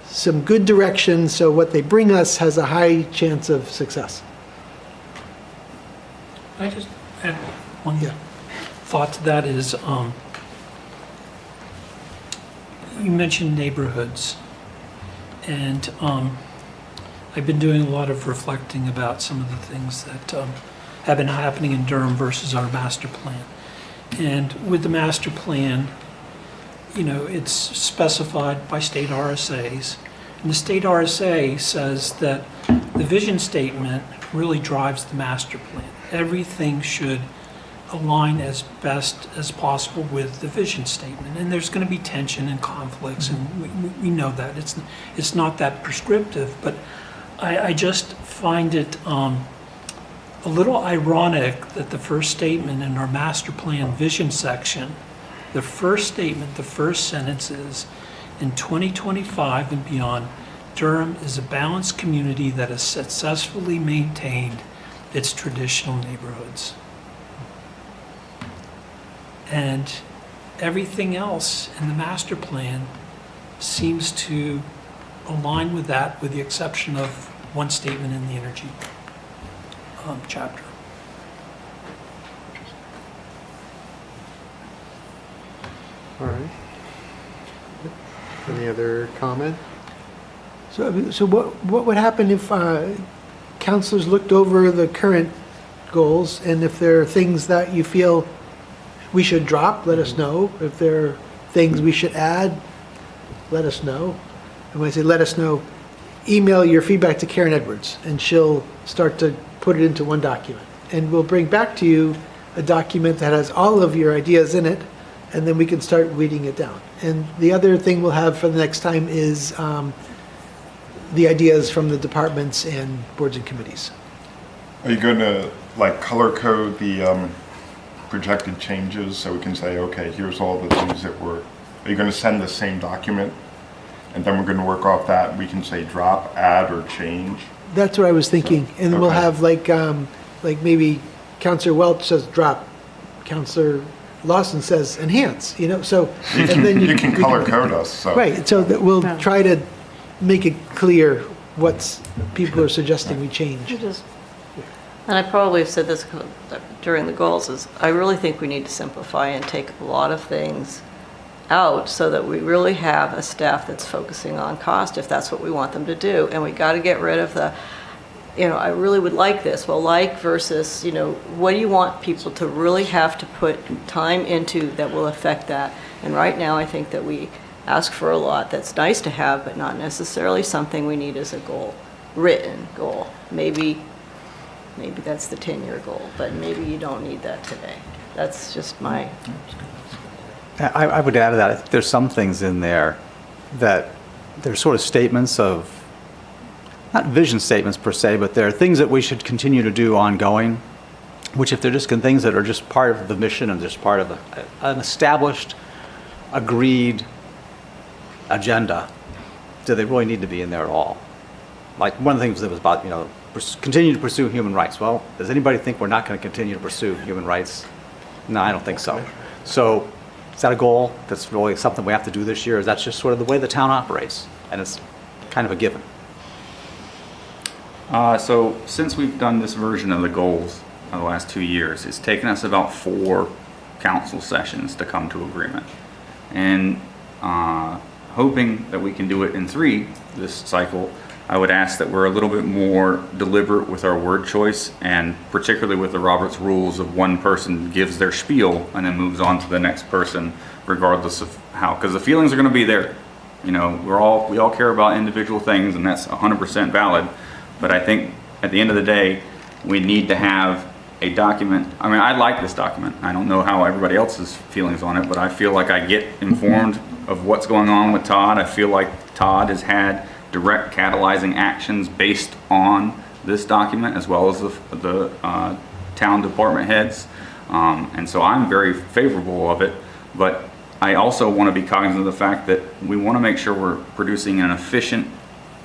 some good direction so what they bring us has a high chance of success? I just add one thought to that is, you mentioned neighborhoods, and I've been doing a lot of reflecting about some of the things that have been happening in Durham versus our master plan. And with the master plan, it's specified by state RSAs. And the state RSA says that the vision statement really drives the master plan. Everything should align as best as possible with the vision statement. And there's going to be tension and conflicts, and we know that. It's not that prescriptive, but I just find it a little ironic that the first statement in our master plan vision section, the first statement, the first sentence is, in 2025 and beyond, Durham is a balanced community that has successfully maintained its traditional neighborhoods. And everything else in the master plan seems to align with that, with the exception of one statement in the energy chapter. All right. Any other comment? So what would happen if councilors looked over the current goals, and if there are things that you feel we should drop, let us know. If there are things we should add, let us know. And when I say let us know, email your feedback to Karen Edwards, and she'll start to put it into one document. And we'll bring back to you a document that has all of your ideas in it, and then we can start weeding it down. And the other thing we'll have for the next time is the ideas from the departments and boards and committees. Are you going to like color code the projected changes so we can say, okay, here's all the things that are you going to send the same document and then we're going to work off that and we can say drop, add, or change? That's what I was thinking. And we'll okay. have like maybe Counselor Welch says drop, Counselor Lawson says enhance, so. You can, you can color code us. So. Right, so that we'll try to make it clear what people are suggesting we change. And I probably have said this during the goals, is I really think we need to simplify and take a lot of things out so that we really have a staff that's focusing on cost, if that's what we want them to do. And we got to get rid of the, I really would like this. Well, like versus, what do you want people to really have to put time into that will affect that? And right now, I think that we ask for a lot that's nice to have, but not necessarily something we need as a goal, written goal. Maybe that's the 10-year goal, but maybe you don't need that today. That's just my... I would add to that, I think there's some things in there that they're sort of statements of, not vision statements per se, but they're things that we should continue to do ongoing, which if they're just things that are just part of the mission and just part of an established, agreed agenda, do they really need to be in there at all? Like one of the things that was about, continue to pursue human rights. Well, does anybody think we're not going to continue to pursue human rights? No, I don't think so. So is that a goal that's really something we have to do this year? Or is that just sort of the way the town operates? And it's kind of a given. So since we've done this version of the goals the last 2 years, it's taken us about 4 council sessions to come to agreement. And hoping that we can do it in 3 this cycle, I would ask that we're a little bit more deliberate with our word choice, and particularly with the Robert's rules of one person gives their spiel and then moves on to the next person, regardless of how, because the feelings are going to be there. We all care about individual things, and that's 100% valid. But I think at the end of the day, we need to have a document. I mean, I like this document. I don't know how everybody else's feelings on it, but I feel like I get informed of what's going on with Todd. I feel like Todd has had direct catalyzing actions based on this document, as well as the town department heads. And so I'm very favorable of it, but I also want to be cognizant of the fact that we want to make sure we're producing an efficient,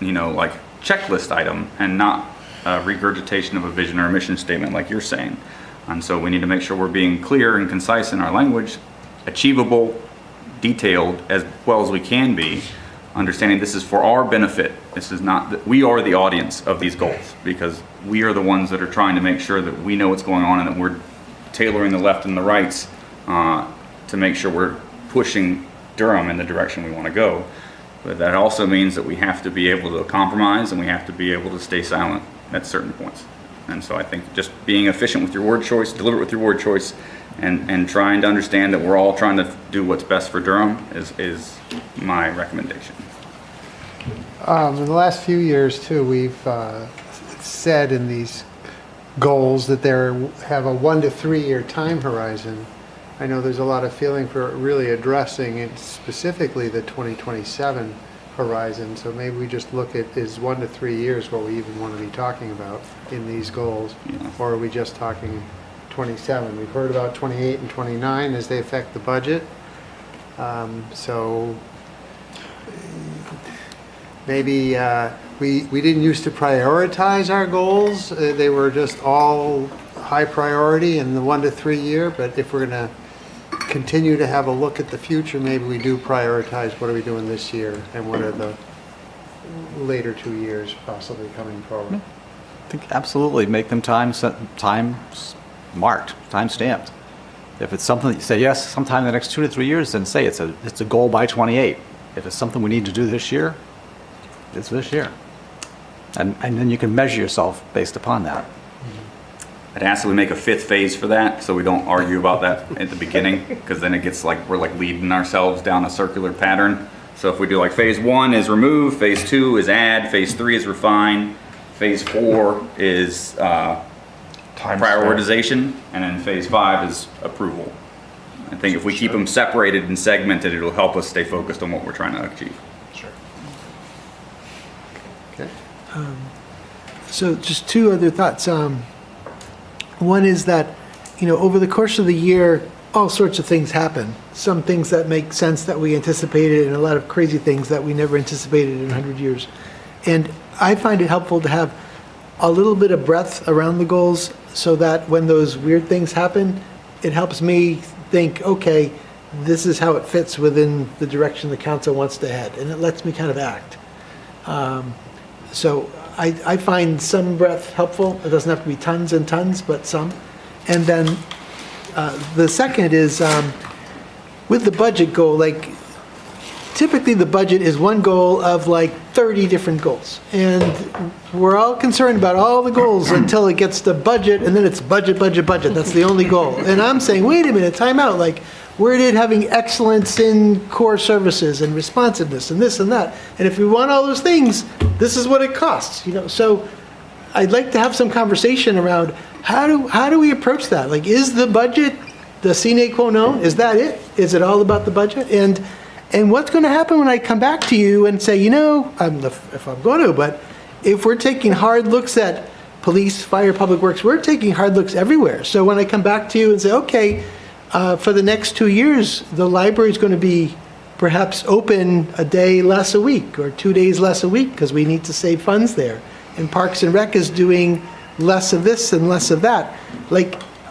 like checklist item and not a regurgitation of a vision or a mission statement like you're saying. And so we need to make sure we're being clear and concise in our language, achievable, detailed as well as we can be, understanding this is for our benefit. This is not that we are the audience of these goals, because we are the ones that are trying to make sure that we know what's going on and that we're tailoring the left and the rights to make sure we're pushing Durham in the direction we want to go. But that also means that we have to be able to compromise and we have to be able to stay silent at certain points. And so I think just being efficient with your word choice, deliberate with your word choice, and trying to understand that we're all trying to do what's best for Durham is my recommendation. In the last few years, too, we've said in these goals that they have a 1 to 3 year time horizon. I know there's a lot of feeling for really addressing it, specifically the 2027 horizon. So maybe we just look at, is 1 to 3 years what we even want to be talking about in these goals? Yeah. Or are we just talking 27? We've heard about 28 and 29 as they affect the budget. So maybe we didn't used to prioritize our goals. They were just all high priority in the 1 to 3 year. But if we're going to continue to have a look at the future, maybe we do prioritize what are we doing this year and what are the later 2 years possibly coming forward. I think absolutely make them time marked, time stamped. If it's something that you say yes sometime in the next 2 to 3 years, then say it's a goal by 28. If it's something we need to do this year, it's this year. And then you can measure yourself based upon that. I'd ask that we make a 5th phase for that, so we don't argue about that at the beginning, because then it gets like we're like leading ourselves down a circular pattern. So if we do like phase 1 is remove, phase 2 is add, phase 3 is refine, phase 4 is prioritization, and then phase 5 is approval. I think if we keep them separated and segmented, it'll help us stay focused on what we're trying to achieve. Sure. Okay. So just two other thoughts. One is that, over the course of the year, all sorts of things happen. Some things that make sense that we anticipated, and a lot of crazy things that we never anticipated in 100 years. And I find it helpful to have a little bit of breadth around the goals so that when those weird things happen, it helps me think, okay, this is how it fits within the direction the council wants to head, and it lets me kind of act. So I find some breadth helpful. It doesn't have to be tons and tons, but some. And then the second is with the budget goal, typically the budget is one goal of 30 different goals. And we're all concerned about all the goals until it gets to budget, and then it's budget, budget, budget. That's the only goal. And I'm saying, wait a minute, time out. We're in having excellence in core services and responsiveness and this and that. And if we want all those things, this is what it costs. So I'd like to have some conversation around how do we approach that? Is the budget the sine qua non? Is that it? Is it all about the budget? And what's going to happen when I come back to you and say, if I'm going to, but if we're taking hard looks at police, fire, public works, we're taking hard looks everywhere. So when I come back to you and say, okay, for the next 2 years, the library is going to be perhaps open a day less a week or 2 days less a week because we need to save funds there. And Parks and Rec is doing less of this and less of that.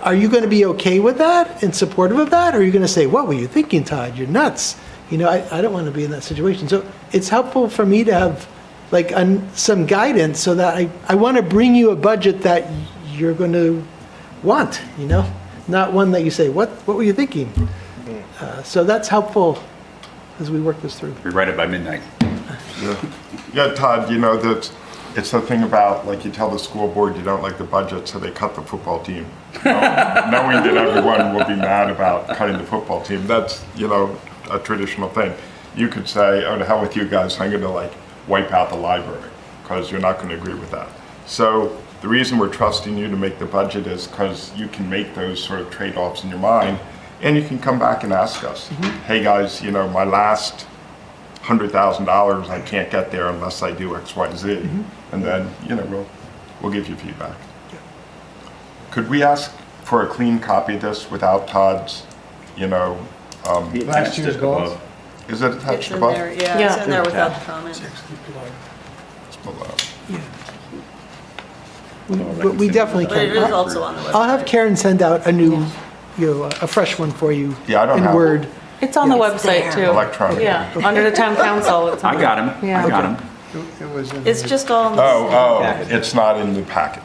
Are you going to be okay with that and supportive of that? Or are you going to say, what were you thinking, Todd? You're nuts. I don't want to be in that situation. So it's helpful for me to have some guidance so that I want to bring you a budget that you're going to want, not one that you say, what were you thinking? So that's helpful as we work this through. We write it by midnight. Yeah, Todd, it's the thing about, you tell the school board you don't like the budget, so they cut the football team. Knowing that everyone will be mad about cutting the football team, that's, a traditional thing. You could say, oh, to hell with you guys, I'm going to wipe out the library, because you're not going to agree with that. So the reason we're trusting you to make the budget is because you can make those sort of trade-offs in your mind, and you can come back and ask us, hey guys, my last $100,000, I can't get there unless I do X, Y, Z. And then, we'll give you feedback. Could we ask for a clean copy of this without Todd's, Last year's goals? Is it attached It's in above? there, yeah, it's in there without the comment. It's below. But we definitely But it can. is also on the website. I'll have Karen send out a new, a fresh one for you. Yeah, I don't in have Word. it. It's on the website too. Electronic. Yeah, under the town council. It's on I got him. Yeah. I got him. It was in It's the- just all in the Oh, packet. it's not in the packet,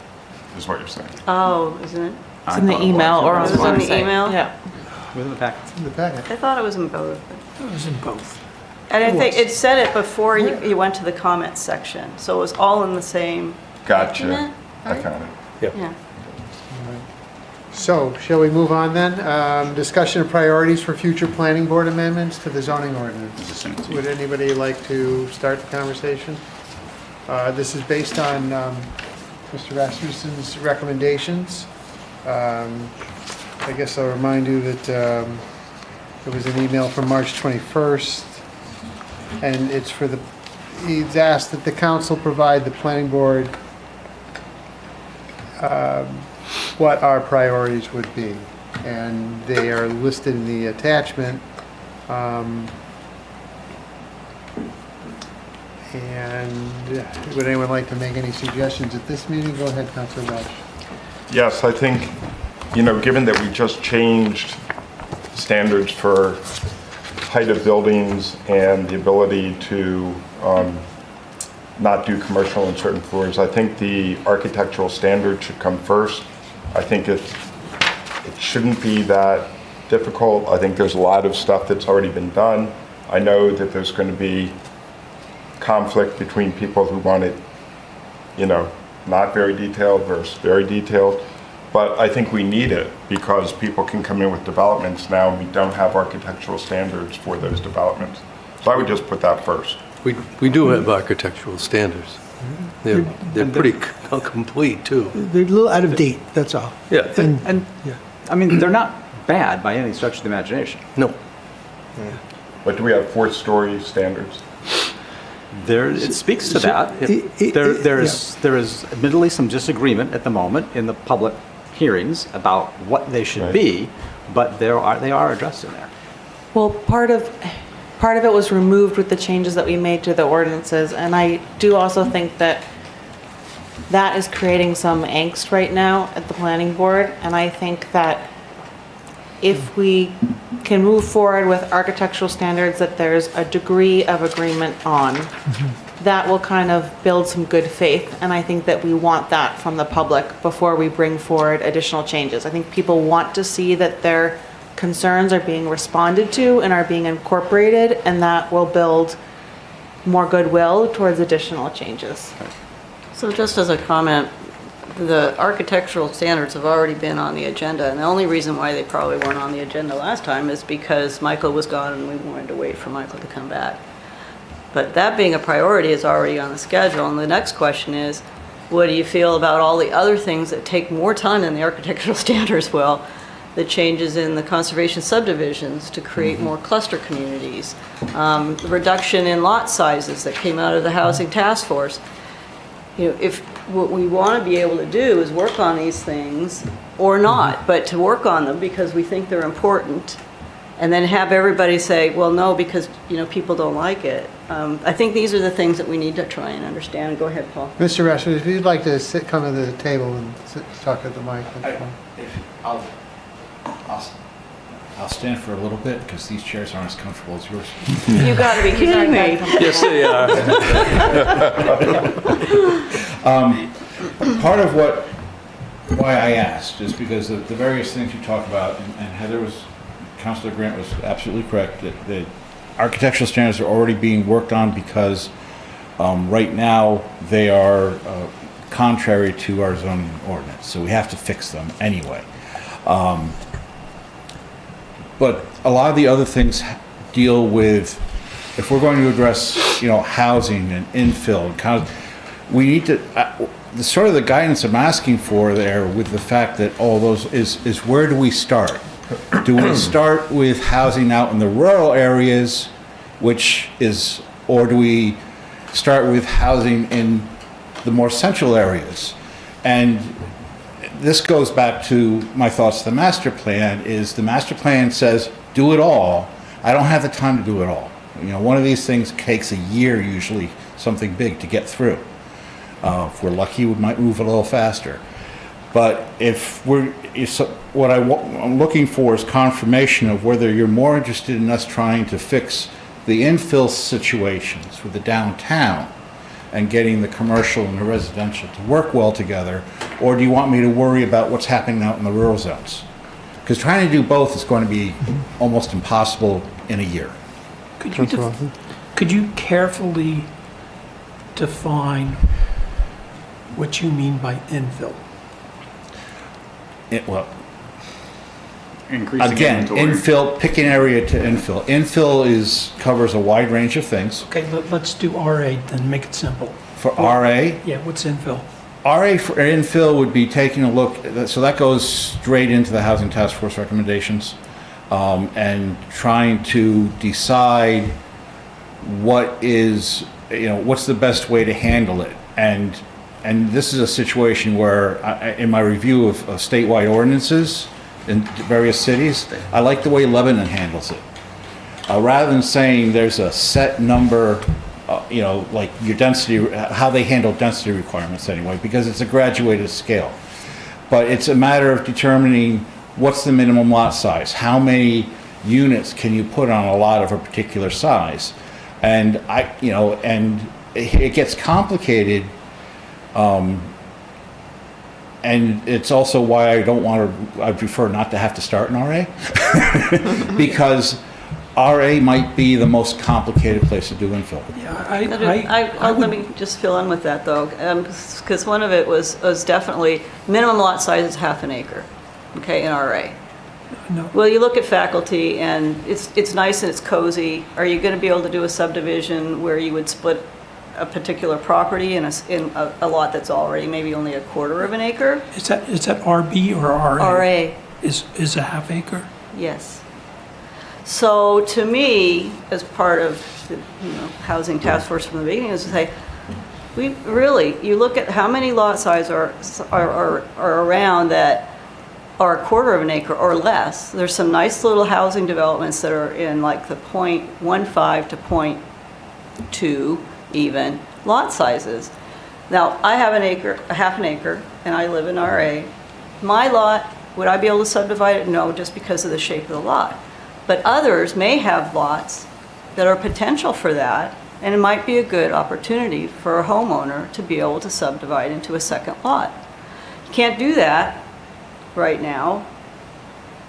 is what you're saying. Oh, isn't it? It's in the email or on It the was in the website. email? Yeah. Within the packet. in the packet. I thought it was in both. It was in both. And I think it said it before you went to the comments section, so it was all in the same Gotcha. document. I found it. Yeah. So, shall we move on then? Discussion of priorities for future planning board amendments to the zoning ordinance. Would anybody like to start the conversation? This is based on Mr. Rasmussen's recommendations. I guess I'll remind you that there was an email from March 21st, and it's for he's asked that the council provide the planning board what our priorities would be. And they are listed in the attachment. And would anyone like to make any suggestions at this meeting? Go ahead, Councilor Welch. Yes, I think, given that we just changed standards for height of buildings and the ability to not do commercial on certain floors, I think the architectural standard should come first. I think it shouldn't be that difficult. I think there's a lot of stuff that's already been done. I know that there's going to be conflict between people who want it, not very detailed versus very detailed. But I think we need it because people can come in with developments now and we don't have architectural standards for those developments. So I would just put that first. We do have architectural standards. They're pretty complete, too. They're a little out of date, that's all. Yeah. And, I mean, they're not bad by any stretch of the imagination. No. But do we have fourth-story standards? It speaks to that. There is admittedly some disagreement at the moment in the public hearings about what they should be, but they are addressed in there. Well, part of it was removed with the changes that we made to the ordinances, and I do also think that that is creating some angst right now at the planning board, and I think that if we can move forward with architectural standards that there's a degree of agreement on, that will kind of build some good faith, and I think that we want that from the public before we bring forward additional changes. I think people want to see that their concerns are being responded to and are being incorporated, and that will build more goodwill towards additional changes. So just as a comment, the architectural standards have already been on the agenda, and the only reason why they probably weren't on the agenda last time is because Michael was gone and we wanted to wait for Michael to come back. But that being a priority is already on the schedule, and the next question is, what do you feel about all the other things that take more time than the architectural standards will? The changes in the conservation subdivisions to create more cluster communities, the reduction in lot sizes that came out of the housing task force. You know, if what we want to be able to do is work on these things, or not, but to work on them because we think they're important, and then have everybody say, well, no, because, you know, people don't like it. I think these are the things that we need to try and understand. Go ahead, Paul. Mr. Rashford, if you'd like to come to the table and talk at the mic. I'll stand for a little bit because these chairs aren't as comfortable as yours. You got to be kidding me. Yes, they are. Part of why I asked is because of the various things you talked about, and Councilor Grant was absolutely correct, that the architectural standards are already being worked on because right now they are contrary to our zoning ordinance, so we have to fix them anyway. But a lot of the other things deal with, if we're going to address, housing and infill, we need to, the sort of the guidance I'm asking for there with the fact that all those is where do we start? Do we start with housing out in the rural areas, or do we start with housing in the more central areas? And this goes back to my thoughts of the master plan. Is the master plan says do it all. I don't have the time to do it all. One of these things takes a year usually, something big to get through. If we're lucky, we might move a little faster. But what I'm looking for is confirmation of whether you're more interested in us trying to fix the infill situations with the downtown and getting the commercial and the residential to work well together, or do you want me to worry about what's happening out in the rural zones? Because trying to do both is going to be almost impossible in a year. Could you carefully define what you mean by infill? Increasing Again, inventory. infill, pick an area to infill. Infill covers a wide range of things. Okay, let's do RA then, make it simple. For RA? Yeah, what's infill? RA for infill would be taking a look, so that goes straight into the Housing Task Force recommendations, and trying to decide what's the best way to handle it. And this is a situation where, in my review of statewide ordinances in various cities, I like the way Lebanon handles it. Rather than saying there's a set number, like your density, how they handle density requirements anyway, because it's a graduated scale. But it's a matter of determining what's the minimum lot size, how many units can you put on a lot of a particular size, and it gets complicated. And it's also why I prefer not to have to start an RA, because RA might be the most complicated place to do infill. Yeah, let me just fill in with that though, because one of it was definitely minimum lot size is half an acre, okay, in RA. No. Well, you look at faculty and it's nice and it's cozy. Are you going to be able to do a subdivision where you would split a particular property in a lot that's already maybe only a quarter of an acre. Is that RB or RA? RA. Is a half acre? Yes. So to me, as part of the housing task force from the beginning, is to say, you look at how many lot size are around that are a quarter of an acre or less. There's some nice little housing developments that are in like the 0.15 to 0.2 even lot sizes. Now, I have a half an acre, and I live in RA. My lot, would I be able to subdivide it? No, just because of the shape of the lot. But others may have lots that are potential for that, and it might be a good opportunity for a homeowner to be able to subdivide into a second lot. You can't do that right now,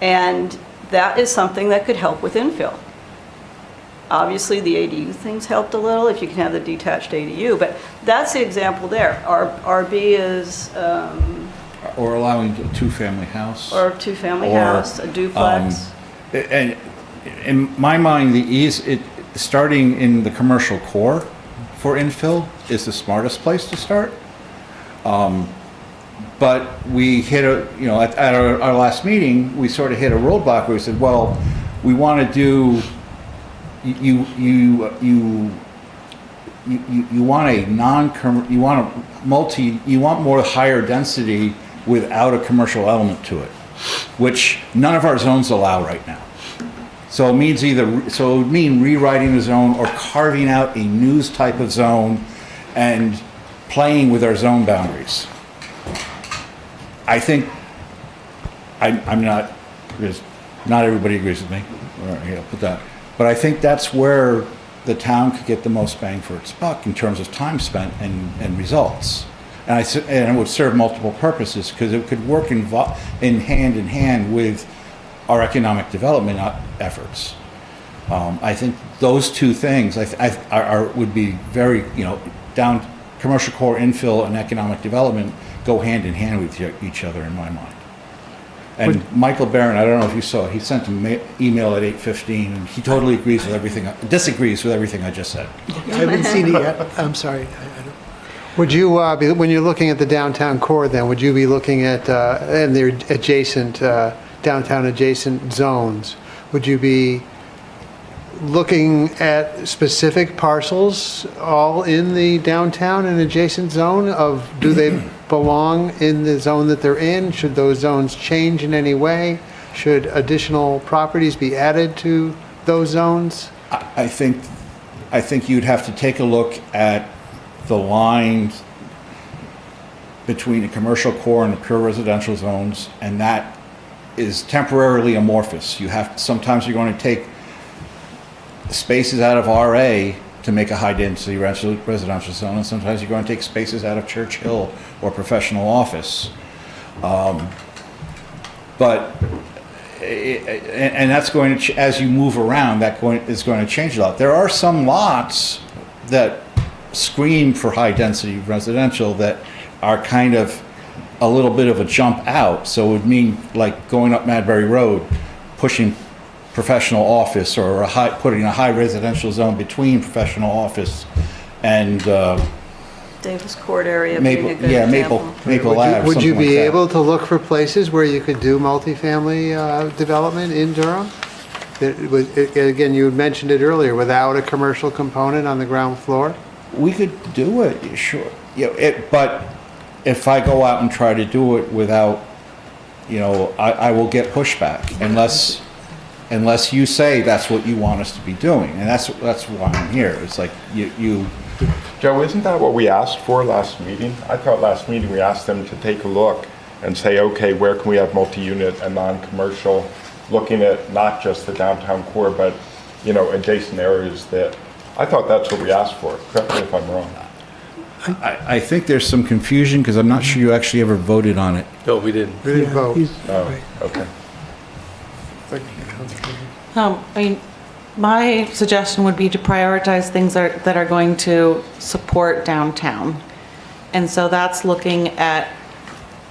and that is something that could help with infill. Obviously, the ADU things helped a little if you can have the detached ADU, but that's the example there. RB is Or allowing a two-family house. or a two-family Or, house, a duplex. And in my mind, starting in the commercial core for infill is the smartest place to start. But we hit at our last meeting, we sort of hit a roadblock where we said, well, we want to do, you want more higher density without a commercial element to it, which none of our zones allow right now. So it means it would mean rewriting the zone or carving out a new type of zone and playing with our zone boundaries. I think not everybody agrees with me, put that. But I think that's where the town could get the most bang for its buck in terms of time spent and results. And it would serve multiple purposes because it could work in hand with our economic development efforts. I think those two things would be very, down commercial core infill and economic development go hand in hand with each other in my mind. And Michael Barron, I don't know if you saw, he sent an email at 8:15 and he totally disagrees with everything I just said. I haven't seen it yet. I'm sorry. Would you, when you're looking at the downtown core then, would you be looking at, and the adjacent, downtown adjacent zones, would you be looking at specific parcels all in the downtown and adjacent zone of, do they belong in the zone that they're in? Should those zones change in any way? Should additional properties be added to those zones? I think you'd have to take a look at the lines between the commercial core and the pure residential zones, and that is temporarily amorphous. Sometimes you're going to take spaces out of RA to make a high-density residential zone, and sometimes you're going to take spaces out of Church Hill or professional office. And that's going to, as you move around, is going to change a lot. There are some lots that scream for high-density residential that are kind of a little bit of a jump out. So it would mean like going up Madbury Road, pushing professional office, or putting a high residential zone between professional office and Davis Court area being a good example. Maple Ave. Would you something be like that. able to look for places where you could do multifamily development in Durham? Again, you had mentioned it earlier, without a commercial component on the ground floor? We could do it, sure. But if I go out and try to do it without, I will get pushback unless you say that's what you want us to be doing, and that's why I'm here. It's like you. Joe, isn't that what we asked for last meeting? I thought last meeting we asked them to take a look and say, okay, where can we have multi-unit and non-commercial, looking at not just the downtown core, but adjacent areas that. I thought that's what we asked for. Correct me if I'm wrong. I think there's some confusion because I'm not sure you actually ever voted on it. No, we didn't. We didn't vote. Oh, okay. My suggestion would be to prioritize things that are going to support downtown. And so that's looking at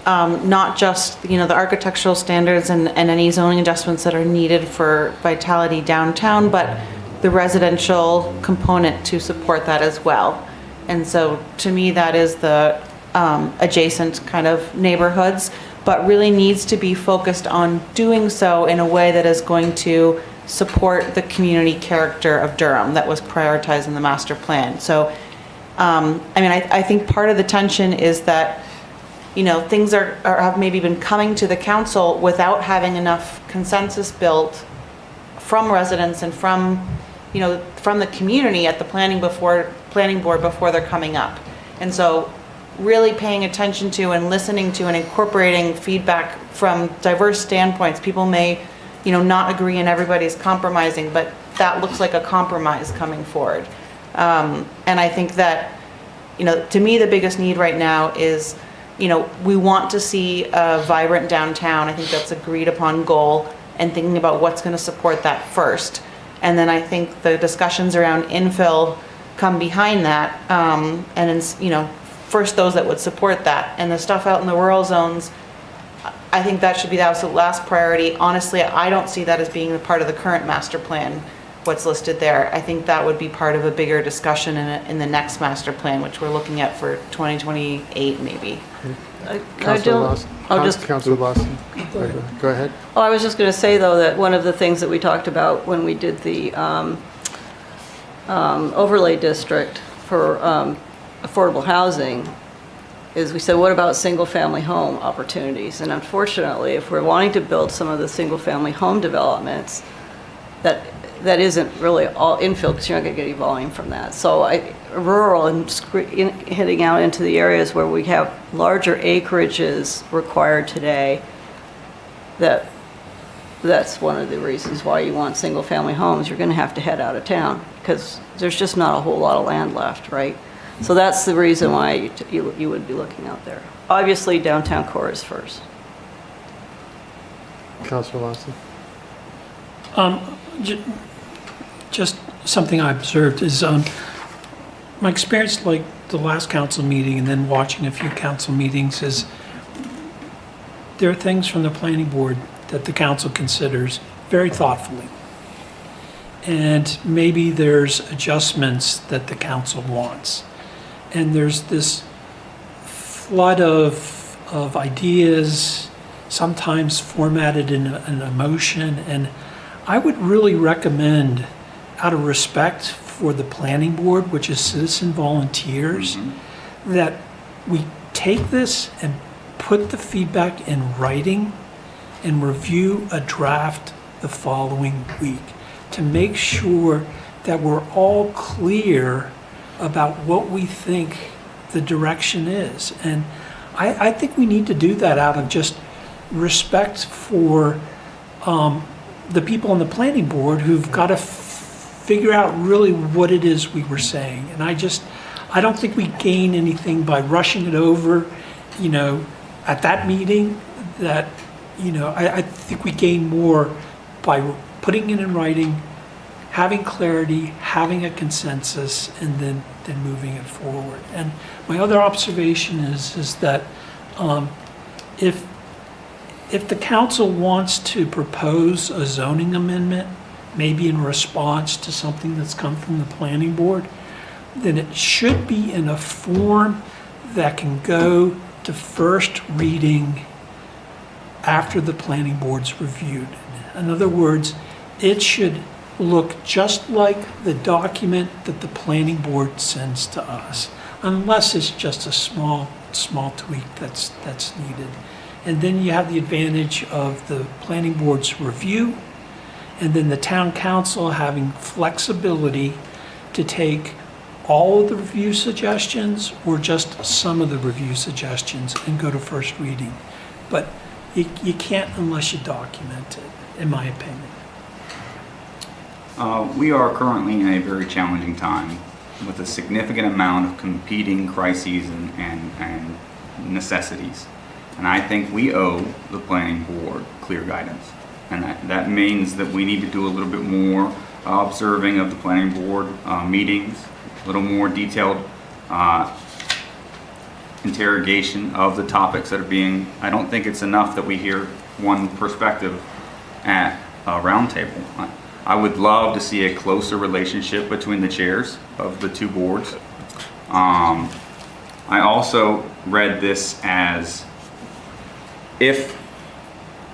not just, the architectural standards and any zoning adjustments that are needed for vitality downtown, but the residential component to support that as well. And so to me, that is the adjacent kind of neighborhoods, but really needs to be focused on doing so in a way that is going to support the community character of Durham that was prioritized in the master plan. So, I think part of the tension is that, things have maybe been coming to the council without having enough consensus built from residents and from the community at the planning board before they're coming up. And so really paying attention to and listening to and incorporating feedback from diverse standpoints. People may, not agree and everybody's compromising, but that looks like a compromise coming forward. And I think that, to me, the biggest need right now is, we want to see a vibrant downtown. I think that's agreed upon goal, and thinking about what's going to support that first. And then I think the discussions around infill come behind that, first those that would support that. And the stuff out in the rural zones, I think that should be the absolute last priority. Honestly, I don't see that as being a part of the current master plan, what's listed there. I think that would be part of a bigger discussion in the next master plan, which we're looking at for 2028 maybe. Councilor Lawson. Go ahead. Oh, I was just going to say, though, that one of the things that we talked about when we did the overlay district for affordable housing is we said, what about single-family home opportunities? And unfortunately, if we're wanting to build some of the single-family home developments, that isn't really all infill, because you're not going to get any volume from that. So rural and hitting out into the areas where we have larger acreages required today, that's one of the reasons why you want single-family homes. You're going to have to head out of town because there's just not a whole lot of land left, right? So that's the reason why you would be looking out there. Obviously, downtown core is first. Councilor Lawson. Just something I observed is my experience, like the last council meeting and then watching a few council meetings, is there are things from the planning board that the council considers very thoughtfully. And maybe there's adjustments that the council wants. And there's this flood of ideas, sometimes formatted in an emotion. And I would really recommend, out of respect for the planning board, which is citizen volunteers, that we take this and put the feedback in writing and review a draft the following week to make sure that we're all clear about what we think the direction is. And I think we need to do that out of just respect for the people on the planning board who've got to figure out really what it is we were saying. And I don't think we gain anything by rushing it over, at that meeting. That, I think we gain more by putting it in writing, having clarity, having a consensus, and then moving it forward. And my other observation is that if the council wants to propose a zoning amendment, maybe in response to something that's come from the planning board, then it should be in a form that can go to first reading after the planning board's reviewed. In other words, it should look just like the document that the planning board sends to us, unless it's just a small tweak that's needed. And then you have the advantage of the planning board's review, and then the town council having flexibility to take all of the review suggestions or just some of the review suggestions and go to first reading. But you can't unless you document it, in my opinion. We are currently in a very challenging time with a significant amount of competing crises and necessities. And I think we owe the planning board clear guidance. And that means that we need to do a little bit more observing of the planning board meetings, a little more detailed interrogation of the topics that are being, I don't think it's enough that we hear one perspective at a roundtable. I would love to see a closer relationship between the chairs of the two boards. I also read this as if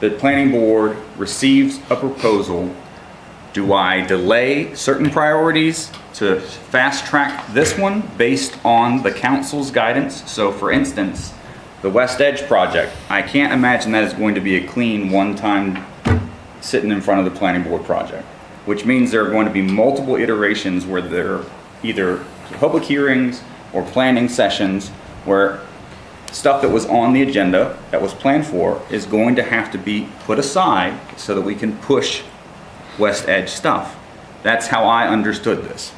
the planning board receives a proposal, do I delay certain priorities to fast track this one based on the council's guidance? So for instance, the West Edge project, I can't imagine that is going to be a clean one-time sitting in front of the planning board project, which means there are going to be multiple iterations where there are either public hearings or planning sessions where stuff that was on the agenda that was planned for is going to have to be put aside so that we can push West Edge stuff. That's how I understood this.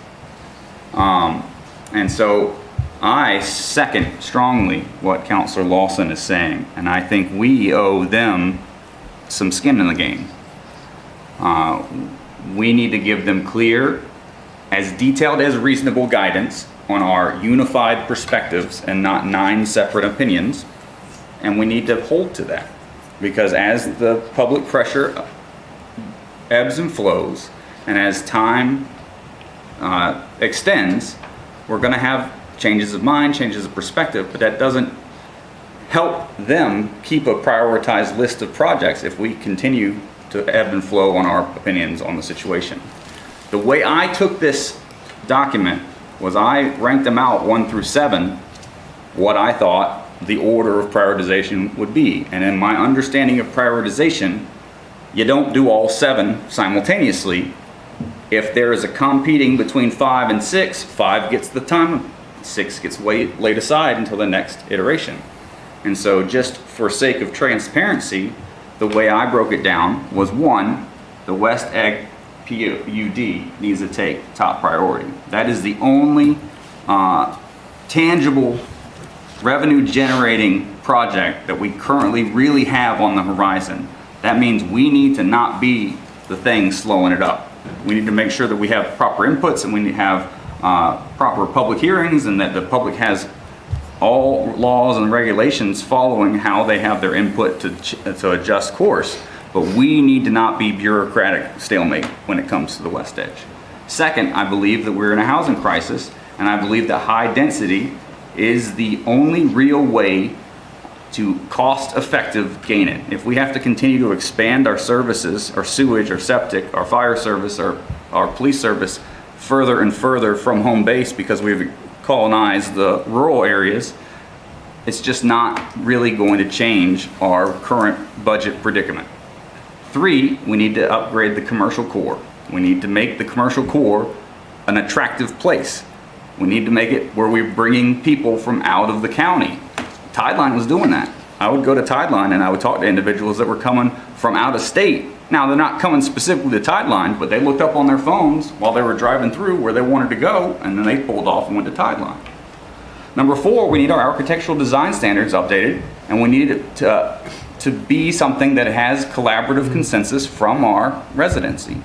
And so I second strongly what Councilor Lawson is saying, and I think we owe them some skin in the game. We need to give them clear, as detailed as reasonable guidance on our unified perspectives and not 9 separate opinions, and we need to hold to that. Because as the public pressure ebbs and flows, and as time extends, we're going to have changes of mind, changes of perspective, but that doesn't help them keep a prioritized list of projects if we continue to ebb and flow on our opinions on the situation. The way I took this document was I ranked them out 1 through 7, what I thought the order of prioritization would be. And in my understanding of prioritization, you don't do all 7 simultaneously. If there is a competing between 5 and 6, 5 gets the time, 6 gets laid aside until the next iteration. And so just for sake of transparency, the way I broke it down was 1, the West Egg PUD needs to take top priority. That is the only tangible revenue generating project that we currently really have on the horizon. That means we need to not be the thing slowing it up. We need to make sure that we have proper inputs and we need to have proper public hearings and that the public has all laws and regulations following how they have their input to adjust course. But we need to not be bureaucratic stalemate when it comes to the West Edge. Second, I believe that we're in a housing crisis, and I believe that high density is the only real way to cost-effective gain it. If we have to continue to expand our services, our sewage, our septic, our fire service, our police service further and further from home base because we've colonized the rural areas, it's just not really going to change our current budget predicament. 3, we need to upgrade the commercial core. We need to make the commercial core an attractive place. We need to make it where we're bringing people from out of the county. Tideline was doing that. I would go to Tideline and I would talk to individuals that were coming from out of state. Now, they're not coming specifically to Tideline, but they looked up on their phones while they were driving through where they wanted to go, and then they pulled off and went to Tideline. Number 4, we need our architectural design standards updated, and we need it to be something that has collaborative consensus from our residency.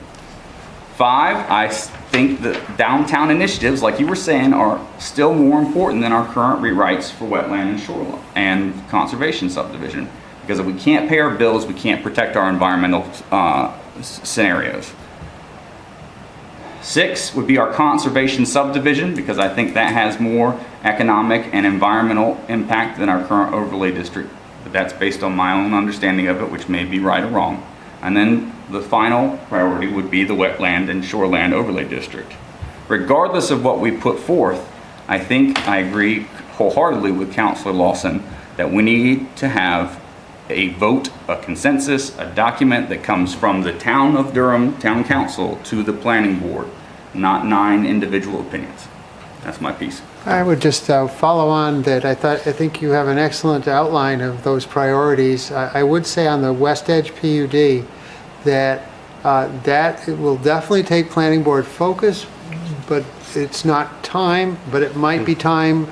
5, I think that downtown initiatives, like you were saying, are still more important than our current rewrites for wetland and shoreline and conservation subdivision. Because if we can't pay our bills, we can't protect our environmental scenarios. 6 would be our conservation subdivision, because I think that has more economic and environmental impact than our current overlay district. But that's based on my own understanding of it, which may be right or wrong. And then the final priority would be the wetland and shoreland overlay district. Regardless of what we put forth, I think I agree wholeheartedly with Councilor Lawson that we need to have a vote, a consensus, a document that comes from the town of Durham Town Council to the planning board, not 9 individual opinions. That's my piece. I would just follow on that. I think you have an excellent outline of those priorities. I would say on the West Edge PUD that that will definitely take planning board focus, but it's not time, but it might be time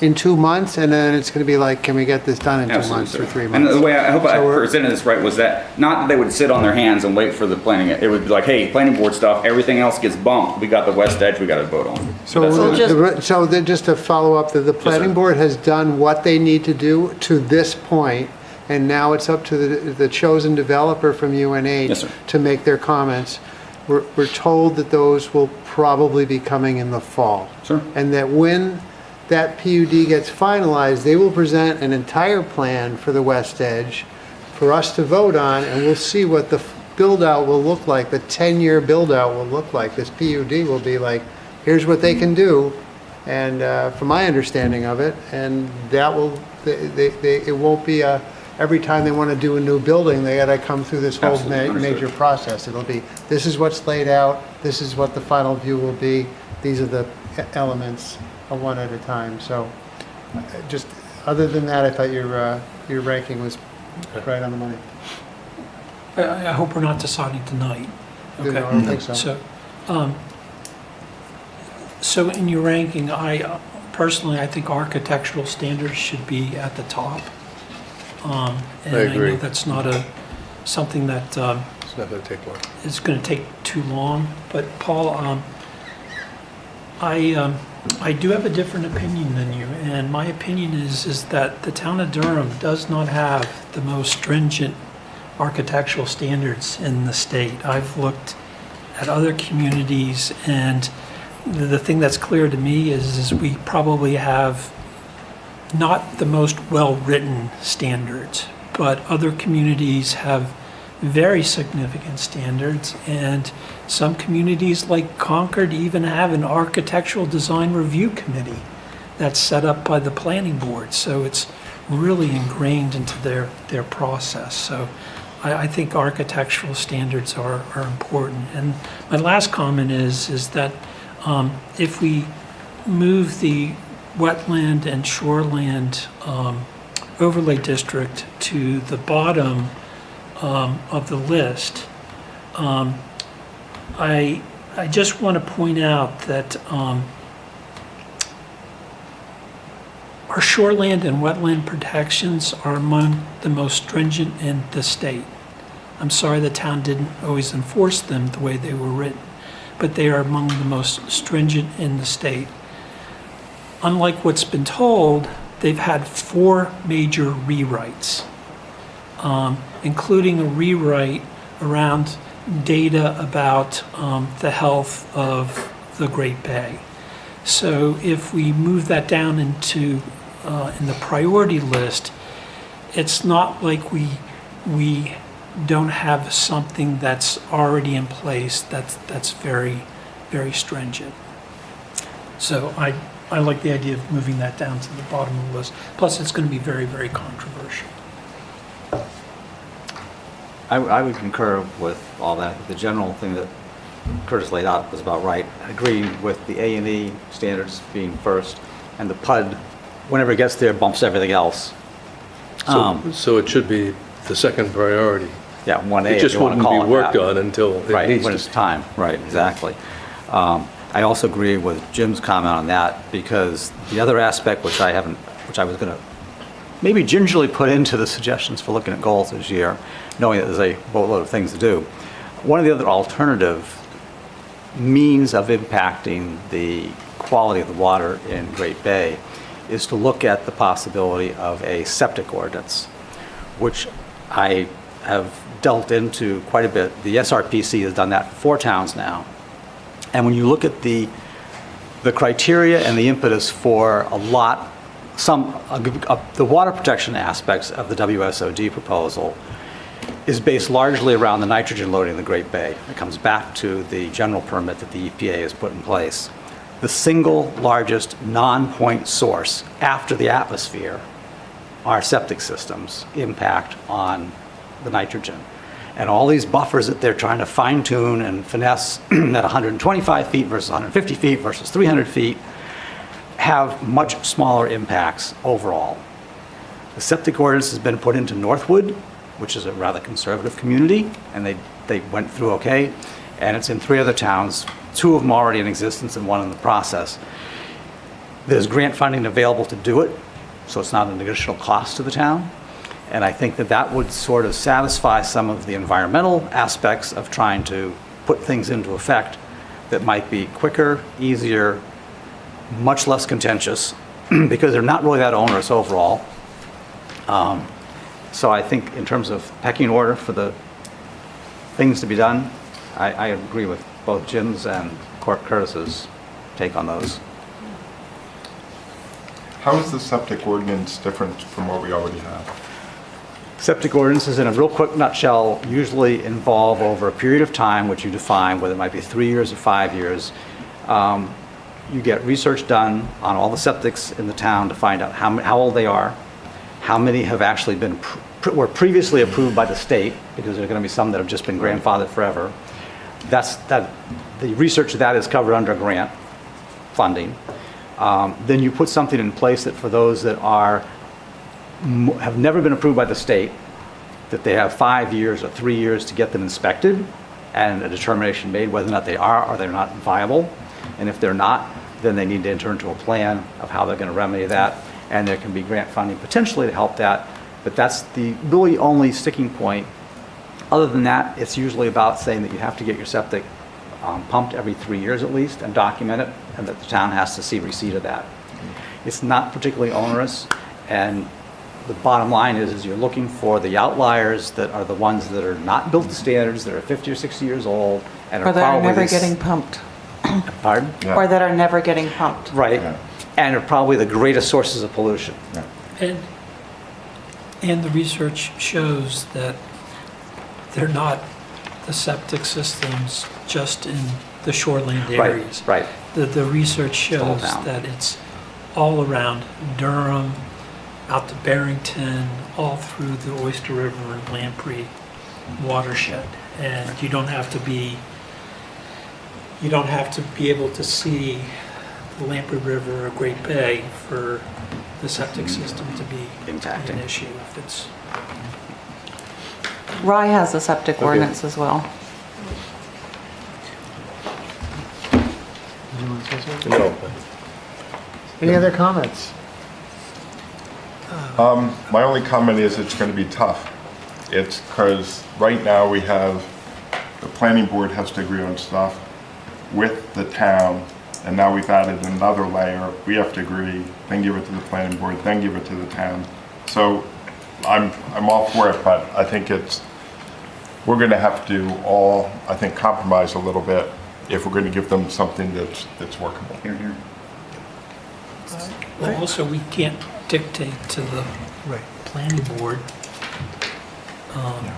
in 2 months, and then it's going to be like, can we get this done in 2 months or 3 months? And the way I hope I presented this right was that not that they would sit on their hands and wait for the planning. It would be like, hey, planning board stuff, everything else gets bumped. We got the West Edge we got to vote on. So then just to follow up, the planning board has done what they need to do to this point, and now it's up to the chosen developer from UNH to make their comments. we're told that those will probably be coming in the fall. Sure. And that when that PUD gets finalized, they will present an entire plan for the west edge for us to vote on, and we'll see what the build-out will look like, the 10-year build-out will look like. This PUD will be like, here's what they can do, and from my understanding of it, and that will, it won't be every time they want to do a new building, they gotta come through this whole Absolutely major understood. process. It'll be, this is what's laid out, this is what the final view will be, these are the elements, one at a time. So, just, other than that, I thought your ranking was right on the money. I hope we're not deciding tonight. No, I don't think so. So in your ranking, personally, I think architectural standards should be at the top. And I agree. know that's not something that It's not going to take long. is going to take too long. But Paul, I do have a different opinion than you, and my opinion is that the town of Durham does not have the most stringent architectural standards in the state. I've looked at other communities, and the thing that's clear to me is we probably have not the most well-written standards, but other communities have very significant standards, and some communities like Concord even have an architectural design review committee that's set up by the planning board, so it's really ingrained into their process. So I think architectural standards are important. And my last comment is that if we move the wetland and shoreland overlay district to the bottom of the list, I just want to point out that our shoreland and wetland protections are among the most stringent in the state. I'm sorry the town didn't always enforce them the way they were written, but they are among the most stringent in the state. Unlike what's been told, they've had 4 major rewrites, including a rewrite around data about the health of the Great Bay. So if we move that down into in the priority list, it's not like we don't have something that's already in place that's very, very stringent. So I like the idea of moving that down to the bottom of the list. Plus, it's going to be very, very controversial. I would concur with all that. The general thing that Curtis laid out was about right. I agree with the A&E standards being first, and the PUD, whenever it gets there, bumps everything else. So it should be the second priority. Yeah, 1A. It just if you wanna wouldn't be call it worked that. on until it Right, needs when to it's time. Right, exactly. I also agree with Jim's comment on that, because the other aspect, which I was going to maybe gingerly put into the suggestions for looking at goals this year, knowing that there's a boatload of things to do. One of the other alternative means of impacting the quality of the water in Great Bay is to look at the possibility of a septic ordinance, which I have delved into quite a bit. The SRPC has done that for 4 towns now. And when you look at the criteria and the impetus for the water protection aspects of the WSOD proposal is based largely around the nitrogen loading in the Great Bay. It comes back to the general permit that the EPA has put in place. The single largest non-point source after the atmosphere are septic systems' impact on the nitrogen. And all these buffers that they're trying to fine-tune and finesse at 125 feet versus 150 feet versus 300 feet have much smaller impacts overall. The septic ordinance has been put into Northwood, which is a rather conservative community, and they went through okay. And it's in 3 other towns, 2 of them already in existence and 1 in the process. There's grant funding available to do it, so it's not an additional cost to the town. And I think that would sort of satisfy some of the environmental aspects of trying to put things into effect that might be quicker, easier, much less contentious, because they're not really that onerous overall. So I think in terms of pecking order for the things to be done, I agree with both Jim's and Curtis's take on those. How is the septic ordinance different from what we already have? Septic ordinances, in a real quick nutshell, usually involve over a period of time, which you define, whether it might be 3 years or 5 years. You get research done on all the septics in the town to find out how old they are, how many have actually been were previously approved by the state, because there are going to be some that have just been grandfathered forever. The research of that is covered under grant funding. Then you put something in place that for those that have never been approved by the state, that they have 5 years or 3 years to get them inspected and a determination made whether or not they are or they're not viable. And if they're not, then they need to enter into a plan of how they're going to remedy that. And there can be grant funding potentially to help that. But that's the really only sticking point. Other than that, it's usually about saying that you have to get your septic pumped every 3 years at least and document it, and that the town has to see receipt of that. It's not particularly onerous, and the bottom line is you're looking for the outliers that are the ones that are not built to standards, that are 50 or 60 years old, and Or are that are probably... never getting pumped. Pardon? Or that are never getting pumped. Right, and are probably the greatest sources of pollution. And the research shows that they're not the septic systems just in the shoreland areas. Right. The research shows down. that it's all around Durham, out to Barrington, all through the Oyster River and Lamprey watershed. And you don't have to be able to see the Lamprey River or Great Bay for the septic system to be an issue. If it's Rye has a septic ordinance as well. Any other comments? My only comment is it's going to be tough. It's because right now we have, the planning board has to agree on stuff with the town, and now we've added another layer. We have to agree, then give it to the planning board, then give it to the town. So I'm all for it, but I think we're going to have to all, I think, compromise a little bit if we're going to give them something that's workable. Well, also, we can't dictate to the planning board.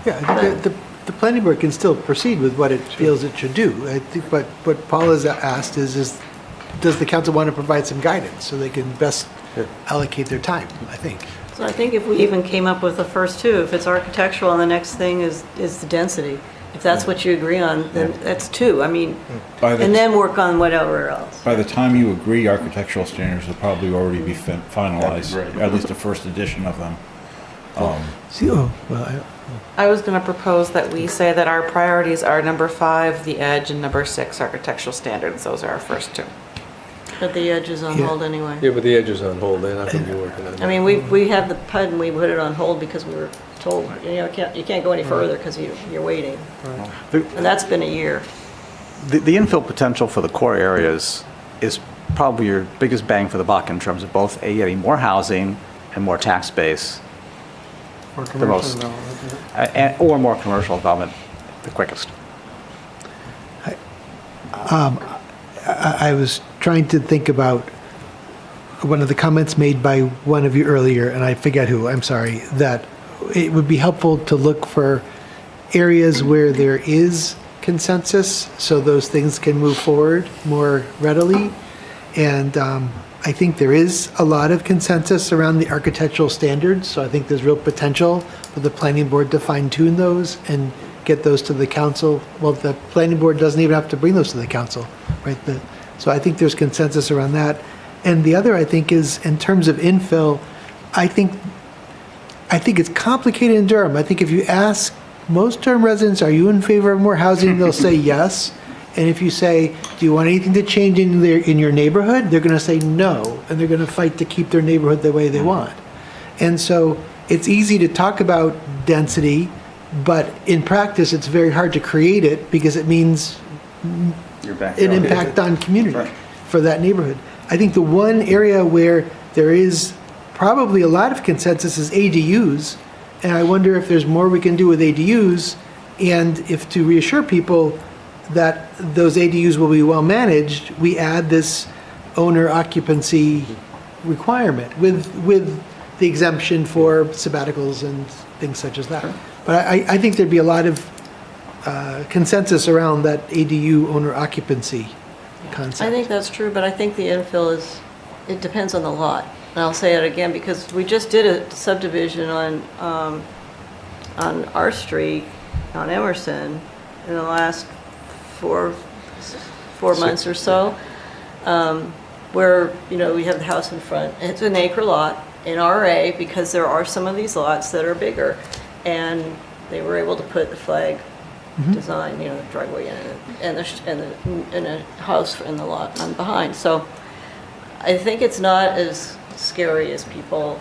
Yeah, the planning board can still proceed with what it feels it should do. I think what Paul has asked is does the council want to provide some guidance so they can best allocate their time, I think. So I think if we even came up with the first two, if it's architectural and the next thing is the density, if that's what you agree on, then that's two. I mean, and then work on whatever else. By the time you agree, architectural standards will probably already be finalized, at least the first edition of them. I was going to propose that we say that our priorities are number 5, the edge, and number 6, architectural standards. Those are our first two. But the edge is on hold anyway. Yeah, but the edge is on hold, they're not going to be working on it. I mean, we have the PUD and we put it on hold because we were told, you can't go any further because you're waiting. And that's been a year. The infill potential for the core areas is probably your biggest bang for the buck in terms of both getting more housing and more tax base. Or The most, commercial development. or more commercial development the quickest. I was trying to think about one of the comments made by one of you earlier, and I forget who, I'm sorry, that it would be helpful to look for areas where there is consensus so those things can move forward more readily. And I think there is a lot of consensus around the architectural standards, so I think there's real potential for the planning board to fine-tune those and get those to the council. Well, the planning board doesn't even have to bring those to the council, right? So I think there's consensus around that. And the other, I think, is in terms of infill, I think it's complicated in Durham. I think if you ask most Durham residents, are you in favor of more housing? They'll say yes. And if you say, do you want anything to change in your neighborhood? They're going to say no, and they're going to fight to keep their neighborhood the way they want. And so it's easy to talk about density, but in practice, it's very hard to create it because it means an impact on community for that neighborhood. I think the one area where there is probably a lot of consensus is ADUs, and I wonder if there's more we can do with ADUs, and if to reassure people, that those ADUs will be well managed, we add this owner occupancy requirement with the exemption for sabbaticals and things such as that. But I think there'd be a lot of consensus around that ADU owner occupancy concept. I think that's true, but I think the infill it depends on the lot. And I'll say it again, because we just did a subdivision on our street, on Emerson, in the last four months or so, where, we have the house in front. It's an acre lot in RA, because there are some of these lots that are bigger. And they were able to put the flag design, the driveway in it, and a house in the lot on behind. So I think it's not as scary as people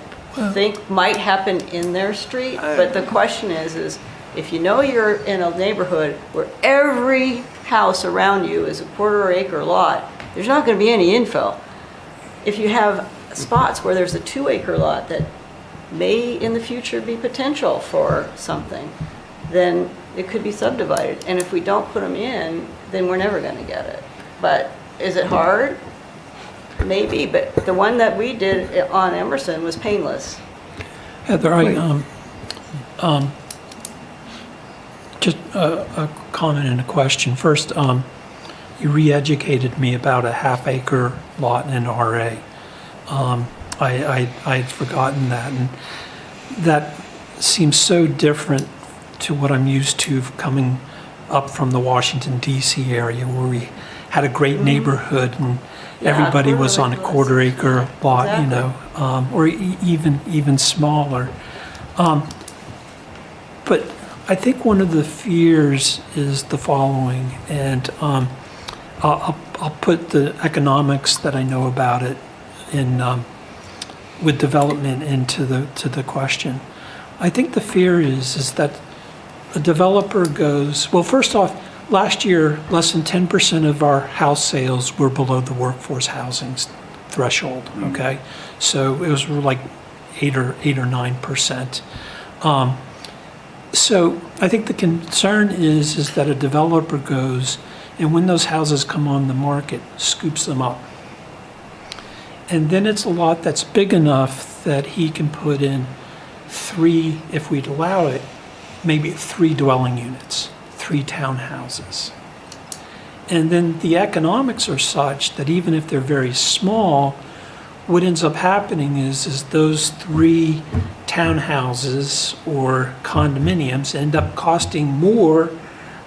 think might happen in their street. But the question is if you're in a neighborhood where every house around you is a quarter acre lot, there's not going to be any infill. If you have spots where there's a 2-acre lot that may in the future be potential for something, then it could be subdivided. And if we don't put them in, then we're never going to get it. But is it hard? Maybe, but the one that we did on Emerson was painless. Heather, just a comment and a question. First, you re-educated me about a half-acre lot in RA. I'd forgotten that, and that seems so different to what I'm used to coming up from the Washington, D.C. area, where we had a great neighborhood and everybody was on a quarter acre lot, or even smaller. But I think one of the fears is the following, and I'll put the economics that I know about it in with development into the question. I think the fear is that a developer goes, well, first off, last year, less than 10% of our house sales were below the workforce housing threshold, okay? So it was like 8 or 9%. So I think the concern is that a developer goes, and when those houses come on the market, scoops them up. And then it's a lot that's big enough that he can put in 3, if we'd allow it, maybe 3 dwelling units, 3 townhouses. And then the economics are such that even if they're very small, what ends up happening is those 3 townhouses or condominiums end up costing more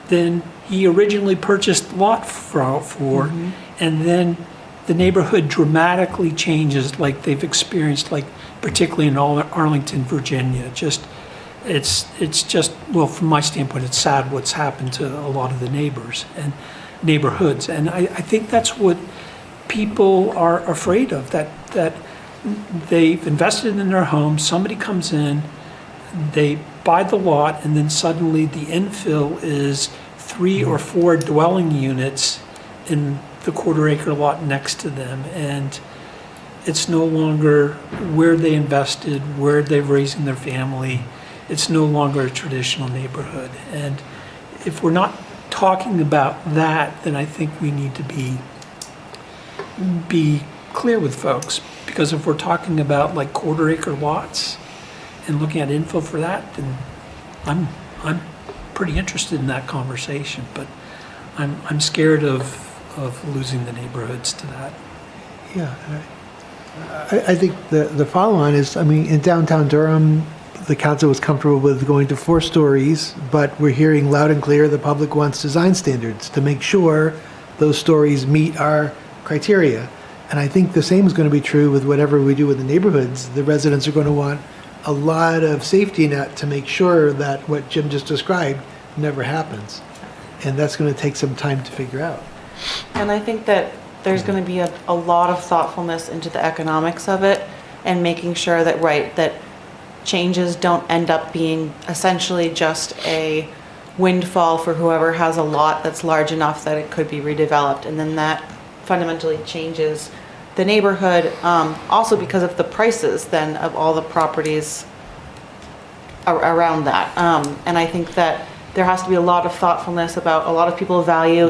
than he originally purchased the lot for. And then the neighborhood dramatically changes, like they've experienced, like particularly in Arlington, Virginia. It's just, well, from my standpoint, it's sad what's happened to a lot of the neighbors and neighborhoods. And I think that's what people are afraid of, that they've invested in their home, somebody comes in, they buy the lot, and then suddenly the infill is 3 or 4 dwelling units in the quarter acre lot next to them. And it's no longer where they invested, where they're raising their family. It's no longer a traditional neighborhood. And if we're not talking about that, then I think we need to be clear with folks. Because if we're talking about like quarter acre lots and looking at info for that, then I'm pretty interested in that conversation. But I'm scared of losing the neighborhoods to that. Yeah, I think the follow-on is, in downtown Durham, the council was comfortable with going to 4 stories, but we're hearing loud and clear the public wants design standards to make sure those stories meet our criteria. And I think the same is going to be true with whatever we do with the neighborhoods. The residents are going to want a lot of safety net to make sure that what Jim just described never happens. And that's going to take some time to figure out. And I think that there's going to be a lot of thoughtfulness into the economics of it and making sure that, that changes don't end up being essentially just a windfall for whoever has a lot that's large enough that it could be redeveloped. And then that fundamentally changes the neighborhood, also because of the prices then of all the properties around that. And I think that there has to be a lot of thoughtfulness about, a lot of people value,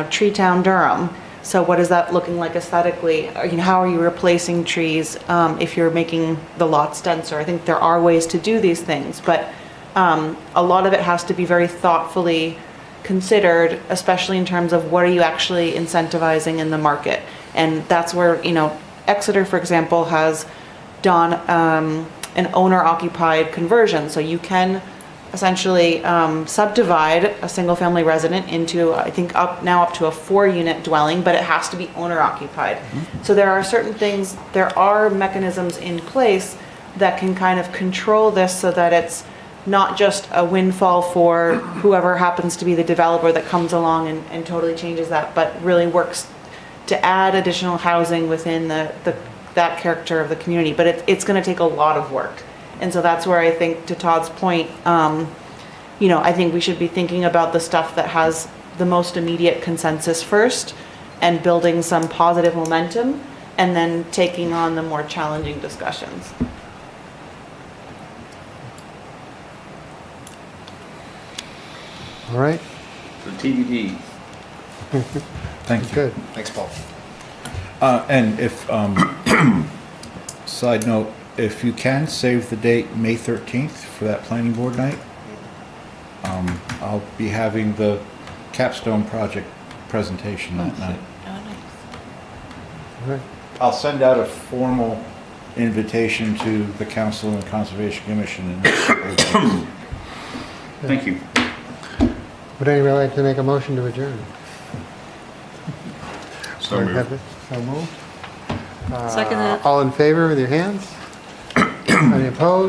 Tree Town Durham. So what is that looking like aesthetically? How are you replacing trees if you're making the lots denser? I think there are ways to do these things, but a lot of it has to be very thoughtfully considered, especially in terms of what are you actually incentivizing in the market. And that's where, Exeter, for example, has done an owner-occupied conversion. So you can essentially subdivide a single-family resident into, I think, up to a 4-unit dwelling, but it has to be owner-occupied. So there are certain things, there are mechanisms in place that can kind of control this so that it's not just a windfall for whoever happens to be the developer that comes along and totally changes that, but really works to add additional housing within that character of the community. But it's going to take a lot of work. And so that's where I think, to Todd's point, I think we should be thinking about the stuff that has the most immediate consensus first and building some positive momentum, and then taking on the more challenging discussions. All right. So TBD. Thank you. Good. Thanks, Paul. And if, side note, if you can, save the date May 13th for that planning board night. I'll be having the capstone project presentation that night. All right. I'll send out a formal invitation to the council and Conservation Commission. Thank you. Would anybody like to make a motion to adjourn? So moved. So moved. Second that. All in favor with your hands? Any opposed?